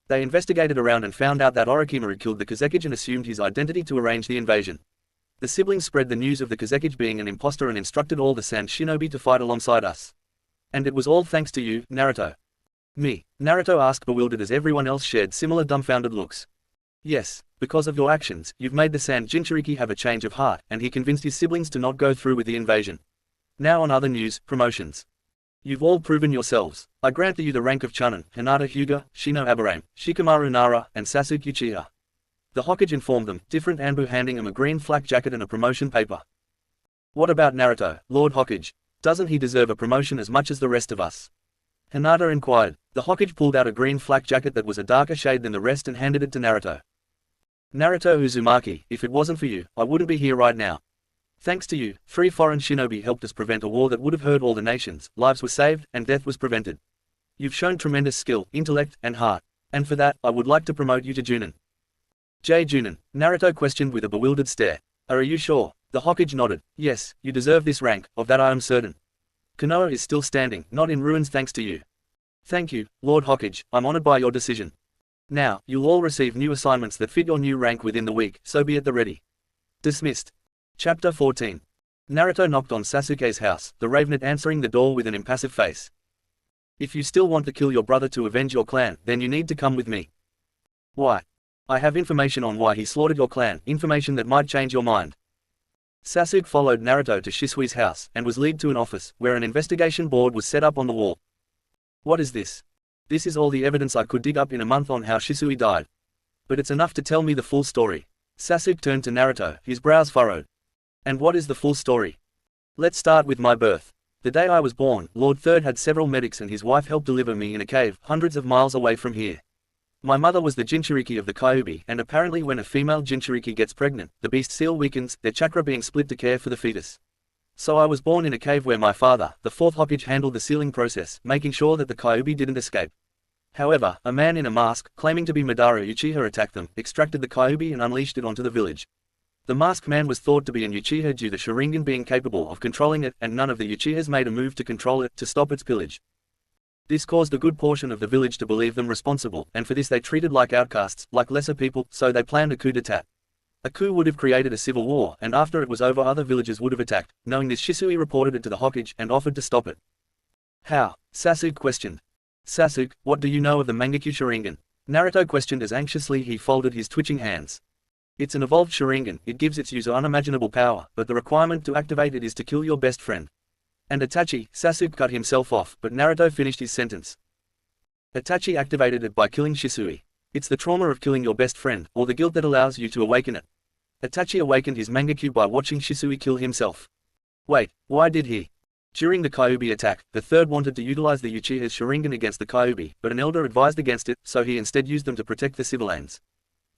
They investigated around and found out that Orochimaru killed the Kazekige and assumed his identity to arrange the invasion. The siblings spread the news of the Kazekige being an impostor and instructed all the Sand Shinobi to fight alongside us. And it was all thanks to you, Naruto. Me? Naruto asked, bewildered as everyone else shared similar dumbfounded looks. Yes, because of your actions, you've made the Sand Jinchuriki have a change of heart, and he convinced his siblings to not go through with the invasion. Now on other news, promotions. You've all proven yourselves. I grant you the rank of Chunin, Hinata Hyuga, Shino Aburame, Shikamaru Nara, and Sasuke Uchiha. The Hokage informed them, different Anbu handing him a green flak jacket and a promotion paper. What about Naruto, Lord Hokage? Doesn't he deserve a promotion as much as the rest of us? Hinata inquired. The Hokage pulled out a green flak jacket that was a darker shade than the rest and handed it to Naruto. Naruto Uzumaki, if it wasn't for you, I wouldn't be here right now. Thanks to you, 3 foreign shinobi helped us prevent a war that would have hurt all the nations, lives were saved, and death was prevented. You've shown tremendous skill, intellect, and heart. And for that, I would like to promote you to Junin. J. Junin, Naruto questioned with a bewildered stare. Are you sure? The Hokage nodded. Yes, you deserve this rank, of that I am certain. Konoha is still standing, not in ruins thanks to you. Thank you, Lord Hokage, I'm honored by your decision. Now, you'll all receive new assignments that fit your new rank within the week, so be at the ready. Dismissed. Chapter 14. Naruto knocked on Sasuke's house, the Ravenet answering the door with an impassive face. If you still want to kill your brother to avenge your clan, then you need to come with me. Why? I have information on why he slaughtered your clan, information that might change your mind. Sasuke followed Naruto to Shisui's house, and was led to an office, where an investigation board was set up on the wall. What is this? This is all the evidence I could dig up in a month on how Shisui died. But it's enough to tell me the full story. Sasuke turned to Naruto, his brows furrowed. And what is the full story? Let's start with my birth. The day I was born, Lord Third had several medics and his wife helped deliver me in a cave, hundreds of miles away from here. My mother was the Jinchuriki of the Kyuubi, and apparently when a female Jinchuriki gets pregnant, the beast seal weakens, their chakra being split to care for the fetus. So I was born in a cave where my father, the 4th Hokage, handled the sealing process, making sure that the Kyuubi didn't escape. However, a man in a mask, claiming to be Madara Uchiha, attacked them, extracted the Kyuubi and unleashed it onto the village. The masked man was thought to be an Uchiha due to the Sharingan being capable of controlling it, and none of the Uchihas made a move to control it, to stop its pillage. This caused a good portion of the village to believe them responsible, and for this they treated like outcasts, like lesser people, so they planned a coup d'etat. A coup would have created a civil war, and after it was over other villages would have attacked. Knowing this, Shisui reported it to the Hokage, and offered to stop it. How? Sasuke questioned. Sasuke, what do you know of the Mangekyo Sharingan? Naruto questioned as anxiously he folded his twitching hands. It's an evolved Sharingan, it gives its user unimaginable power, but the requirement to activate it is to kill your best friend. And Itachi, Sasuke cut himself off, but Naruto finished his sentence. Itachi activated it by killing Shisui. It's the trauma of killing your best friend, or the guilt that allows you to awaken it. Itachi awakened his Mangekyo by watching Shisui kill himself. Wait, why did he? During the Kyuubi attack, the third wanted to utilize the Uchiha's Sharingan against the Kyuubi, but an elder advised against it, so he instead used them to protect the civilians.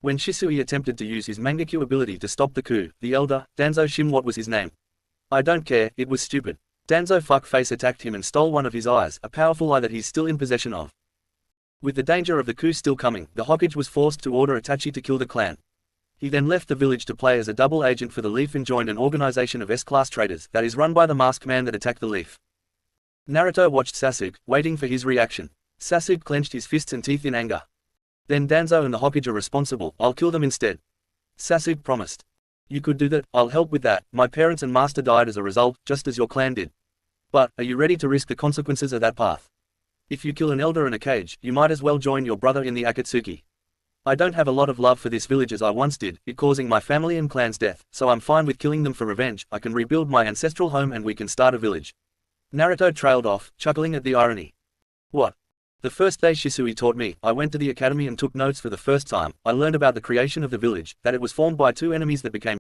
When Shisui attempted to use his Mangekyo ability to stop the coup, the elder, Danzo Shin, what was his name? I don't care, it was stupid. Danzo fuckface attacked him and stole one of his eyes, a powerful eye that he's still in possession of. With the danger of the coup still coming, the Hokage was forced to order Itachi to kill the clan. He then left the village to play as a double agent for the Leaf and joined an organization of S-class traitors that is run by the masked man that attacked the Leaf. Naruto watched Sasuke, waiting for his reaction. Sasuke clenched his fists and teeth in anger. Then Danzo and the Hokage are responsible, I'll kill them instead. Sasuke promised. You could do that, I'll help with that, my parents and master died as a result, just as your clan did. But, are you ready to risk the consequences of that path? If you kill an elder in a cage, you might as well join your brother in the Akatsuki. I don't have a lot of love for this village as I once did, it causing my family and clan's death, so I'm fine with killing them for revenge. I can rebuild my ancestral home and we can start a village. Naruto trailed off, chuckling at the irony. What? The first day Shisui taught me, I went to the academy and took notes for the first time. I learned about the creation of the village, that it was formed by two enemies that became